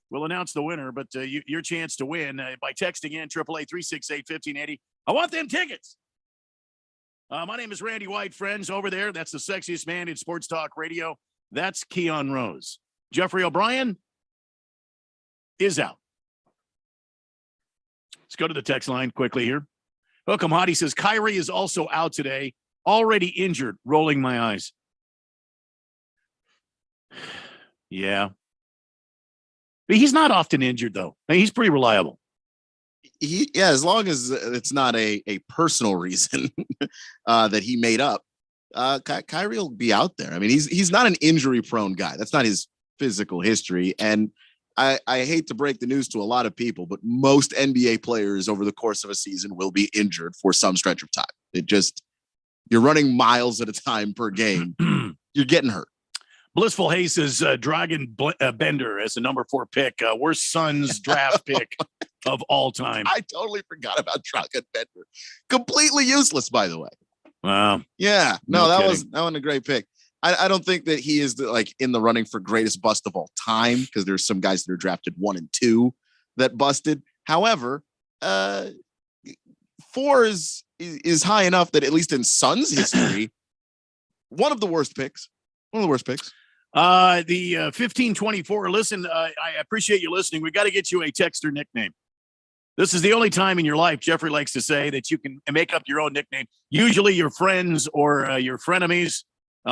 Speaker 5: we'll announce the winner, but your chance to win by texting in 888-368-1580. I want them tickets. My name is Randy White, friends. Over there, that's the sexiest man in sports talk radio. That's Keon Rose. Jeffrey O'Brien is out. Let's go to the text line quickly here. Welcome, Hottie says, Kyrie is also out today, already injured, rolling my eyes. Yeah. But he's not often injured, though. I mean, he's pretty reliable.
Speaker 6: Yeah, as long as it's not a personal reason that he made up, Kyrie will be out there. I mean, he's not an injury-prone guy. That's not his physical history. And I hate to break the news to a lot of people, but most NBA players over the course of a season will be injured for some stretch of time. You're running miles at a time per game. You're getting hurt.
Speaker 4: Blissful Hayes says Dragon Bender as the number 4 pick. Worst Suns draft pick of all time.
Speaker 6: I totally forgot about Dragon Bender. Completely useless, by the way.
Speaker 4: Wow.
Speaker 6: Yeah. No, that wasn't a great pick. I don't think that he is in the running for greatest bust of all time, because there's some guys that are drafted 1 and 2 that busted. However, 4 is high enough that at least in Suns history, one of the worst picks. The
Speaker 4: 1524. Listen, I appreciate you listening. We got to get you a texter nickname. This is the only time in your life, Jeffrey likes to say, that you can make up your own nickname. Usually your friends or your frenemies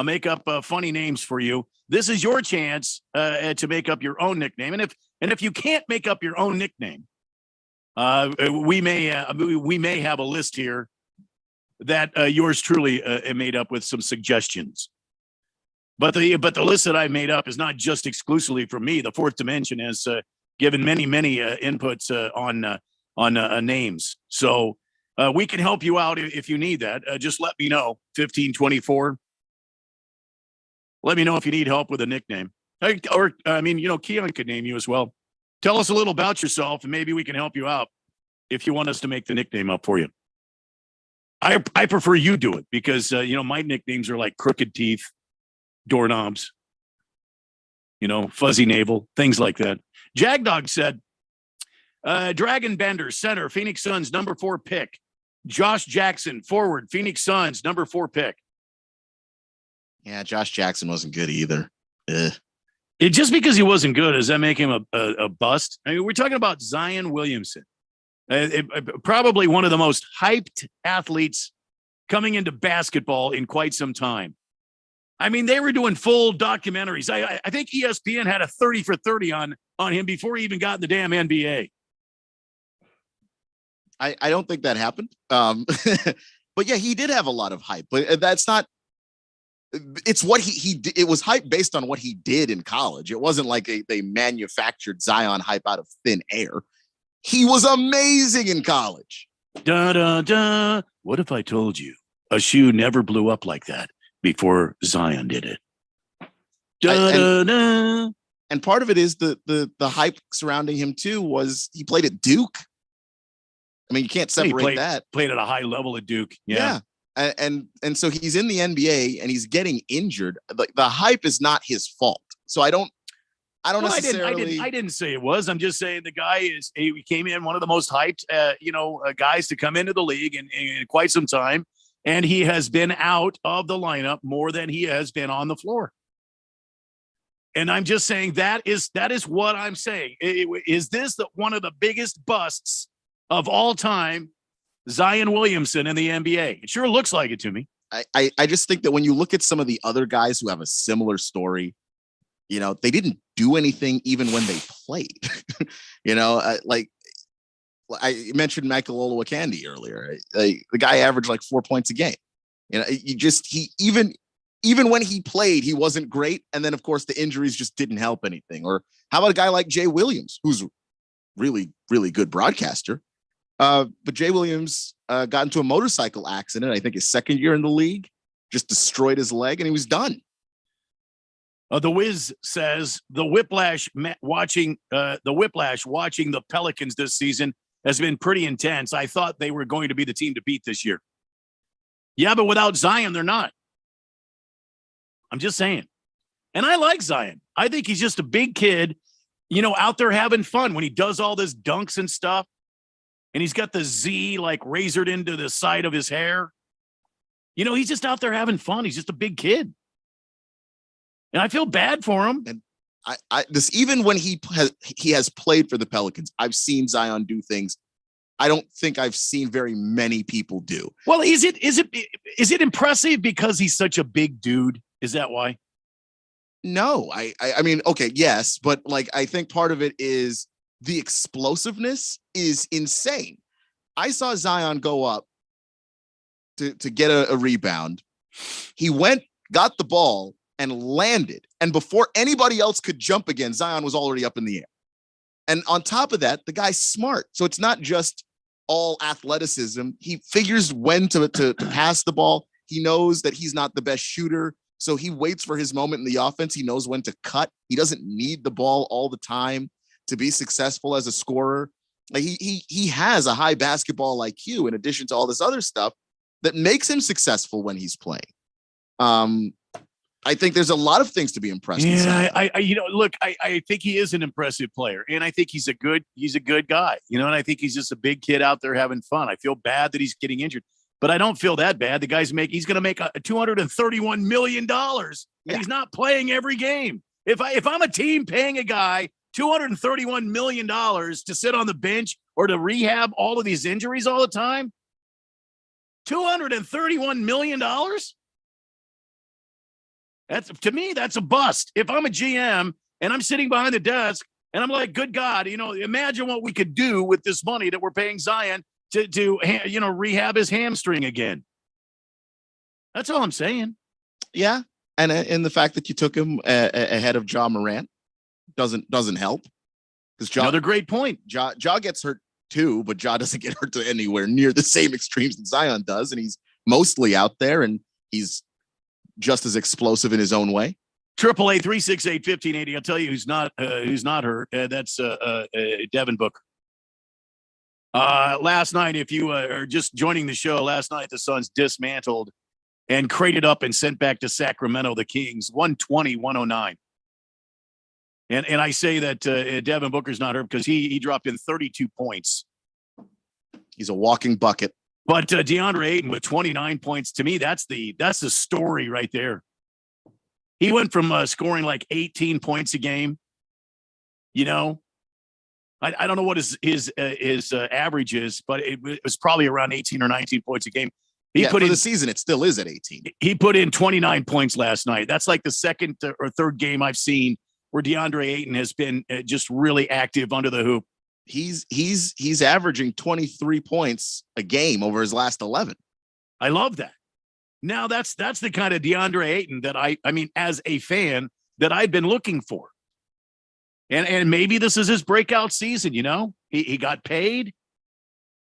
Speaker 4: make up funny names for you. This is your chance to make up your own nickname. And if you can't make up your own nickname, we may have a list here that yours truly made up with some suggestions. But the list that I made up is not just exclusively from me. The Fourth Dimension has given many inputs on names. So we can help you out if you need that. Just let me know. 1524. Let me know if you need help with a nickname. Keon could name you as well. Tell us a little about yourself, and maybe we can help you out if you want us to make the nickname up for you. I prefer you do it because, my nicknames are like Crooked Teeth, Doorknobs, Fuzzy Navel, things like that. Jagdog said, Dragon Bender, center, Phoenix Suns, number 4 pick. Josh Jackson, forward, Phoenix Suns, number 4 pick.
Speaker 6: Yeah, Josh Jackson wasn't good either.
Speaker 4: Just because he wasn't good, does that make him a bust? I mean, we're talking about Zion Williamson. Probably one of the most hyped athletes coming into basketball in quite some time. I mean, they were doing full documentaries. I think ESPN had a 30 for 30 on him before he even got in the damn NBA.
Speaker 6: I don't think that happened. But yeah, he did have a lot of hype, but that's not, it's what he did. It was hype based on what he did in college. It wasn't like they manufactured Zion hype out of thin air. He was amazing in college.
Speaker 4: Da, da, da. What if I told you a shoe never blew up like that before Zion did it? Da, da, da.
Speaker 6: And part of it is the hype surrounding him too was he played at Duke. I mean, you can't separate that.
Speaker 4: Played at a high level at Duke. Yeah.
Speaker 6: And so he's in the NBA and he's getting injured. The hype is not his fault. So I don't necessarily.
Speaker 4: I didn't say it was. I'm just saying the guy he came in one of the most hyped, guys to come into the league in quite some time, and he has been out of the lineup more than he has been on the floor. And I'm just saying that is what I'm saying. Is this one of the biggest busts of all time? Zion Williamson in the NBA. It sure looks like it to me.
Speaker 6: I just think that when you look at some of the other guys who have a similar story, they didn't do anything even when they played. Like I mentioned Michael Olowokandi earlier. The guy averaged like 4 points a game. Even when he played, he wasn't great. And then, of course, the injuries just didn't help anything. Or how about a guy like Jay Williams, who's really, really good broadcaster? But Jay Williams got into a motorcycle accident, I think his second year in the league, just destroyed his leg, and he was done.
Speaker 4: The Wiz says the whiplash watching the Pelicans this season has been pretty intense. I thought they were going to be the team to beat this year. Yeah, but without Zion, they're not. I'm just saying. And I like Zion. I think he's just a big kid, out there having fun when he does all this dunks and stuff. And he's got the Z like razored into the side of his hair. He's just out there having fun. He's just a big kid. And I feel bad for him.
Speaker 6: And even when he has played for the Pelicans, I've seen Zion do things I don't think I've seen very many people do.
Speaker 4: Well, is it impressive because he's such a big dude? Is that why?
Speaker 6: No, I mean, okay, yes, but I think part of it is the explosiveness is insane. I saw Zion go up to get a rebound. He went, got the ball, and landed. And before anybody else could jump again, Zion was already up in the air. And on top of that, the guy's smart. So it's not just all athleticism. He figures when to pass the ball. He knows that he's not the best shooter. So he waits for his moment in the offense. He knows when to cut. He doesn't need the ball all the time to be successful as a scorer. He has a high basketball IQ in addition to all this other stuff that makes him successful when he's playing. I think there's a lot of things to be impressed with.
Speaker 4: Yeah, I think he is an impressive player, and I think he's a good guy, and I think he's just a big kid out there having fun. I feel bad that he's getting injured, but I don't feel that bad. The guy's he's going to make $231 million, and he's not playing every game. If I'm a team paying a guy $231 million to sit on the bench or to rehab all of these injuries all the time, $231 million. To me, that's a bust. If I'm a GM and I'm sitting behind the desk and I'm like, good God, imagine what we could do with this money that we're paying Zion to rehab his hamstring again. That's all I'm saying.
Speaker 6: Yeah. And the fact that you took him ahead of Ja Morant doesn't help. Because
Speaker 4: another great point.
Speaker 6: Ja gets hurt too, but Ja doesn't get hurt to anywhere near the same extremes that Zion does. And he's mostly out there and he's just as explosive in his own way.
Speaker 4: 888-368-1580. I'll tell you who's not hurt. That's Devin Booker. Last night, if you are just joining the show, last night the Suns dismantled and crated up and sent back to Sacramento the Kings, 120-109. And I say that Devin Booker's not hurt because he dropped in 32 points.
Speaker 6: He's a walking bucket.
Speaker 4: But DeAndre Ayton with 29 points, to me, that's the story right there. He went from scoring like 18 points a game. I don't know what his average is, but it was probably around 18 or 19 points a game.
Speaker 6: For the season, it still is at 18.
Speaker 4: He put in 29 points last night. That's like the second or third game I've seen where DeAndre Ayton has been just really active under the hoop.
Speaker 6: He's averaging 23 points a game over his last 11.
Speaker 4: I love that. Now that's the kind of DeAndre Ayton that I mean, as a fan, that I've been looking for. And maybe this is his breakout season. He got paid.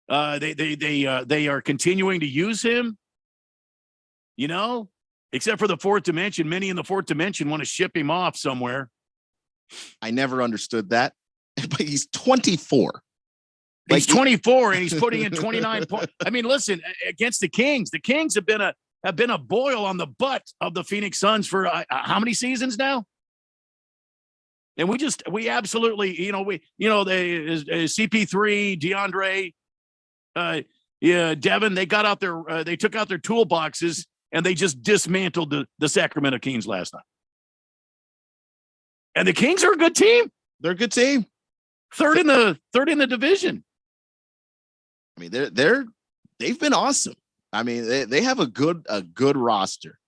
Speaker 4: They are continuing to use him. Except for the fourth dimension. Many in the fourth dimension want to ship him off somewhere.
Speaker 6: I never understood that. But he's 24.
Speaker 4: He's 24 and he's putting in 29 points. I mean, listen, against the Kings have been a boil on the butt of the Phoenix Suns for how many seasons now? And we absolutely, the CP3, DeAndre, Devin, they got out there, they took out their toolboxes and they just dismantled the Sacramento Kings last night. And the Kings are a good team.
Speaker 6: They're a good team.
Speaker 4: Third in the division.
Speaker 6: I mean, they've been awesome. I mean, they have a good roster.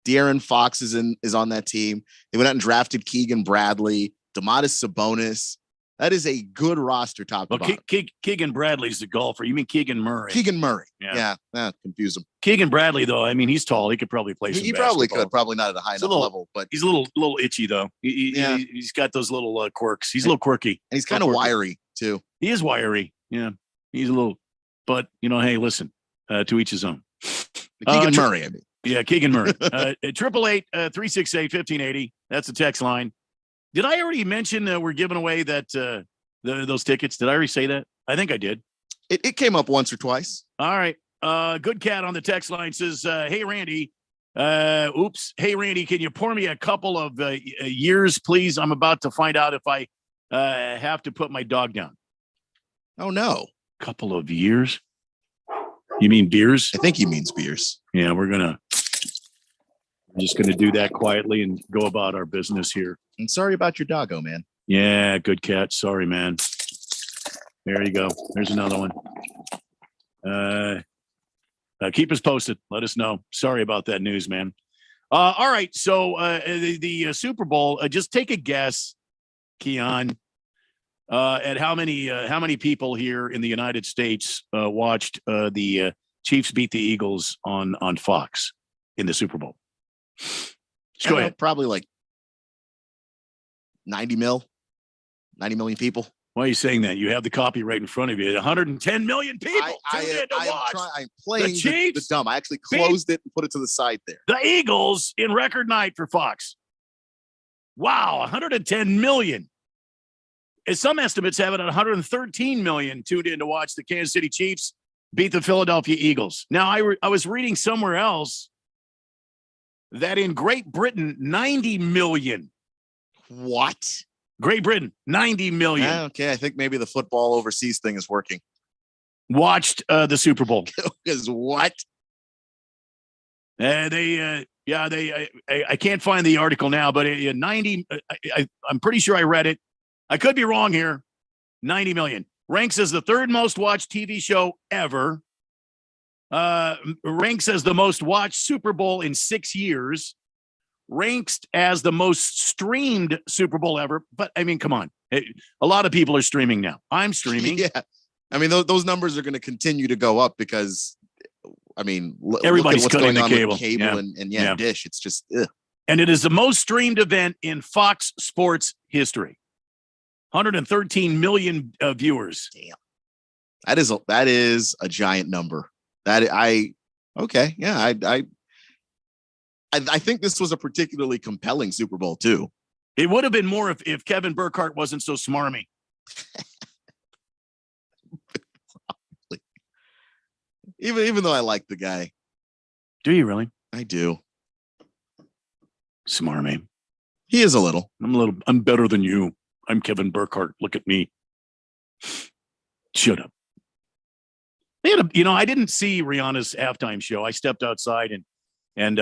Speaker 6: De'Aaron Fox is on that team. They went out and drafted Keegan Bradley, Domantas Sabonis. That is a good roster, top to bottom.
Speaker 4: Keegan Bradley's the golfer. You mean Keegan Murray?
Speaker 6: Keegan Murray. Yeah. Confuse him.
Speaker 4: Keegan Bradley, though, I mean, he's tall. He could probably play some basketball.
Speaker 6: Probably could. Probably not at a high enough level, but
Speaker 4: he's a little itchy, though. He's got those little quirks. He's a little quirky.
Speaker 6: And he's kind of wiry, too.
Speaker 4: He is wiry. Yeah. He's a little, but, hey, listen, to each his own.
Speaker 6: Keegan Murray, I mean.
Speaker 4: Yeah, Keegan Murray. 888-368-1580. That's the text line. Did I already mention we're giving away that those tickets? Did I already say that? I think I did.
Speaker 6: It came up once or twice.
Speaker 4: All right. Good Cat on the text line says, hey, Randy. Hey, Randy, can you pour me a couple of years, please? I'm about to find out if I have to put my dog down.
Speaker 6: Oh, no.
Speaker 4: Couple of years? You mean beers?
Speaker 6: I think he means beers.
Speaker 4: Yeah, we're just going to do that quietly and go about our business here.
Speaker 6: And sorry about your doggo, man.
Speaker 4: Yeah, Good Cat. Sorry, man. There you go. There's another one. Keep us posted. Let us know. Sorry about that news, man. All right. So the Super Bowl, just take a guess, Keon, at how many people here in the United States watched the Chiefs beat the Eagles on Fox in the Super Bowl. Just go ahead.
Speaker 6: Probably like 90 million people.
Speaker 4: Why are you saying that? You have the copy right in front of you. 110 million people tuned in to watch.
Speaker 6: I'm playing the Chiefs. The dumb. I actually closed it and put it to the side there.
Speaker 4: The Eagles in record night for Fox. Wow, 110 million. As some estimates have it at 113 million tuned in to watch the Kansas City Chiefs beat the Philadelphia Eagles. Now, I was reading somewhere else that in Great Britain, 90 million.
Speaker 6: What?
Speaker 4: Great Britain, 90 million.
Speaker 6: Okay, I think maybe the football overseas thing is working.
Speaker 4: Watched the Super Bowl.
Speaker 6: Is what?
Speaker 4: I can't find the article now, but 90. I'm pretty sure I read it. I could be wrong here. 90 million. Ranks as the third most watched TV show ever. Ranks as the most watched Super Bowl in 6 years. Ranks as the most streamed Super Bowl ever. But I mean, come on. A lot of people are streaming now. I'm streaming.
Speaker 6: Yeah. I mean, those numbers are going to continue to go up because, I mean,
Speaker 4: everybody's
Speaker 6: look at what's
Speaker 4: cutting
Speaker 6: going
Speaker 4: the
Speaker 6: on with
Speaker 4: cable.
Speaker 6: and Dish. It's just, ugh.
Speaker 4: And it is the most streamed event in Fox Sports history. 113 million viewers.
Speaker 6: Damn. That is a giant number. I think this was a particularly compelling Super Bowl too.
Speaker 4: It would have been more if Kevin Burkhardt wasn't so smarmy.
Speaker 6: Even though I like the guy.
Speaker 4: Do you really?
Speaker 6: I do.
Speaker 4: Smarmy.
Speaker 6: He is a little.
Speaker 4: I'm better than you. I'm Kevin Burkhardt. Look at me. Shut up. I didn't see Rihanna's halftime show. I stepped outside and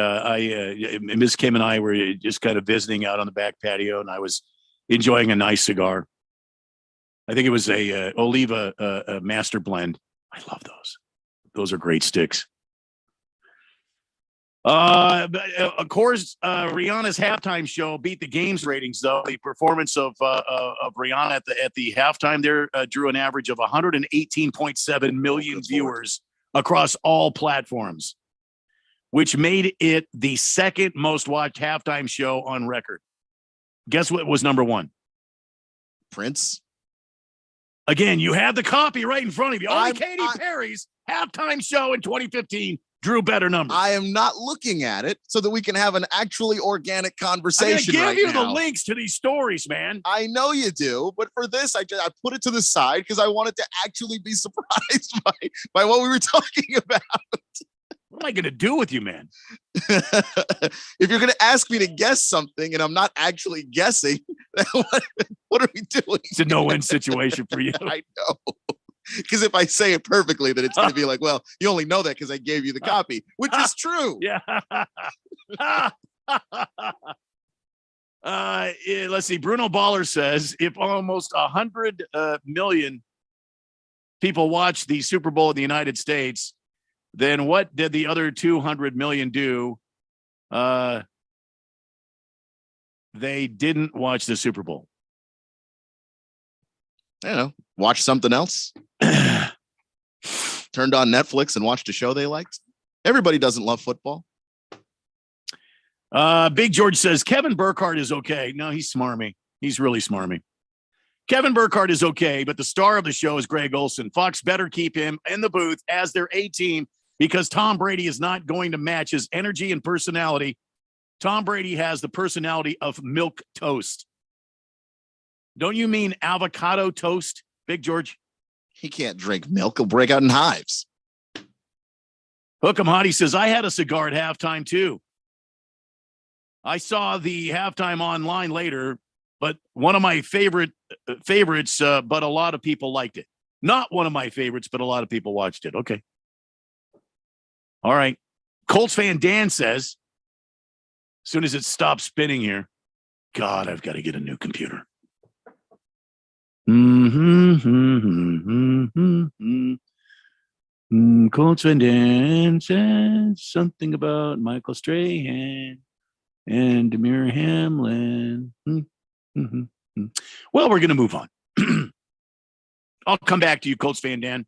Speaker 4: Miss Kim and I were just kind of visiting out on the back patio, and I was enjoying a nice cigar. I think it was a Oliva a Master Blend. I love those. Those are great sticks. Of course, Rihanna's halftime show beat the game's ratings, though. The performance of Rihanna at the halftime there drew an average of 118.7 million viewers across all platforms, which made it the second most watched halftime show on record. Guess what was number one?
Speaker 6: Prince.
Speaker 4: Again, you have the copy right in front of you. Only Katy Perry's halftime show in 2015 drew better numbers.
Speaker 6: I am not looking at it so that we can have an actually organic conversation.
Speaker 4: I'm give you the links to these stories, man.
Speaker 6: I know you do, but for this, I put it to the side because I wanted to actually be surprised by what we were talking about.
Speaker 4: What am I going to do with you, man?
Speaker 6: If you're going to ask me to guess something and I'm not actually guessing, what are we doing?
Speaker 4: It's a no-win situation for you.
Speaker 6: I know. Because if I say it perfectly, then it's going to be like, well, you only know that because I gave you the copy, which is true.
Speaker 4: Yeah. Let's see. Bruno Baller says if almost 100 million people watch the Super Bowl in the United States, then what did the other 200 million do? They didn't watch the Super Bowl.
Speaker 6: I don't know. Watch something else. Turned on Netflix and watched a show they liked. Everybody doesn't love football.
Speaker 4: Big George says Kevin Burkhardt is okay. No, he's smarmy. He's really smarmy. Kevin Burkhardt is okay, but the star of the show is Greg Olson. Fox better keep him in the booth as their A-team because Tom Brady is not going to match his energy and personality. Tom Brady has the personality of milk toast. Don't you mean avocado toast, Big George?
Speaker 6: He can't drink milk. He'll break out in hives.
Speaker 4: Hook'em Hottie says, I had a cigar at halftime, too. I saw the halftime online later, but one of my favorites, but a lot of people liked it. Not one of my favorites, but a lot of people watched it. Okay. All right. Colts fan Dan says, as soon as it stops spinning here, God, I've got to get a new computer. Colts fan Dan says something about Michael Strahan and Demir Hamlin. Well, we're going to move on. I'll come back to you, Colts fan Dan.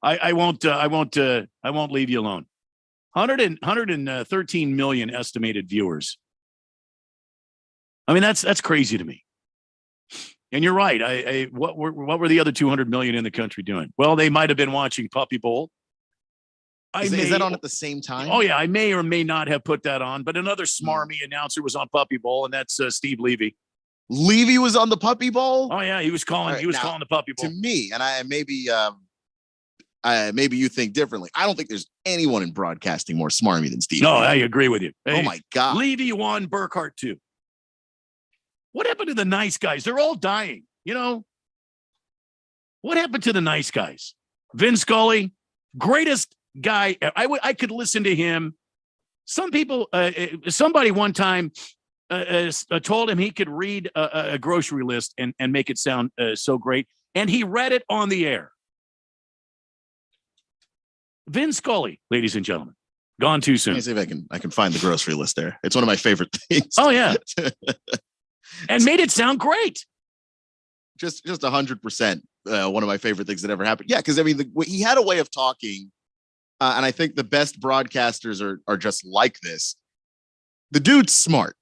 Speaker 4: I won't leave you alone. 113 million estimated viewers. I mean, that's crazy to me. And you're right. What were the other 200 million in the country doing? Well, they might have been watching Puppy Bowl.
Speaker 6: Is that on at the same time?
Speaker 4: Oh, yeah. I may or may not have put that on, but another smarmy announcer was on Puppy Bowl, and that's Steve Levy.
Speaker 6: Levy was on the Puppy Bowl?
Speaker 4: Oh, yeah. He was calling the Puppy Bowl.
Speaker 6: To me, and I maybe Maybe you think differently. I don't think there's anyone in broadcasting more smarmy than Steve.
Speaker 4: No,
Speaker 6: Levy.
Speaker 4: I agree with you.
Speaker 6: Oh my God.
Speaker 4: Levy 1, Burkhart 2. What happened to the nice guys? They're all dying. What happened to the nice guys? Vin Scully, greatest guy. I could listen to him. Some people, somebody one time told him he could read a grocery list and make it sound so great. And he read it on the air. Vin Scully, ladies and gentlemen, gone too soon.
Speaker 6: Let me see if I can find the grocery list there. It's one of my favorite things.
Speaker 4: Oh, yeah. And made it sound great.
Speaker 6: Just 100%. One of my favorite things that ever happened. Yeah, because I mean, he had a way of talking, and I think the best broadcasters are just like this. The dude's smart,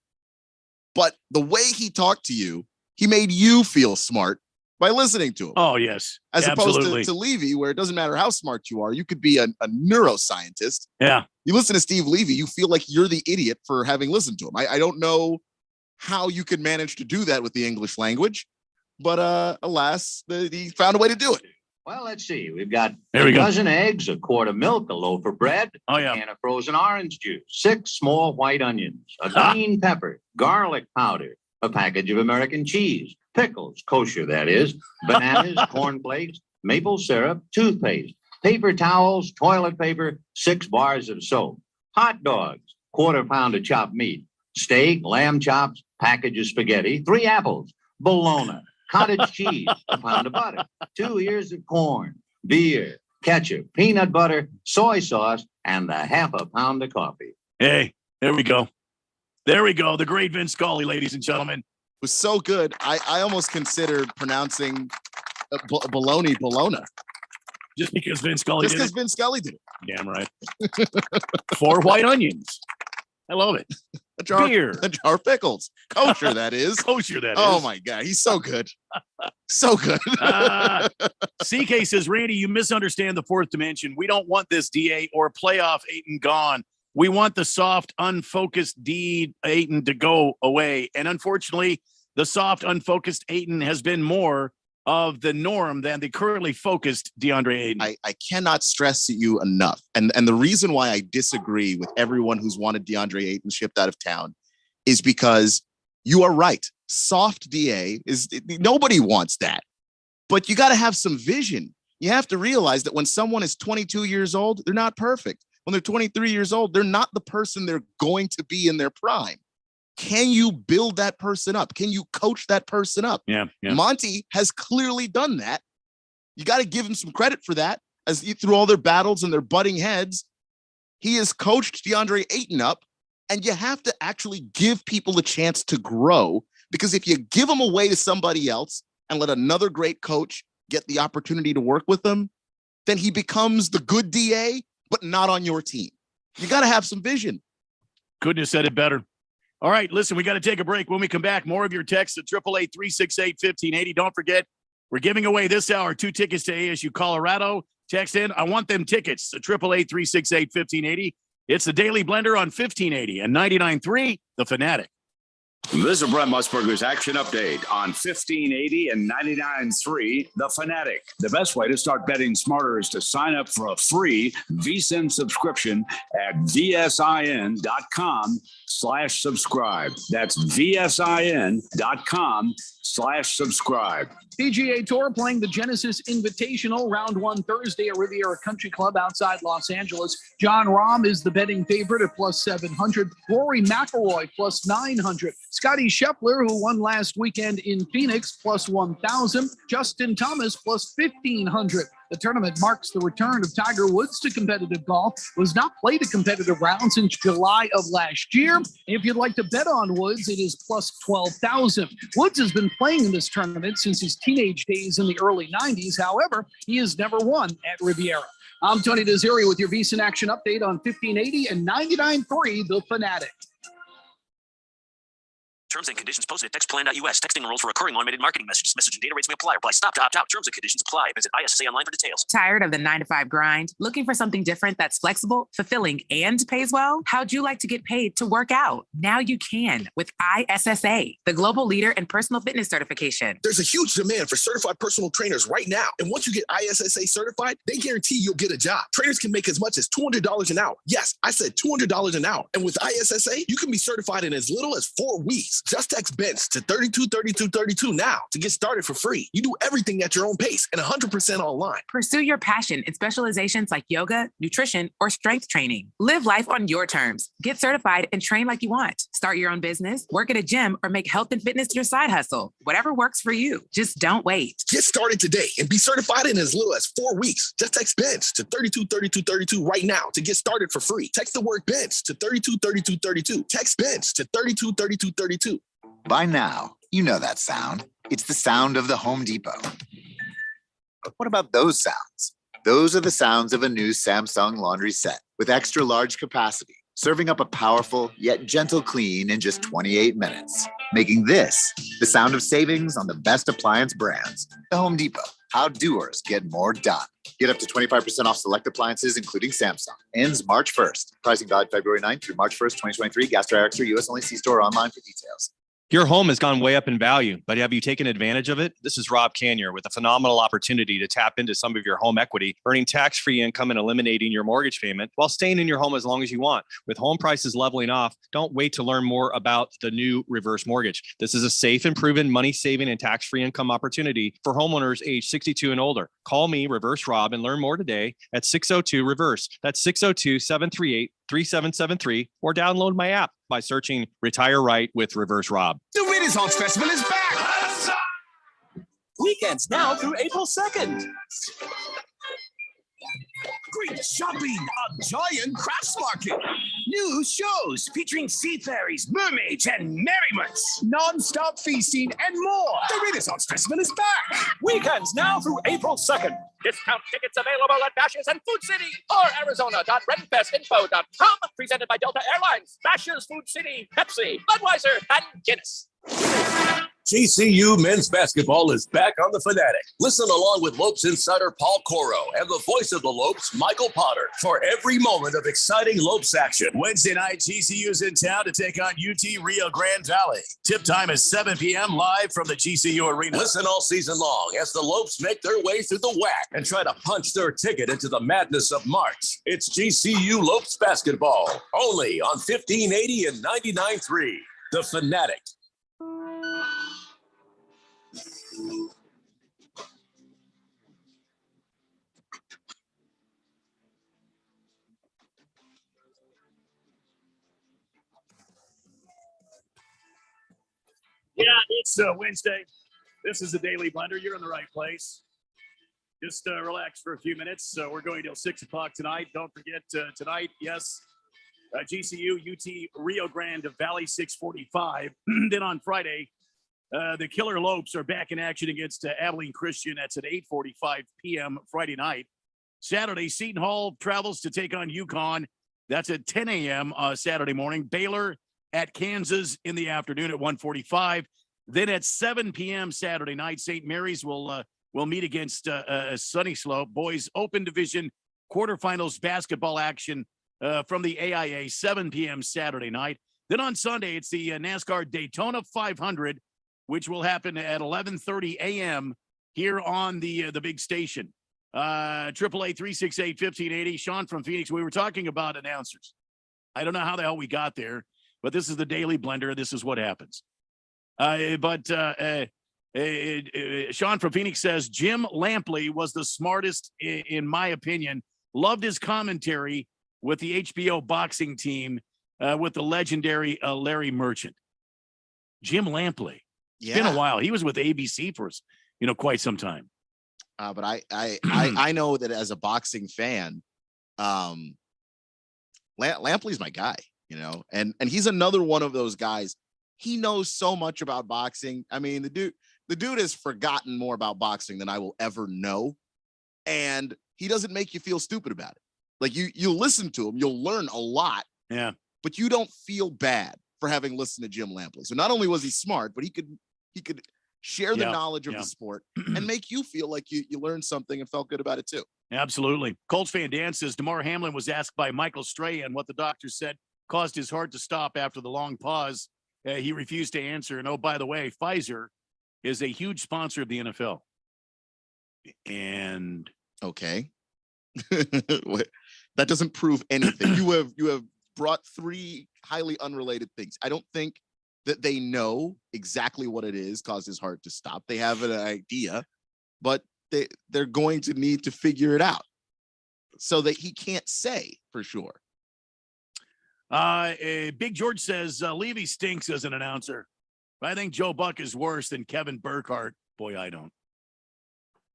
Speaker 6: but the way he talked to you, he made you feel smart by listening to him.
Speaker 4: Oh, yes.
Speaker 6: As
Speaker 4: Absolutely.
Speaker 6: opposed to Levy, where it doesn't matter how smart you are. You could be a neuroscientist.
Speaker 4: Yeah.
Speaker 6: You listen to Steve Levy, you feel like you're the idiot for having listened to him. I don't know how you could manage to do that with the English language, but alas, he found a way to do it.
Speaker 1: Well, let's see. We've got
Speaker 4: There we
Speaker 1: a
Speaker 4: go.
Speaker 1: dozen eggs, a quart of milk, a loaf of bread,
Speaker 4: Oh, yeah.
Speaker 1: a can of frozen orange juice, 6 small white onions, a green pepper, garlic powder, a package of American cheese, pickles, kosher that is, bananas, cornflakes, maple syrup, toothpaste, paper towels, toilet paper, 6 bars of soap, hot dogs, quarter pound of chopped meat, steak, lamb chops, package of spaghetti, 3 apples, bologna, cottage cheese, a pound of butter, 2 ears of corn, beer, ketchup, peanut butter, soy sauce, and a half a pound of coffee.
Speaker 4: Hey, there we go. There we go. The great Vin Scully, ladies and gentlemen.
Speaker 6: It was so good. I almost considered pronouncing bologna.
Speaker 4: Just because Vin Scully
Speaker 6: Just
Speaker 4: did
Speaker 6: because
Speaker 4: it.
Speaker 6: Vin Scully did it.
Speaker 4: Damn right. 4 white onions. I love it.
Speaker 6: A jar,
Speaker 4: Beer.
Speaker 6: a jar of pickles. Kosher, that is.
Speaker 4: Kosher, that
Speaker 6: Oh
Speaker 4: is.
Speaker 6: my God. He's so good. So good.
Speaker 4: CK says, Randy, you misunderstand the fourth dimension. We don't want this DA or playoff Ayton gone. We want the soft, unfocused D Ayton to go away. And unfortunately, the soft, unfocused Ayton has been more of the norm than the currently focused DeAndre Ayton.
Speaker 6: I cannot stress to you enough. And the reason why I disagree with everyone who's wanted DeAndre Ayton shipped out of town is because you are right. Soft DA nobody wants that. But you got to have some vision. You have to realize that when someone is 22 years old, they're not perfect. When they're 23 years old, they're not the person they're going to be in their prime. Can you build that person up? Can you coach that person up?
Speaker 4: Yeah.
Speaker 6: Monty has clearly done that. You got to give him some credit for that. As through all their battles and their butting heads, he has coached DeAndre Ayton up, and you have to actually give people a chance to grow, because if you give them away to somebody else and let another great coach get the opportunity to work with them, then he becomes the good DA, but not on your team. You got to have some vision.
Speaker 4: Couldn't have said it better. All right, listen, we got to take a break. When we come back, more of your texts at 888-368-1580. Don't forget, we're giving away this hour 2 tickets to ASU Colorado. Text in, I want them tickets, at 888-368-1580. It's the Daily Blender on 1580 and 99.3, The Fanatic.
Speaker 20: This is Brent Musburger's Action Update on 1580 and 99.3 The Fanatic. The best way to start betting smarter is to sign up for a free VSiN subscription at vsin.com/subscribe. That's vsin.com/subscribe.
Speaker 21: PGA Tour playing the Genesis Invitational Round 1 Thursday at Riviera Country Club outside Los Angeles. John Rahm is the betting favorite at plus 700. Rory McIlroy plus 900. Scotty Scheffler, who won last weekend in Phoenix, plus 1,000. Justin Thomas plus 1,500. The tournament marks the return of Tiger Woods to competitive golf. Was not played a competitive round since July of last year. If you'd like to bet on Woods, it is plus 12,000. Woods has been playing in this tournament since his teenage days in the early 90s. However, he has never won at Riviera. I'm Tony Desiri with your VSiN Action Update on 1580 and 99.3 The Fanatic.
Speaker 10: Terms and conditions posted at textplan.us. Texting enrolls for recurring automated marketing messages. Message and data rates may apply. Reply stop to opt out. Terms and conditions apply. Visit ISSA online for details.
Speaker 13: Tired of the 9-to-5 grind? Looking for something different that's flexible, fulfilling, and pays well? How'd you like to get paid to work out? Now you can with ISSA, the global leader in personal fitness certification.
Speaker 22: There's a huge demand for certified personal trainers right now. And once you get ISSA certified, they guarantee you'll get a job. Trainers can make as much as $200 an hour. Yes, I said $200 an hour. And with ISSA, you can be certified in as little as 4 weeks. Just text BENCH to 323232 now to get started for free. You do everything at your own pace and 100% online.
Speaker 13: Pursue your passion in specializations like yoga, nutrition, or strength training. Live life on your terms. Get certified and train like you want. Start your own business, work at a gym, or make health and fitness your side hustle. Whatever works for you. Just don't wait.
Speaker 22: Get started today and be certified in as little as 4 weeks. Just text BENCH to 323232 right now to get started for free. Text the word BENCH to 323232. Text BENCH to 323232.
Speaker 2: By now, you know that sound. It's the sound of the Home Depot. But what about those sounds? Those are the sounds of a new Samsung laundry set with extra large capacity, serving up a powerful yet gentle clean in just 28 minutes, making this the sound of savings on the best appliance brands. The Home Depot. How doers get more done. Get up to 25% off select appliances, including Samsung. Ends March 1st. Pricing valid February 9th through March 1st, 2023. Gas Dry Extra, US only. See store or online for details.
Speaker 18: Your home has gone way up in value, but have you taken advantage of it? This is Rob Canier with a phenomenal opportunity to tap into some of your home equity, earning tax-free income and eliminating your mortgage payment while staying in your home as long as you want. With home prices leveling off, don't wait to learn more about the new reverse mortgage. This is a safe and proven money-saving and tax-free income opportunity for homeowners age 62 and older. Call me, Reverse Rob, and learn more today at 602-REVERSE. That's 602-738-3773, or download my app by searching Retire Right with Reverse Rob.
Speaker 8: The Renaissance Festival is back! Weekends now through April 2nd. Great shopping, a giant crafts market, new shows featuring sea fairies, mermaids, and merriments, non-stop feasting, and more. The Renaissance Festival is back. Weekends now through April 2nd.
Speaker 16: Discount tickets available at Bashas' and Food City or Arizona.renfestinfo.com. Presented by Delta Airlines, Bashas', Food City, Pepsi, Budweiser, and Guinness.
Speaker 12: GCU men's basketball is back on the Fanatic. Listen along with Lopes insider Paul Coro and the voice of the Lopes, Michael Potter, for every moment of exciting Lopes action.
Speaker 5: Wednesday night, GCU's in town to take on UT Rio Grande Valley. Tip time is 7 p.m. live from the GCU Arena.
Speaker 12: Listen all season long as the Lopes make their way through the WAC and try to punch their ticket into the madness of March. It's GCU Lopes basketball, only on 1580 and 99.3. The Fanatic.
Speaker 5: Yeah, it's Wednesday. This is the Daily Blender. You're in the right place. Just relax for a few minutes. We're going till 6 o'clock tonight. Don't forget tonight, yes, GCU, UT Rio Grande Valley 6:45. Then on Friday, the Killer Lopes are back in action against Abilene Christian. That's at 8:45 p.m. Friday night. Saturday, Seton Hall travels to take on UConn. That's at 10 a.m. Saturday morning. Baylor at Kansas in the afternoon at 1:45. Then at 7 p.m. Saturday night, St. Mary's will meet against Sunny Slope. Boys Open Division quarterfinals basketball action from the AIA, 7 p.m. Saturday night. Then on Sunday, it's the NASCAR Daytona 500, which will happen at 11:30 a.m. here on the big station. 888-368-1580. Sean from Phoenix. We were talking about announcers. I don't know how the hell we got there, but this is the Daily Blender. This is what happens. Sean from Phoenix says Jim Lampley was the smartest, in my opinion. Loved his commentary with the HBO boxing team with the legendary Larry Merchant. Jim Lampley. It's been a while. He was with ABC for quite some time.
Speaker 6: But I know that as a boxing fan, Lampley's my guy, and he's another one of those guys. He knows so much about boxing. I mean, the dude has forgotten more about boxing than I will ever know. And he doesn't make you feel stupid about it. Like you listen to him, you'll learn a lot.
Speaker 5: Yeah.
Speaker 6: But you don't feel bad for having listened to Jim Lampley. So not only was he smart, but he could share the knowledge of the sport and make you feel like you learned something and felt good about it too.
Speaker 4: Absolutely. Colts fan Dan says DeMar Hamlin was asked by Michael Strahan what the doctor said caused his heart to stop after the long pause. He refused to answer. And oh, by the way, Pfizer is a huge sponsor of the NFL. And
Speaker 6: okay. That doesn't prove anything. You have brought three highly unrelated things. I don't think that they know exactly what it is caused his heart to stop. They have an idea, but they're going to need to figure it out so that he can't say for sure.
Speaker 4: Big George says Levy stinks as an announcer. I think Joe Buck is worse than Kevin Burkhardt. Boy, I don't.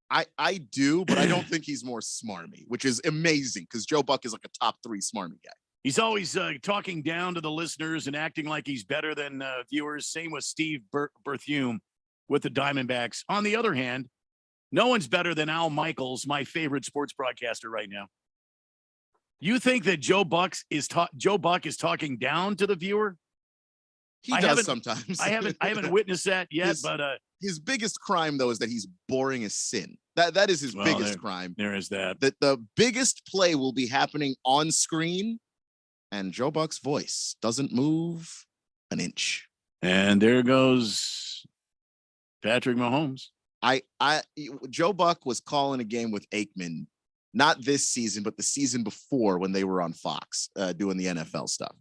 Speaker 6: I do, but I don't think he's more smarmy, which is amazing because Joe Buck is like a top 3 smarmy guy.
Speaker 4: He's always talking down to the listeners and acting like he's better than viewers. Same with Steve Berthume with the Diamondbacks. On the other hand, no one's better than Al Michaels, my favorite sports broadcaster right now. You think that Joe Buck is talking down to the viewer?
Speaker 6: He does sometimes.
Speaker 4: I haven't witnessed that yet, but
Speaker 6: his biggest crime though is that he's boring as sin. That is his biggest crime.
Speaker 4: There is that.
Speaker 6: That the biggest play will be happening on screen, and Joe Buck's voice doesn't move an inch.
Speaker 4: And there goes Patrick Mahomes.
Speaker 6: Joe Buck was calling a game with Aikman, not this season, but the season before when they were on Fox doing the NFL stuff.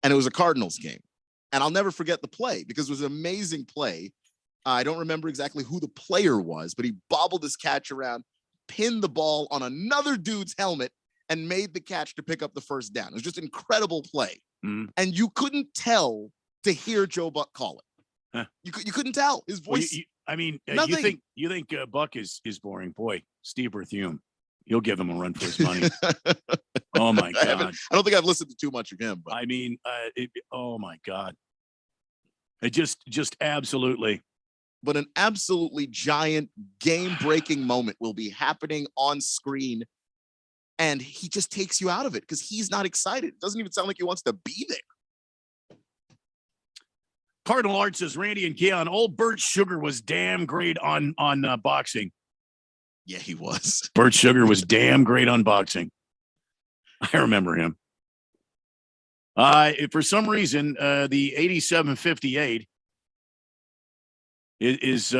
Speaker 6: And it was a Cardinals game. And I'll never forget the play because it was an amazing play. I don't remember exactly who the player was, but he bobbled his catch around, pinned the ball on another dude's helmet, and made the catch to pick up the first down. It was just an incredible play.
Speaker 4: Mm.
Speaker 6: And you couldn't tell to hear Joe Buck call it.
Speaker 4: Huh.
Speaker 6: You couldn't tell his voice.
Speaker 4: Well, you think Buck is boring. Boy, Steve Berthume, you'll give him a run for his money. Oh my God.
Speaker 6: I don't think I've listened to too much of him, but
Speaker 4: oh my God. It just absolutely.
Speaker 6: But an absolutely giant game-breaking moment will be happening on screen, and he just takes you out of it because he's not excited. It doesn't even sound like he wants to be there.
Speaker 4: Cardinal Art says, Randy and Keon, old Bert Sugar was damn great on boxing.
Speaker 6: Yeah, he was.
Speaker 4: Bert Sugar was damn great on boxing. I remember him. For some reason, the 8758 is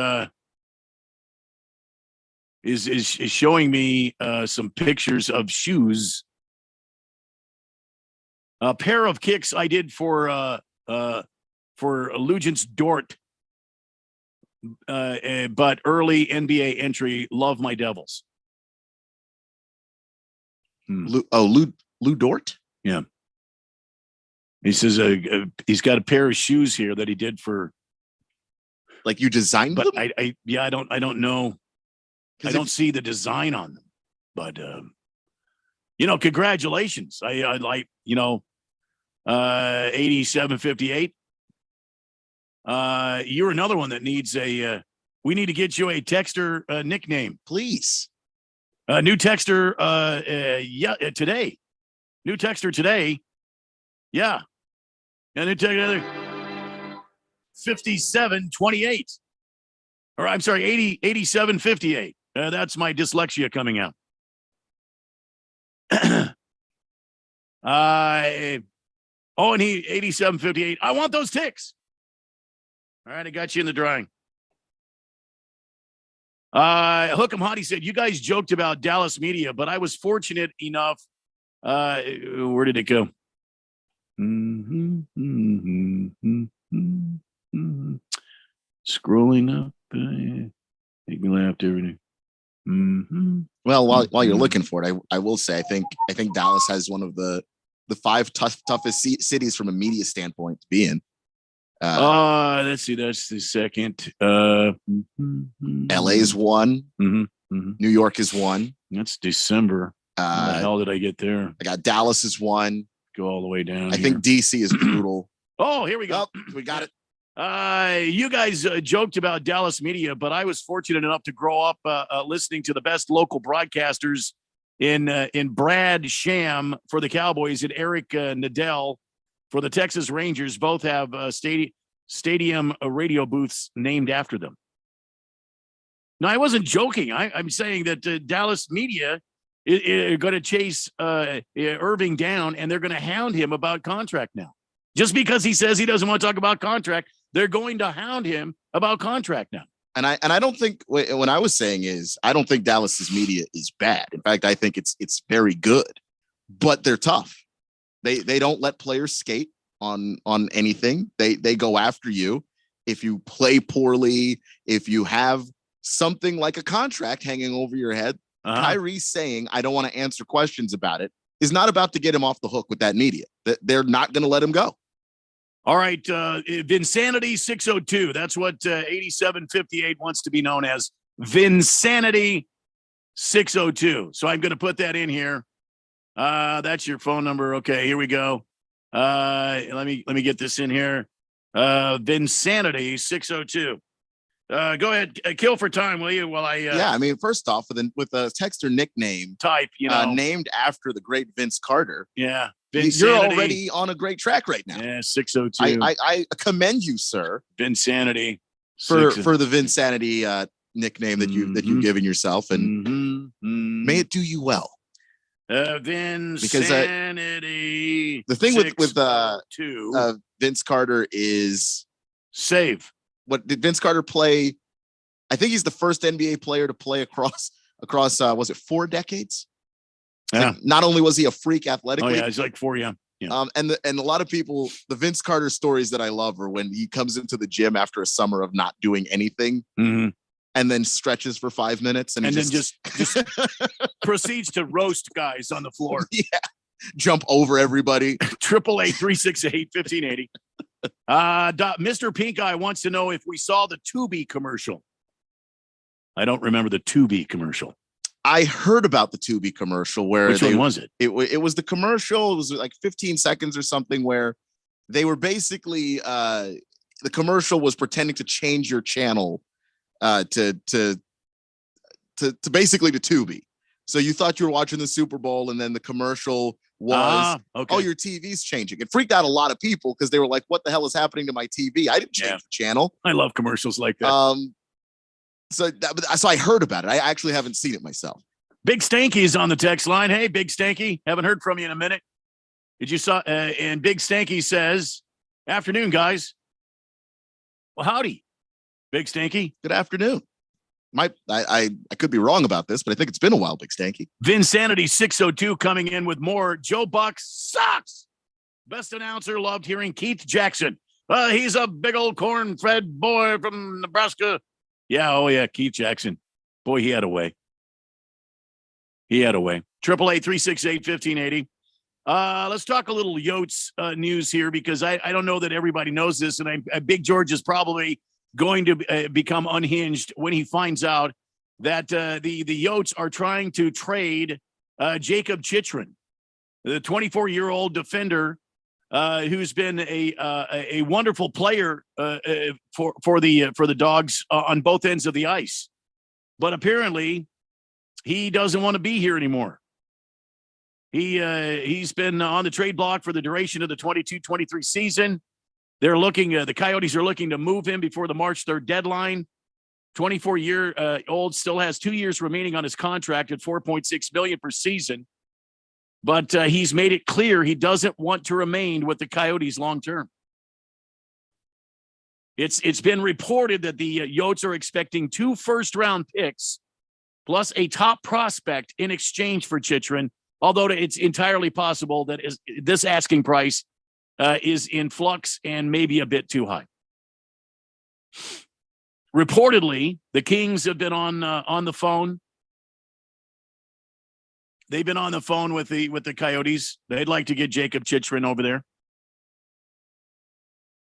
Speaker 4: showing me some pictures of shoes. A pair of kicks I did for Lugent's Dort, but early NBA entry. Love my Devils.
Speaker 6: Lou Dort?
Speaker 4: Yeah. He says he's got a pair of shoes here that he did for.
Speaker 6: Like you designed them?
Speaker 4: I don't know. I don't see the design on them, but congratulations. I like 8758. You're another one that needs we need to get you a texter nickname,
Speaker 6: please.
Speaker 4: New texter today. New texter today. Yeah. And then take another 5728. Or I'm sorry, 8758. That's my dyslexia coming out. And he 8758. I want those ticks. All right, I got you in the drawing. Hook'em Hottie said, you guys joked about Dallas media, but I was fortunate enough. Where did it go? Scrolling up. Make me laugh, everything.
Speaker 6: Well, while you're looking for it, I will say I think Dallas has one of the 5 toughest cities from a media standpoint to be in.
Speaker 4: Let's see. That's the second.
Speaker 6: LA's one. New York is one.
Speaker 4: That's December. How the hell did I get there?
Speaker 6: I got Dallas is one.
Speaker 4: Go all the way down.
Speaker 6: I think DC is brutal.
Speaker 4: Oh, here we go.
Speaker 6: We got it.
Speaker 4: You guys joked about Dallas media, but I was fortunate enough to grow up listening to the best local broadcasters in Brad Sham for the Cowboys and Eric Nadell for the Texas Rangers both have stadium radio booths named after them. No, I wasn't joking. I'm saying that Dallas media is going to chase Irving down, and they're going to hound him about contract now. Just because he says he doesn't want to talk about contract, they're going to hound him about contract now.
Speaker 6: And I don't think what I was saying is I don't think Dallas's media is bad. In fact, I think it's very good, but they're tough. They don't let players skate on anything. They go after you if you play poorly, if you have something like a contract hanging over your head. Kyrie saying, I don't want to answer questions about it is not about to get him off the hook with that media. They're not going to let him go.
Speaker 4: All right. Vinsanity 602. That's what 8758 wants to be known as. Vinsanity 602. So I'm going to put that in here. That's your phone number. Okay, here we go. Let me get this in here. Vinsanity 602. Go ahead, kill for time, will you? While I
Speaker 6: yeah, I mean, first off, with a texter nickname
Speaker 4: type,
Speaker 6: named after the great Vince Carter.
Speaker 4: Yeah,
Speaker 6: you're already on a great track right now.
Speaker 4: Yeah, 602.
Speaker 6: I commend you, sir.
Speaker 4: Vinsanity
Speaker 6: for the Vinsanity nickname that you've given yourself, and may it do you well.
Speaker 4: Vinsanity.
Speaker 6: Because the thing with Vince Carter is
Speaker 4: save.
Speaker 6: What did Vince Carter play? I think he's the first NBA player to play across was it 4 decades?
Speaker 4: Yeah.
Speaker 6: Like, not only was he a freak athletically.
Speaker 4: Oh yeah, he's like 4, yeah.
Speaker 6: And a lot of people, the Vince Carter stories that I love are when he comes into the gym after a summer of not doing anything, and then stretches for 5 minutes, and
Speaker 4: then just proceeds to roast guys on the floor.
Speaker 6: Yeah, jump over everybody.
Speaker 4: 888-368-1580. Mr. Pink Eye wants to know if we saw the Tubi commercial. I don't remember the Tubi commercial.
Speaker 6: I heard about the Tubi commercial where
Speaker 4: which one was it?
Speaker 6: It was the commercial. It was like 15 seconds or something where they were basically the commercial was pretending to change your channel to basically to Tubi. So you thought you were watching the Super Bowl, and then the commercial was,
Speaker 4: okay.
Speaker 6: Oh, your TV's changing. It freaked out a lot of people because they were like, what the hell is happening to my TV? I didn't change the channel.
Speaker 4: I love commercials like that.
Speaker 6: So I heard about it. I actually haven't seen it myself.
Speaker 4: Big Stanky is on the text line. Hey, Big Stanky. Haven't heard from you in a minute. Did you saw? And Big Stanky says, afternoon, guys. Well, howdy, Big Stanky.
Speaker 6: Good afternoon. I could be wrong about this, but I think it's been a while, Big Stanky.
Speaker 4: Vinsanity 602 coming in with more. Joe Buck sucks. Best announcer, loved hearing Keith Jackson. He's a big old corn-fed boy from Nebraska. Yeah, oh yeah, Keith Jackson. Boy, he had a way. 888-368-1580. Let's talk a little Yotes news here, because I don't know that everybody knows this, and Big George is probably going to become unhinged when he finds out that the Yotes are trying to trade Jacob Chychrun, the 24-year-old defender who's been a wonderful player for the Dogs on both ends of the ice. But apparently he doesn't want to be here anymore. He's been on the trade block for the duration of the 22-23 season. They're looking, the Coyotes are looking to move him before the March 3rd deadline. 24-year-old still has 2 years remaining on his contract at $4.6 million per season. But he's made it clear he doesn't want to remain with the Coyotes long term. It's been reported that the Yotes are expecting 2 first-round picks plus a top prospect in exchange for Chychrun, although it's entirely possible that this asking price is in flux and maybe a bit too high. Reportedly, the Kings have been on the phone. They've been on the phone with the Coyotes. They'd like to get Jacob Chychrun over there.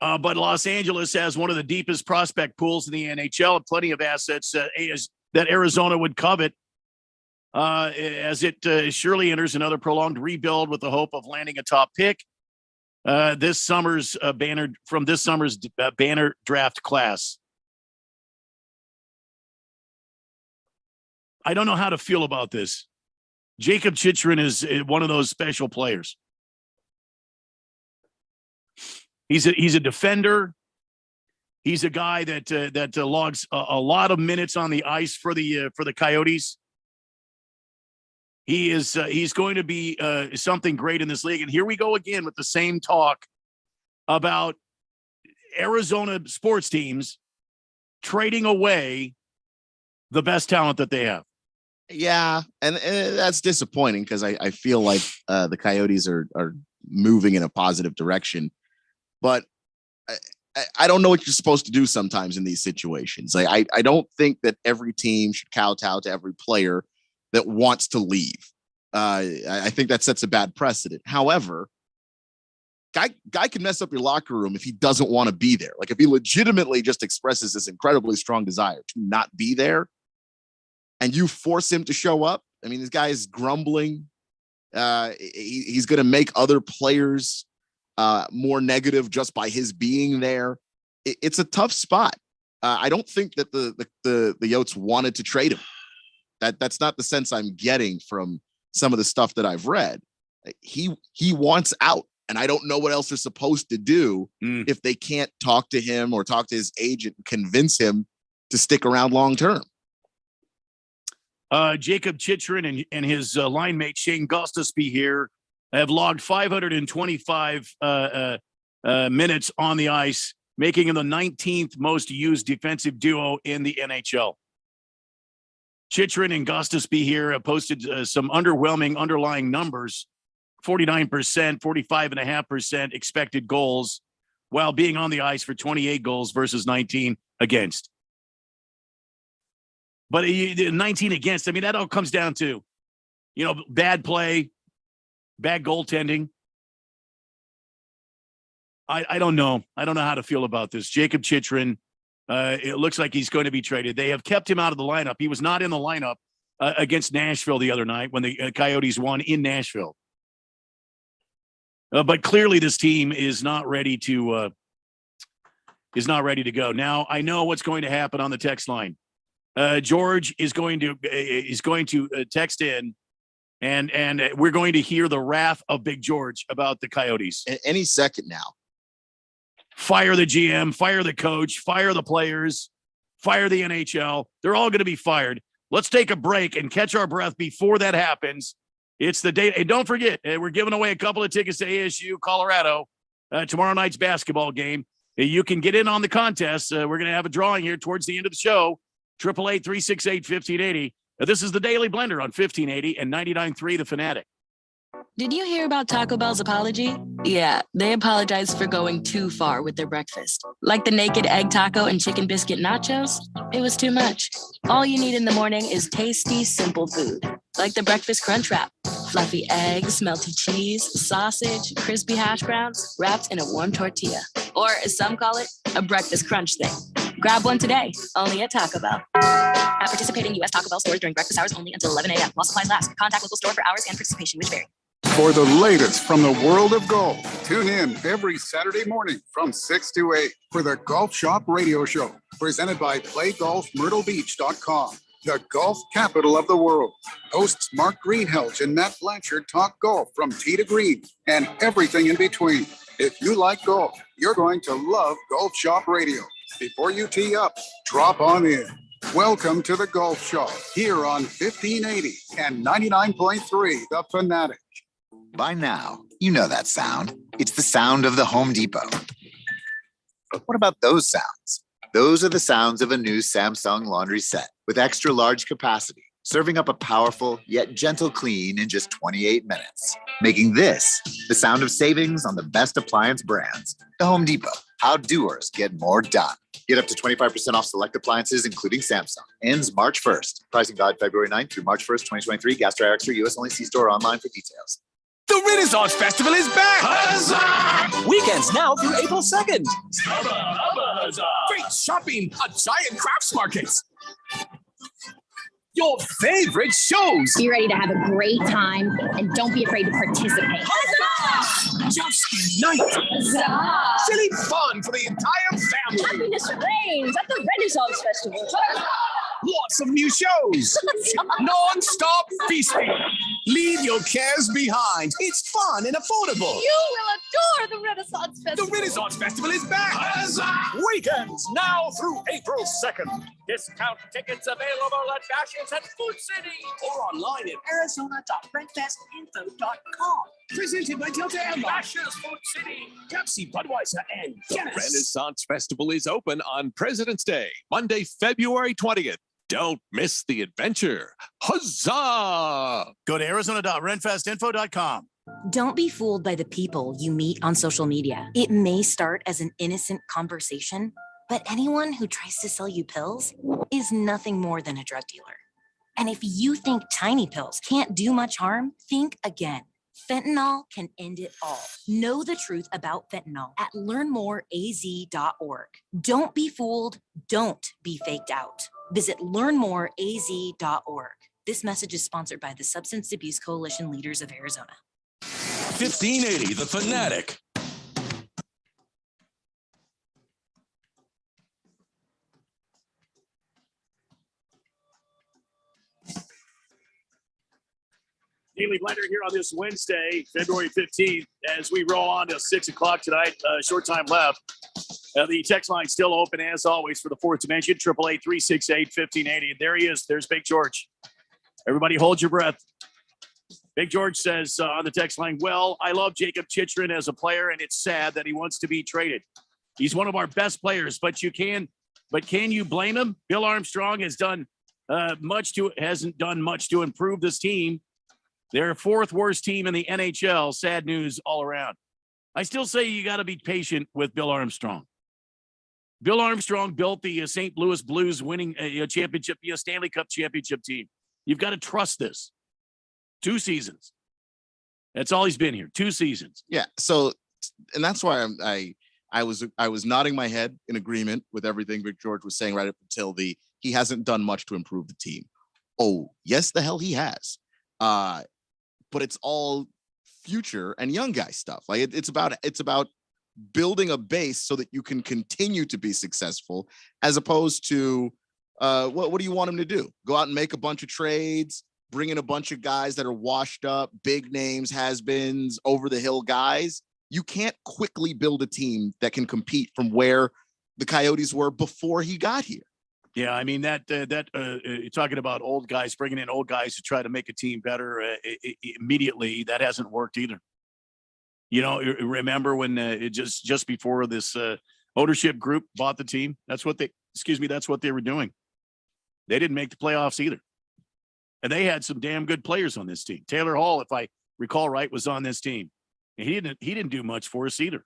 Speaker 4: But Los Angeles has one of the deepest prospect pools in the NHL, plenty of assets that Arizona would covet as it surely enters another prolonged rebuild with the hope of landing a top pick. This summer's banner draft class. I don't know how to feel about this. Jacob Chychrun is one of those special players. He's a defender. He's a guy that logs a lot of minutes on the ice for the Coyotes. He's going to be something great in this league. And here we go again with the same talk about Arizona sports teams trading away the best talent that they have.
Speaker 6: Yeah, and that's disappointing because I feel like the Coyotes are moving in a positive direction, but I don't know what you're supposed to do sometimes in these situations. Like I don't think that every team should kowtow to every player that wants to leave. I think that sets a bad precedent. However, guy can mess up your locker room if he doesn't want to be there. Like if he legitimately just expresses this incredibly strong desire to not be there, and you force him to show up. I mean, this guy is grumbling. He's going to make other players more negative just by his being there. It's a tough spot. I don't think that the Yotes wanted to trade him. That's not the sense I'm getting from some of the stuff that I've read. He wants out, and I don't know what else they're supposed to do if they can't talk to him or talk to his agent and convince him to stick around long term.
Speaker 4: Jacob Chychrun and his line mate Shane Gostisbehere here have logged 525 minutes on the ice, making him the 19th most used defensive duo in the NHL. Chychrun and Gostisbehere here have posted some underwhelming underlying numbers, 49%, 45.5% expected goals, while being on the ice for 28 goals versus 19 against. But 19 against, I mean, that all comes down to, bad play, bad goaltending. I don't know. I don't know how to feel about this. Jacob Chychrun, it looks like he's going to be traded. They have kept him out of the lineup. He was not in the lineup against Nashville the other night when the Coyotes won in Nashville. But clearly this team is not ready to go. Now, I know what's going to happen on the text line. George is going to text in, and we're going to hear the wrath of Big George about the Coyotes
Speaker 6: any second now.
Speaker 4: Fire the GM, fire the coach, fire the players, fire the NHL. They're all going to be fired. Let's take a break and catch our breath before that happens. It's the day. And don't forget, we're giving away a couple of tickets to ASU, Colorado, tomorrow night's basketball game. You can get in on the contest. We're going to have a drawing here towards the end of the show. 888-368-1580. This is the Daily Blender on 1580 and 99.3 The Fanatic.
Speaker 9: Did you hear about Taco Bell's apology? Yeah, they apologized for going too far with their breakfast. Like the naked egg taco and chicken biscuit nachos? It was too much. All you need in the morning is tasty, simple food. Like the breakfast crunch wrap. Fluffy eggs, melty cheese, sausage, crispy hash browns, wrapped in a warm tortilla. Or, as some call it, a breakfast crunch thing. Grab one today, only at Taco Bell. At participating U.S. Taco Bell stores during breakfast hours only until 11 a.m. While supplies last. Contact local store for hours and participation which vary.
Speaker 15: For the latest from the world of golf, tune in every Saturday morning from 6 to 8 for the Golf Shop Radio Show, presented by PlayGolfMyrtleBeach.com, the golf capital of the world. Hosts Mark Greenhelch and Matt Blanchard talk golf from tee to green and everything in between. If you like golf, you're going to love Golf Shop Radio. Before you tee up, drop on in. Welcome to the Golf Shop here on 1580 and 99.3 The Fanatic.
Speaker 2: By now, you know that sound. It's the sound of the Home Depot. But what about those sounds? Those are the sounds of a new Samsung laundry set with extra large capacity, serving up a powerful yet gentle clean in just 28 minutes, making this the sound of savings on the best appliance brands. The Home Depot. How doers get more done. Get up to 25% off select appliances, including Samsung. Ends March 1st. Pricing valid February 9th through March 1st, 2023. Gas Dry Extra, US only. See store or online for details.
Speaker 8: The Renaissance Festival is back!
Speaker 10: Huzzah! Weekends now through April 2nd.
Speaker 8: Great shopping at Giant Crafts Markets. Your favorite shows.
Speaker 17: Be ready to have a great time and don't be afraid to participate.
Speaker 8: Huzzah! Just night.
Speaker 17: Huzzah!
Speaker 8: Silly fun for the entire family.
Speaker 17: Happiness reigns at the Renaissance Festival.
Speaker 8: Lots of new shows. Non-stop feasting. Leave your cares behind. It's fun and affordable.
Speaker 17: You will
Speaker 3: Sure, the Renaissance Festival.
Speaker 8: The Renaissance Festival is back.
Speaker 16: Weekends now through April 2nd. Discount tickets available at Bashes at Food City
Speaker 8: Or online at arizona.redfestinfo.com. Presented by Delta Airlines,
Speaker 16: Bashes Food City.
Speaker 8: Pepsi, Budweiser, and
Speaker 11: The
Speaker 8: Guinness.
Speaker 11: Renaissance Festival is open on President's Day, Monday, February 20th. Don't miss the adventure. Huzzah!
Speaker 4: Go to arizona.renfestinfo.com.
Speaker 14: Don't be fooled by the people you meet on social media. It may start as an innocent conversation, but anyone who tries to sell you pills is nothing more than a drug dealer. And if you think tiny pills can't do much harm, think again. Fentanyl can end it all. Know the truth about fentanyl at learnmoreaz.org. Don't be fooled. Don't be faked out. Visit learnmoreaz.org. This message is sponsored by the Substance Abuse Coalition Leaders of Arizona.
Speaker 19: 1580, The Fanatic.
Speaker 5: Daily Blender here on this Wednesday, February 15th, as we roll on to 6 o'clock tonight. Short time left. The text line still open, as always, for the fourth dimension, 888-368-1580. There he is. There's Big George. Everybody hold your breath. Big George says on the text line, well, I love Jacob Chychrun as a player, and it's sad that he wants to be traded. He's one of our best players, but can you blame him? Bill Armstrong hasn't done much to improve this team. They're fourth worst team in the NHL. Sad news all around. I still say you got to be patient with Bill Armstrong. Bill Armstrong built the St. Louis Blues winning championship, Stanley Cup championship team. You've got to trust this. 2 seasons. That's all he's been here. 2 seasons.
Speaker 6: Yeah. So, and that's why I was nodding my head in agreement with everything Big George was saying right up until he hasn't done much to improve the team. Oh, yes, the hell he has. But it's all future and young guy stuff. Like it's about building a base so that you can continue to be successful, as opposed to what do you want him to do? Go out and make a bunch of trades, bring in a bunch of guys that are washed up, big names, has-beens, over-the-hill guys. You can't quickly build a team that can compete from where the Coyotes were before he got here.
Speaker 5: Yeah, I mean, you're talking about old guys, bringing in old guys to try to make a team better immediately. That hasn't worked either. You know, remember when just before this ownership group bought the team? That's what they were doing. They didn't make the playoffs either. And they had some damn good players on this team. Taylor Hall, if I recall right, was on this team. And he didn't do much for us either.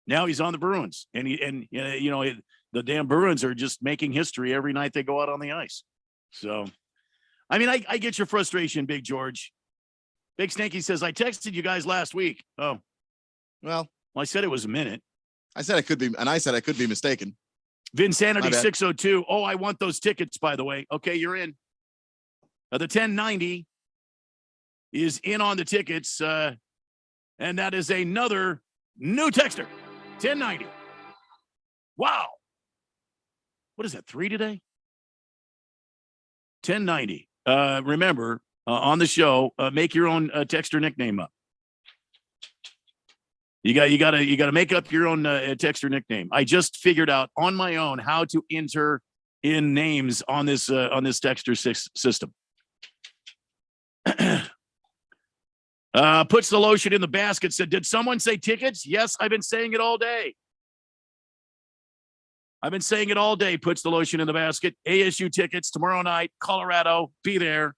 Speaker 5: Now he's on the Bruins, and the damn Bruins are just making history every night they go out on the ice. So, I mean, I get your frustration, Big George. Big Stanky says, I texted you guys last week. Oh, well, I said it was a minute.
Speaker 6: I said I could be mistaken.
Speaker 5: Vinsanity 602. Oh, I want those tickets, by the way. Okay, you're in. The 1090 is in on the tickets. And that is another new texter. 1090. Wow. What is that, 3 today? 1090. Remember, on the show, make your own texter nickname up. You got to make up your own texter nickname. I just figured out on my own how to enter in names on this texter system. Puts the lotion in the basket. Said, did someone say tickets? Yes, I've been saying it all day. Puts the lotion in the basket. ASU tickets tomorrow night, Colorado. Be there.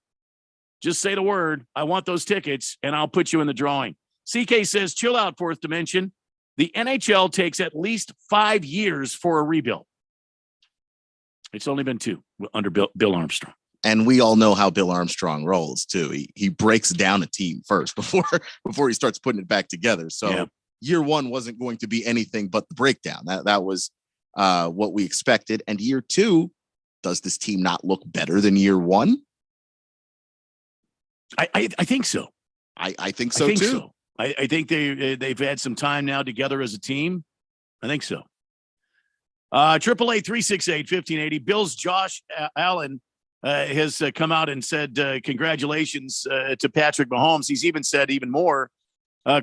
Speaker 5: Just say the word. I want those tickets, and I'll put you in the drawing. CK says, chill out, fourth dimension. The NHL takes at least 5 years for a rebuild. It's only been 2 under Bill Armstrong.
Speaker 6: And we all know how Bill Armstrong rolls too. He breaks down a team first before he starts putting it back together. So Year 1 wasn't going to be anything but the breakdown. That was what we expected. And year 2, does this team not look better than year 1?
Speaker 5: I think so.
Speaker 6: I think so too.
Speaker 5: So. I think they've had some time now together as a team. I think so. 888-368-1580. Bill's Josh Allen has come out and said congratulations to Patrick Mahomes. He's even said even more.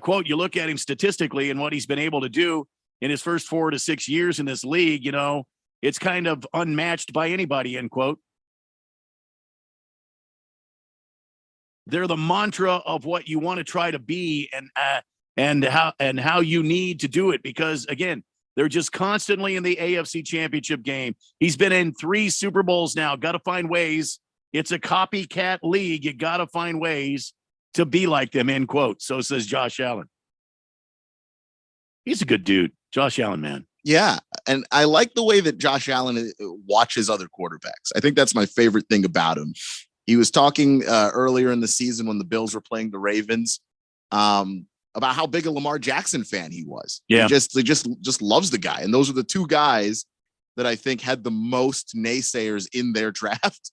Speaker 4: Quote, you look at him statistically and what he's been able to do in his first 4 to 6 years in this league, it's kind of unmatched by anybody, end quote. They're the mantra of what you want to try to be and how you need to do it. Because again, they're just constantly in the AFC Championship game. He's been in 3 Super Bowls now. Got to find ways. It's a copycat league. You got to find ways to be like them, end quote. So says Josh Allen. He's a good dude. Josh Allen, man.
Speaker 6: Yeah. And I like the way that Josh Allen watches other quarterbacks. I think that's my favorite thing about him. He was talking earlier in the season when the Bills were playing the Ravens about how big a Lamar Jackson fan he was.
Speaker 4: Yeah.
Speaker 6: He just loves the guy. And those are the 2 guys that I think had the most naysayers in their draft.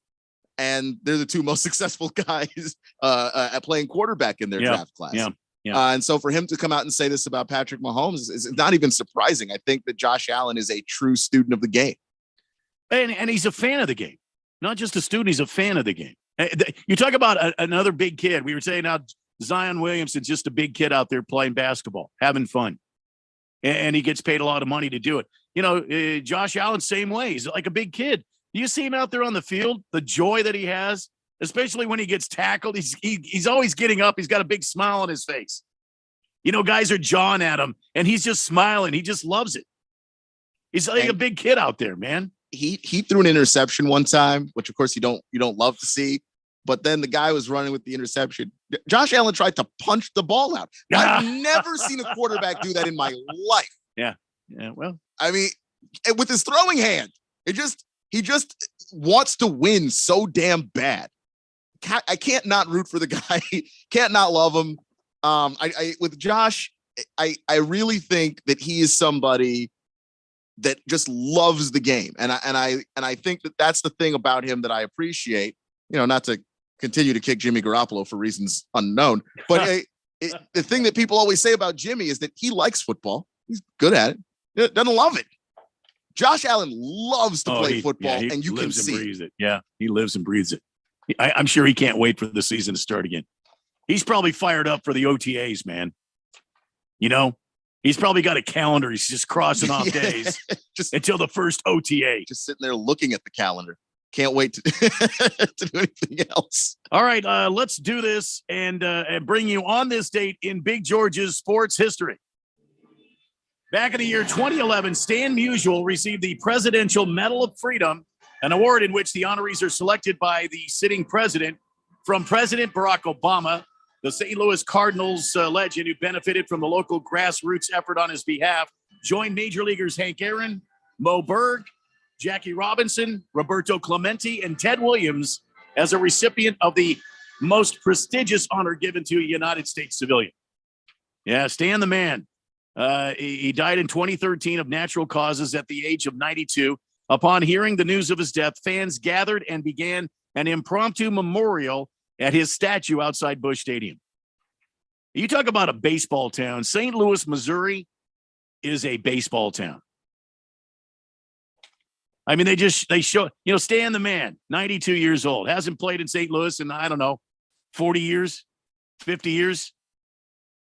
Speaker 6: And they're the 2 most successful guys at playing quarterback in their draft class.
Speaker 4: Yeah.
Speaker 6: And so for him to come out and say this about Patrick Mahomes is not even surprising. I think that Josh Allen is a true student of the game.
Speaker 4: And he's a fan of the game. Not just a student, he's a fan of the game. You talk about another big kid. We were saying how Zion Williamson's just a big kid out there playing basketball, having fun. And he gets paid a lot of money to do it. Josh Allen, same way. He's like a big kid. You see him out there on the field, the joy that he has, especially when he gets tackled. He's always getting up. He's got a big smile on his face. Guys are jawing at him, and he's just smiling. He just loves it. He's like a big kid out there, man.
Speaker 6: He threw an interception one time, which of course you don't love to see. But then the guy was running with the interception. Josh Allen tried to punch the ball out. I've never seen a quarterback do that in my life.
Speaker 4: Yeah. Well,
Speaker 6: I mean, with his throwing hand, he just wants to win so damn bad. I can't not root for the guy. Can't not love him. With Josh, I really think that he is somebody that just loves the game. And I think that that's the thing about him that I appreciate, not to continue to kick Jimmy Garoppolo for reasons unknown, but the thing that people always say about Jimmy is that he likes football. He's good at it. Doesn't love it. Josh Allen loves to play football, and you can see
Speaker 4: it. Yeah, he lives and breathes it. I'm sure he can't wait for the season to start again. He's probably fired up for the OTAs, man. He's probably got a calendar. He's just crossing off days until the first OTA.
Speaker 6: Just sitting there looking at the calendar. Can't wait to, to do anything else.
Speaker 4: All right, let's do this and bring you on this date in Big George's sports history. Back in the year 2011, Stan Musial received the Presidential Medal of Freedom, an award in which the honorees are selected by the sitting president from President Barack Obama. The St. Louis Cardinals legend who benefited from the local grassroots effort on his behalf joined major leaguers Hank Aaron, Mo Berg, Jackie Robinson, Roberto Clemente, and Ted Williams as a recipient of the most prestigious honor given to a United States civilian. Yeah, Stan the man. He died in 2013 of natural causes at the age of 92. Upon hearing the news of his death, fans gathered and began an impromptu memorial at his statue outside Busch Stadium. You talk about a baseball town. St. Louis, Missouri is a baseball town. I mean, they show, Stan the man, 92 years old, hasn't played in St. Louis in, 40 years, 50 years.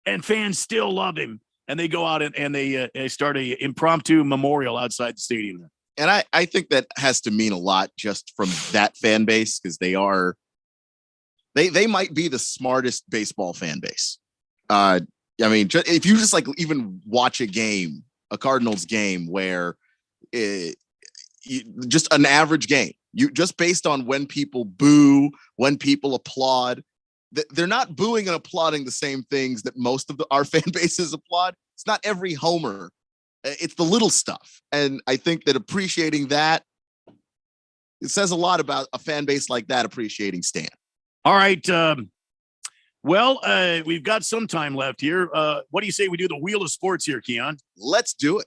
Speaker 4: And fans still love him. And they go out and they start an impromptu memorial outside the stadium.
Speaker 6: And I think that has to mean a lot just from that fan base, because they might be the smartest baseball fan base. If you just even watch a Cardinals game where just an average game, you just based on when people boo, when people applaud, they're not booing and applauding the same things that most of our fan bases applaud. It's not every homer. It's the little stuff. And I think that appreciating that, it says a lot about a fan base like that appreciating Stan.
Speaker 4: All right. We've got some time left here. What do you say we do the Wheel of Sports here, Keon?
Speaker 6: Let's do it.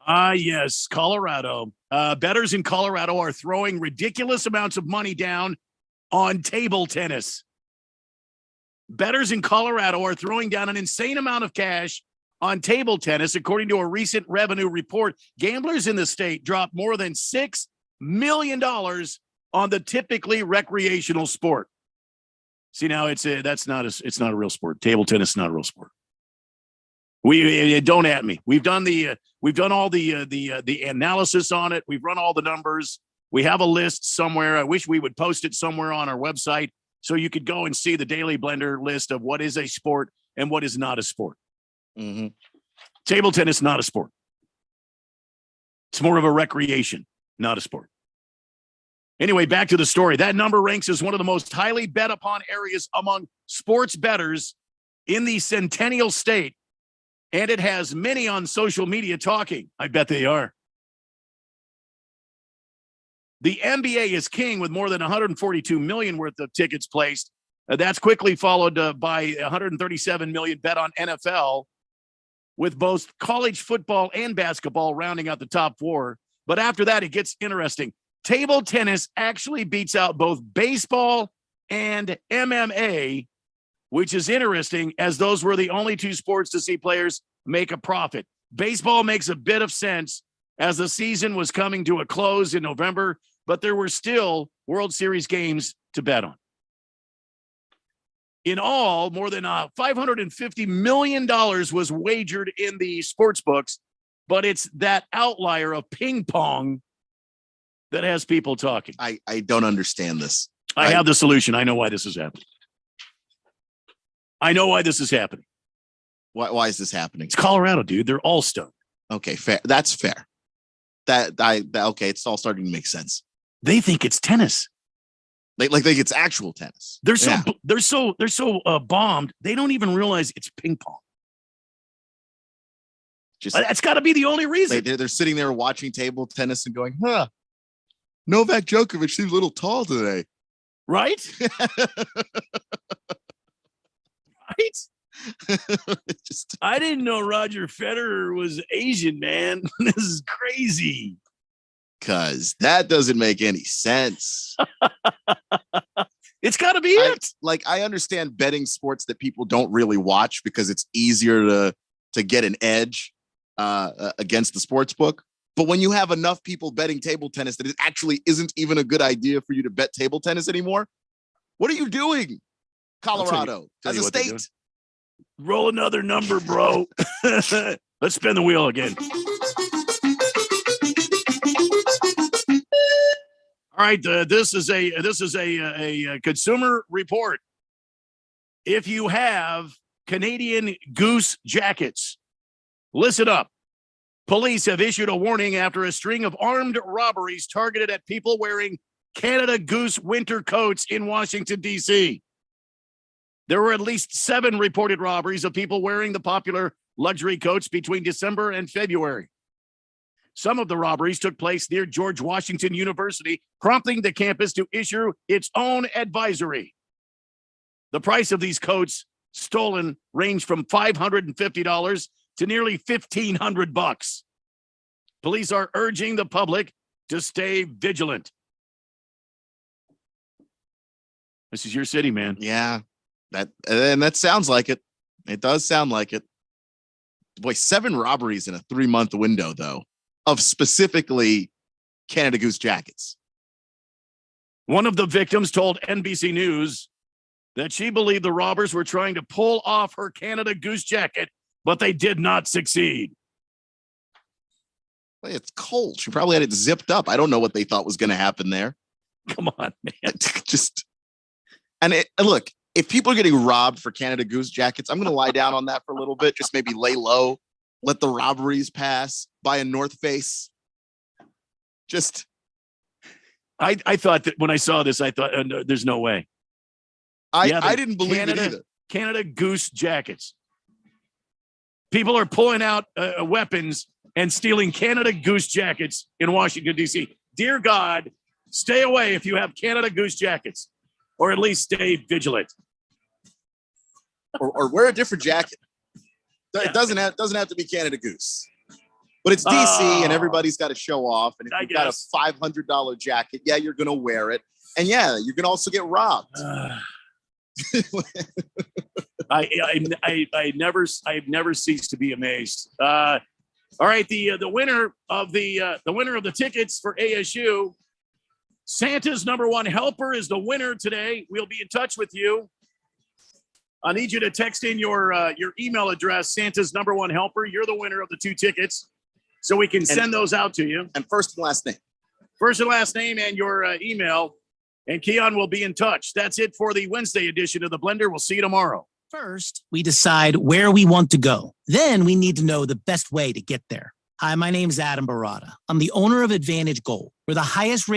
Speaker 4: Yes, Colorado. Bettors in Colorado are throwing ridiculous amounts of money down on table tennis. Bettors in Colorado are throwing down an insane amount of cash on table tennis. According to a recent revenue report, gamblers in the state dropped more than $6 million on the typically recreational sport. See, now it's not a real sport. Table tennis is not a real sport. Don't at me. We've done all the analysis on it. We've run all the numbers. We have a list somewhere. I wish we would post it somewhere on our website so you could go and see the Daily Blender list of what is a sport and what is not a sport.
Speaker 6: Mm-hmm.
Speaker 4: Table tennis, not a sport. It's more of a recreation, not a sport. Anyway, back to the story. That number ranks as one of the most highly bet upon areas among sports bettors in the Centennial State, and it has many on social media talking. I bet they are. The NBA is king with more than 142 million worth of tickets placed. That's quickly followed by 137 million bet on NFL, with both college football and basketball rounding out the top four. But after that, it gets interesting. Table tennis actually beats out both baseball and MMA, which is interesting as those were the only two sports to see players make a profit. Baseball makes a bit of sense as the season was coming to a close in November, but there were still World Series games to bet on. In all, more than $550 million was wagered in the sports books, but it's that outlier of ping pong that has people talking.
Speaker 6: I don't understand this.
Speaker 4: I have the solution. I know why this is happening.
Speaker 6: Why is this happening?
Speaker 4: It's Colorado, dude. They're all stoned.
Speaker 6: Okay, fair. That's fair. Okay, it's all starting to make sense.
Speaker 4: They think it's tennis.
Speaker 6: They think it's actual tennis.
Speaker 4: They're so bombed. They don't even realize it's ping pong. That's got to be the only reason.
Speaker 6: They're sitting there watching table tennis and going, "Huh, Novak Djokovic seems a little tall today."
Speaker 4: Right? Right? I didn't know Roger Federer was Asian, man. This is crazy.
Speaker 6: Because that doesn't make any sense.
Speaker 4: It's got to be it.
Speaker 6: I understand betting sports that people don't really watch because it's easier to get an edge against the sports book. But when you have enough people betting table tennis that it actually isn't even a good idea for you to bet table tennis anymore, what are you doing, Colorado, as a state?
Speaker 4: Roll another number, bro. Let's spin the wheel again. All right, this is a consumer report. If you have Canadian Goose jackets, listen up. Police have issued a warning after a string of armed robberies targeted at people wearing Canada Goose winter coats in Washington, D.C. There were at least 7 reported robberies of people wearing the popular luxury coats between December and February. Some of the robberies took place near George Washington University, prompting the campus to issue its own advisory. The price of these coats stolen ranged from $550 to nearly $1,500. Police are urging the public to stay vigilant. This is your city, man.
Speaker 6: Yeah, that sounds like it. It does sound like it. Boy, 7 robberies in a 3-month window, though, of specifically Canada Goose jackets.
Speaker 4: One of the victims told NBC News that she believed the robbers were trying to pull off her Canada Goose jacket, but they did not succeed.
Speaker 6: Well, it's cold. She probably had it zipped up. I don't know what they thought was going to happen there.
Speaker 4: Come on, man.
Speaker 6: Look, if people are getting robbed for Canada Goose jackets, I'm going to lie down on that for a little bit. Just maybe lay low, let the robberies pass, buy a North Face.
Speaker 4: I thought that when I saw this, I thought, no, there's no way.
Speaker 6: I didn't believe it either.
Speaker 4: Canada Goose jackets. People are pulling out weapons and stealing Canada Goose jackets in Washington, D.C. Dear God, stay away if you have Canada Goose jackets, or at least stay vigilant.
Speaker 6: Or wear a different jacket. It doesn't have to be Canada Goose. But it's DC and everybody's got to show off. And if you've got a $500 jacket, yeah, you're going to wear it. And yeah, you're going to also get robbed.
Speaker 4: I've never ceased to be amazed. All right, the winner of the tickets for ASU, Santa's #1 helper is the winner today. We'll be in touch with you.
Speaker 5: I need you to text in your email address, Santa's #1 helper. You're the winner of the 2 tickets, so we can send those out to you.
Speaker 6: And first and last name.
Speaker 5: First and last name and your email. And Keon will be in touch. That's it for the Wednesday edition of the Blender. We'll see you tomorrow.
Speaker 3: First, we decide where we want to go. Then we need to know the best way to get there. Hi, my name is Adam Barada. I'm the owner of Advantage Gold. We're the highest rated